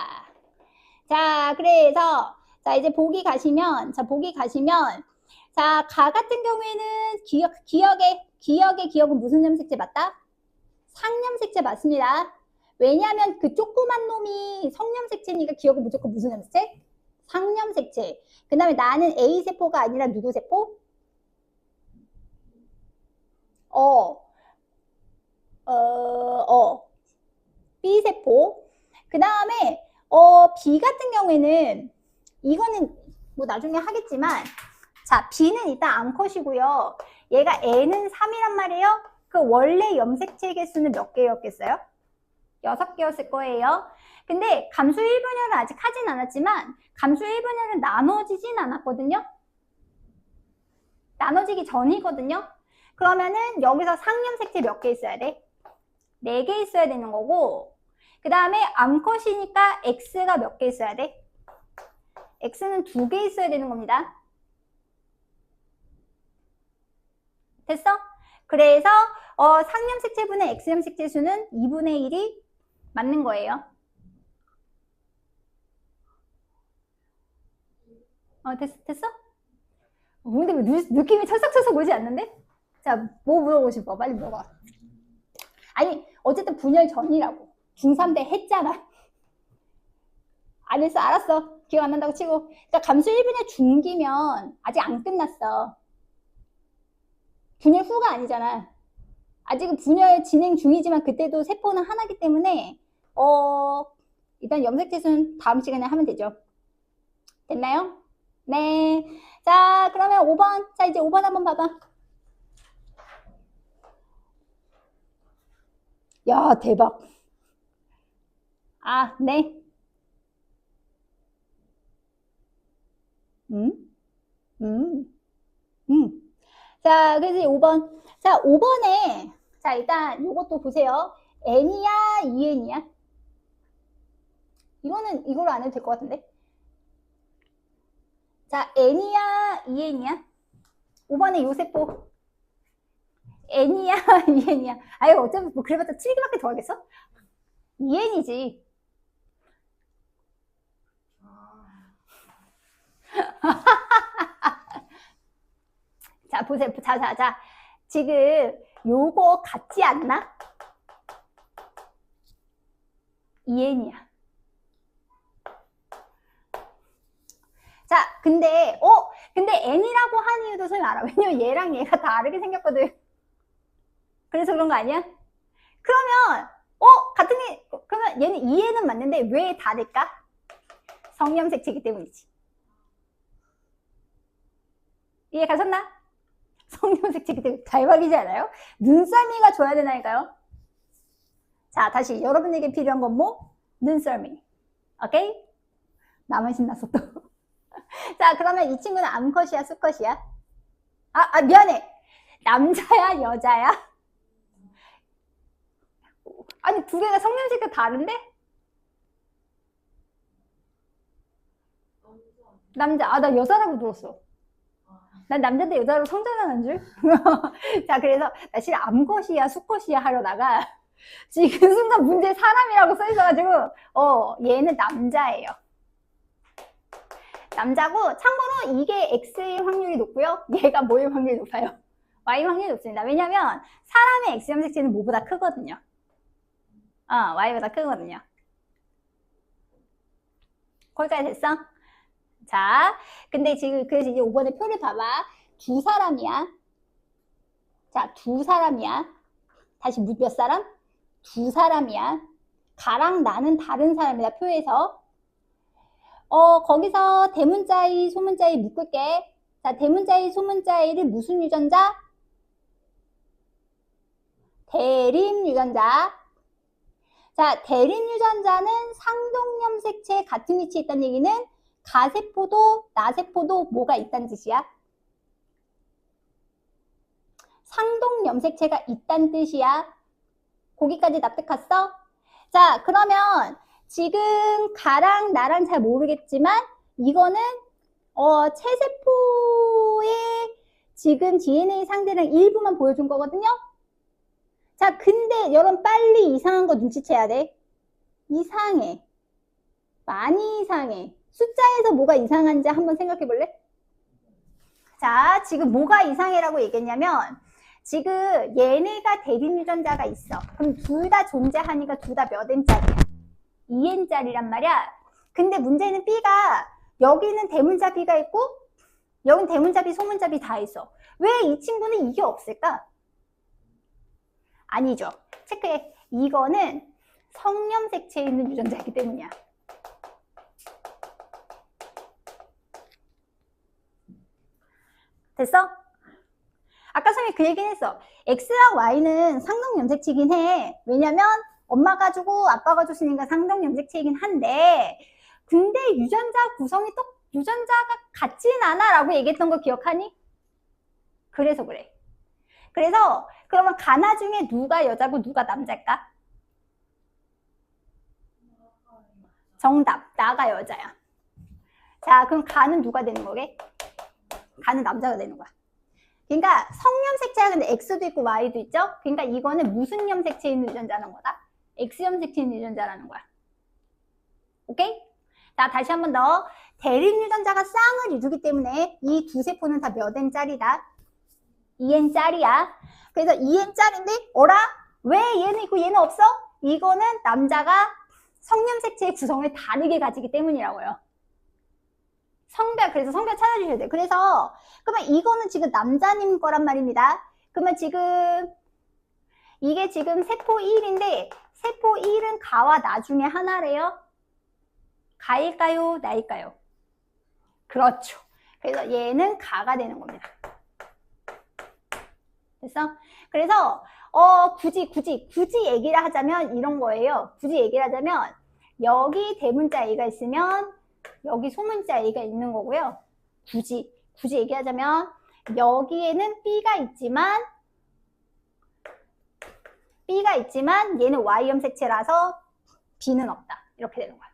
자, 그래서 자 이제 보기 가시면 자, 가 같은 경우에는 기억의 기억은 무슨 염색체 맞다? 상염색체 맞습니다. 왜냐하면 그 조그만 놈이 성염색체니까 기억은 무조건 무슨 염색체? 상염색체. 그 다음에 나는 A세포가 아니라 누구 세포? B세포. 그 다음에 B 같은 경우에는 이거는 뭐 나중에 하겠지만 자, B는 일단 암컷이고요. 얘가 N은 3이란 말이에요. 그 원래 염색체 개수는 몇 개였겠어요? 6개였을 거예요. 근데 감수 1분열은 아직 하진 않았지만 감수 1분열은 나눠지진 않았거든요. 나눠지기 전이거든요. 그러면은 여기서 상염색체 몇 개 있어야 돼? 4개 있어야 되는 거고 그 다음에 암컷이니까 X가 몇 개 있어야 돼? X는 2개 있어야 되는 겁니다. 됐어? 그래서 상염색체분의 X염색체 수는 2분의 1이 맞는 거예요. 됐어? 근데 왜 느낌이 철썩철썩 오지 않는데? 자, 뭐 물어보고 싶어? 빨리 물어봐. 아니, 어쨌든 분열 전이라고. 중3 때 했잖아. 안 했어? 알았어. 기억 안 난다고 치고. 그러니까 감수 1분의 중기면 아직 안 끝났어. 분열 후가 아니잖아. 아직은 분열 진행 중이지만 그때도 세포는 하나이기 때문에 일단 염색체수는 다음 시간에 하면 되죠. 됐나요? 네. 자, 그러면 5번. 자, 이제 5번 한번 봐봐. 야, 대박. 아, 네. 자, 그래서 5번. 자, 5번에, 자, 일단 요것도 보세요. N이야, EN이야? 이걸로 안 해도 될 것 같은데? 자, N이야, EN이야? 5번에 요세포. N이야, EN이야? 아유, 어차피 뭐 그래봤자 7개밖에 더 하겠어? EN이지. 자, 보세요. 자. 지금 요거 같지 않나? EN이야. 자, 근데 N이라고 한 이유도 선생님 알아. 왜냐면 얘랑 얘가 다르게 생겼거든. 그래서 그런 거 아니야? 그러면 그러면 얘는 EN은 맞는데 왜 다를까? 성염색체이기 때문이지. 이해 가셨나? 성염색체이기 때문에 대박이지 않아요? 눈썰미가 줘야 되나니까요? 자, 다시 여러분에게 필요한 건 뭐? 눈썰미. 오케이? 나만 신났어 또. 자, 그러면 이 친구는 암컷이야, 수컷이야? 미안해. 남자야, 여자야? 아니, 두 개가 성년색이 다른데? 남자. 나 여자라고 들었어. 난 남자인데 여자로 성장하는 줄? 자, 그래서 나 실은 암컷이야, 수컷이야 하려다가 지금 순간 문제에 사람이라고 써 있어가지고 얘는 남자예요. 남자고, 참고로 이게 X일 확률이 높고요. 얘가 뭐일 확률이 높아요? Y 확률이 높습니다. 왜냐면 사람의 X형 색채는 뭐보다 크거든요. Y보다 크거든요. 거기까지 됐어? 자, 근데 지금 그래서 이제 5번의 표를 봐봐. 두 사람이야. 자, 두 사람이야. 다시 몇 사람? 두 사람이야. 가랑 나는 다른 사람이다. 표에서. 거기서 대문자의, 소문자의 묶을게. 자, 대문자의, 소문자의를 무슨 유전자? 대립 유전자. 자, 대립 유전자는 상동염색체 같은 위치에 있다는 얘기는 가세포도, 나세포도 뭐가 있다는 뜻이야? 상동염색체가 있다는 뜻이야. 거기까지 납득했어? 자, 그러면 지금 가랑 나랑 잘 모르겠지만 이거는 체세포의 지금 DNA 상대랑 일부만 보여준 거거든요. 자, 근데 여러분 빨리 이상한 거 눈치채야 돼. 이상해. 많이 이상해. 숫자에서 뭐가 이상한지 한번 생각해 볼래? 자, 지금 뭐가 이상해라고 얘기했냐면 지금 얘네가 대립 유전자가 있어. 그럼 둘 다 존재하니까 둘 다 몇 N짜리야? 2N짜리란 말이야. 근데 문제는 B가 여기는 대문자 B가 있고 여긴 대문자 B, 소문자 B 다 있어. 왜 이 친구는 이게 없을까? 아니죠. 체크해. 이거는 성염색체에 있는 유전자이기 때문이야. 됐어? 아까 선생님이 그 얘기는 했어. X랑 Y는 상동염색체이긴 해. 왜냐면 엄마가 주고 아빠가 줬으니까 상동염색체이긴 한데 근데 유전자 구성이 또 유전자가 같진 않아 라고 얘기했던 거 기억하니? 그래서 그래. 그래서 그러면 가나 중에 누가 여자고 누가 남자일까? 정답. 나가 여자야. 자, 그럼 가는 누가 되는 거게? 가는 남자가 되는 거야. 그러니까 성염색체야. 근데 X도 있고 Y도 있죠? 그러니까 이거는 무슨 염색체에 있는 유전자라는 거다? X염색체에 있는 유전자라는 거야. 오케이? 자, 다시 한 번 더. 대립 유전자가 쌍을 이루기 때문에 이 두 세포는 다 몇 N짜리다? 2N짜리야. 그래서 2N짜리인데 왜 얘는 있고 얘는 없어? 이거는 남자가 성염색체의 구성을 다르게 가지기 때문이라고요. 성별, 그래서 성별 찾아주셔야 돼요. 그래서 그러면 이거는 지금 남자님 거란 말입니다. 그러면 지금 이게 지금 세포 1인데 세포 1은 가와 나 중에 하나래요. 가일까요? 나일까요? 그렇죠. 그래서 얘는 가가 되는 겁니다. 됐어? 그래서 굳이 얘기를 하자면 이런 거예요. 굳이 얘기를 하자면 여기 대문자 A가 있으면 여기 소문자 A가 있는 거고요. 굳이 얘기하자면 여기에는 B가 있지만 얘는 Y염색체라서 B는 없다. 이렇게 되는 거야.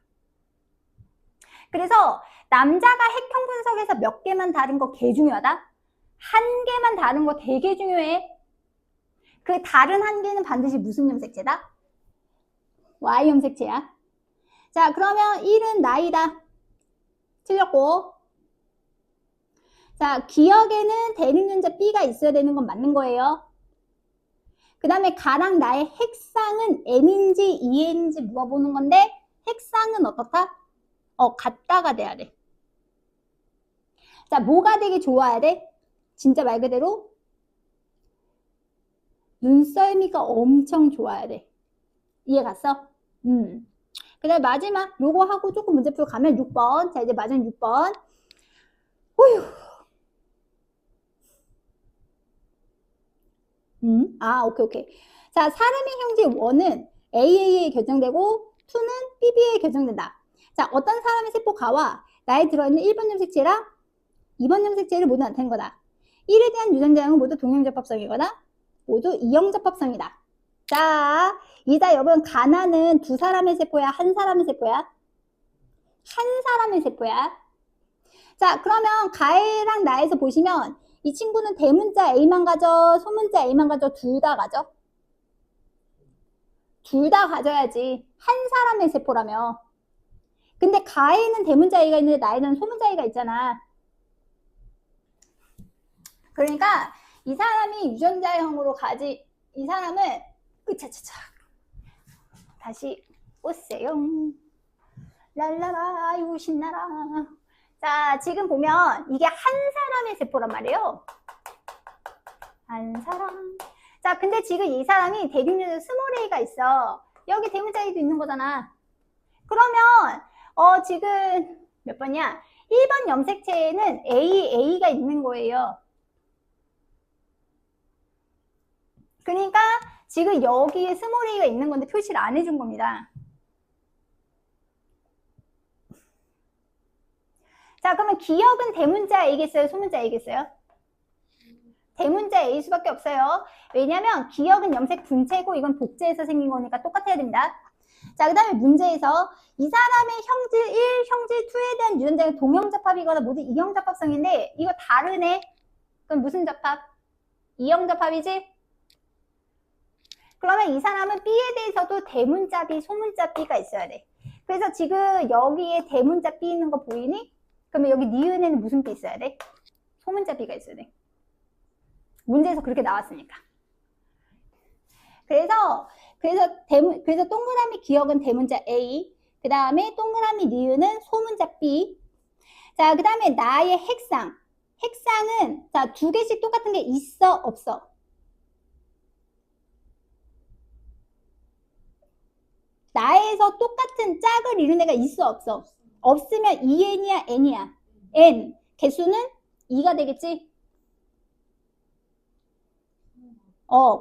그래서 남자가 핵형 분석에서 몇 개만 다른 거 개 중요하다? 한 개만 다른 거 되게 중요해. 그 다른 한 개는 반드시 무슨 염색체다? Y염색체야. 자, 그러면 1은 나이다. 틀렸고. 자, 기억에는 대립유전자 B가 있어야 되는 건 맞는 거예요. 그 다음에 가랑 나의 핵상은 N인지 EN인지 물어보는 건데 핵상은 어떻다? 같다가 돼야 돼. 자, 뭐가 되게 좋아야 돼? 진짜 말 그대로 눈썰미가 엄청 좋아야 돼. 이해 갔어? 그 다음에 마지막 요거 하고 조금 문제풀 가면 6번. 자, 이제 마지막 6번. 후휴. 오케이. 자, 사람의 형제 원은 AA에 결정되고 2는 BBA에 결정된다. 자, 어떤 사람의 세포 가와 나에 들어있는 1번 염색체랑 2번 염색체를 모두 나타낸 거다. 1에 대한 유전자형은 모두 동형접합성이거나 모두 이형접합성이다. 자, 이자 여러분, 가나는 두 사람의 세포야? 한 사람의 세포야? 한 사람의 세포야. 자, 그러면 가해랑 나에서 보시면 이 친구는 대문자 A만 가져, 소문자 A만 가져, 둘 다 가져? 둘 다 가져야지. 한 사람의 세포라며. 근데 가해는 대문자 A가 있는데 나에는 소문자 A가 있잖아. 그러니까 이 사람이 유전자형으로 이 사람은 으차차차 다시 오세요. 랄라라, 아이고 신나라. 자, 지금 보면 이게 한 사람의 세포란 말이에요. 한 사람. 자, 근데 지금 이 사람이 대륙류전 스몰 a가 있어. 여기 대문자 a도 있는 거잖아. 그러면 지금 몇 번이야? 1번 염색체에는 A가 있는 거예요. 그러니까 지금 여기에 스몰 a가 있는 건데 표시를 안 해준 겁니다. 자, 그러면 기억은 대문자 A겠어요? 소문자 A겠어요? 대문자 A 수밖에 없어요. 왜냐면 기억은 염색 분체고 이건 복제해서 생긴 거니까 똑같아야 됩니다. 자, 그 다음에 문제에서 이 사람의 형질 1, 형질 2에 대한 유전자가 동형접합이거나 모두 이형접합성인데 이거 다르네. 그럼 무슨 접합? 이형접합이지? 그러면 이 사람은 B에 대해서도 대문자 B, 소문자 B가 있어야 돼. 그래서 지금 여기에 대문자 B 있는 거 보이니? 그러면 여기 니은에는 무슨 B 있어야 돼? 소문자 B가 있어야 돼. 문제에서 그렇게 나왔으니까. 그래서 동그라미 기억은 대문자 A, 그 다음에 동그라미 니은은 소문자 B. 자, 그 다음에 나의 핵상. 핵상은 자, 두 개씩 똑같은 게 있어, 없어? 나에서 똑같은 짝을 이룬 애가 있어, 없어? 없으면 EN이야, N이야? N. 개수는 2가 되겠지?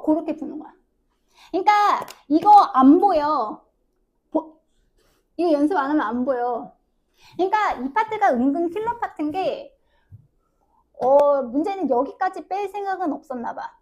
그렇게 푸는 거야. 그러니까 이거 안 보여. 이거 연습 안 하면 안 보여. 그러니까 이 파트가 은근 킬러 파트인 게 문제는 여기까지 뺄 생각은 없었나 봐.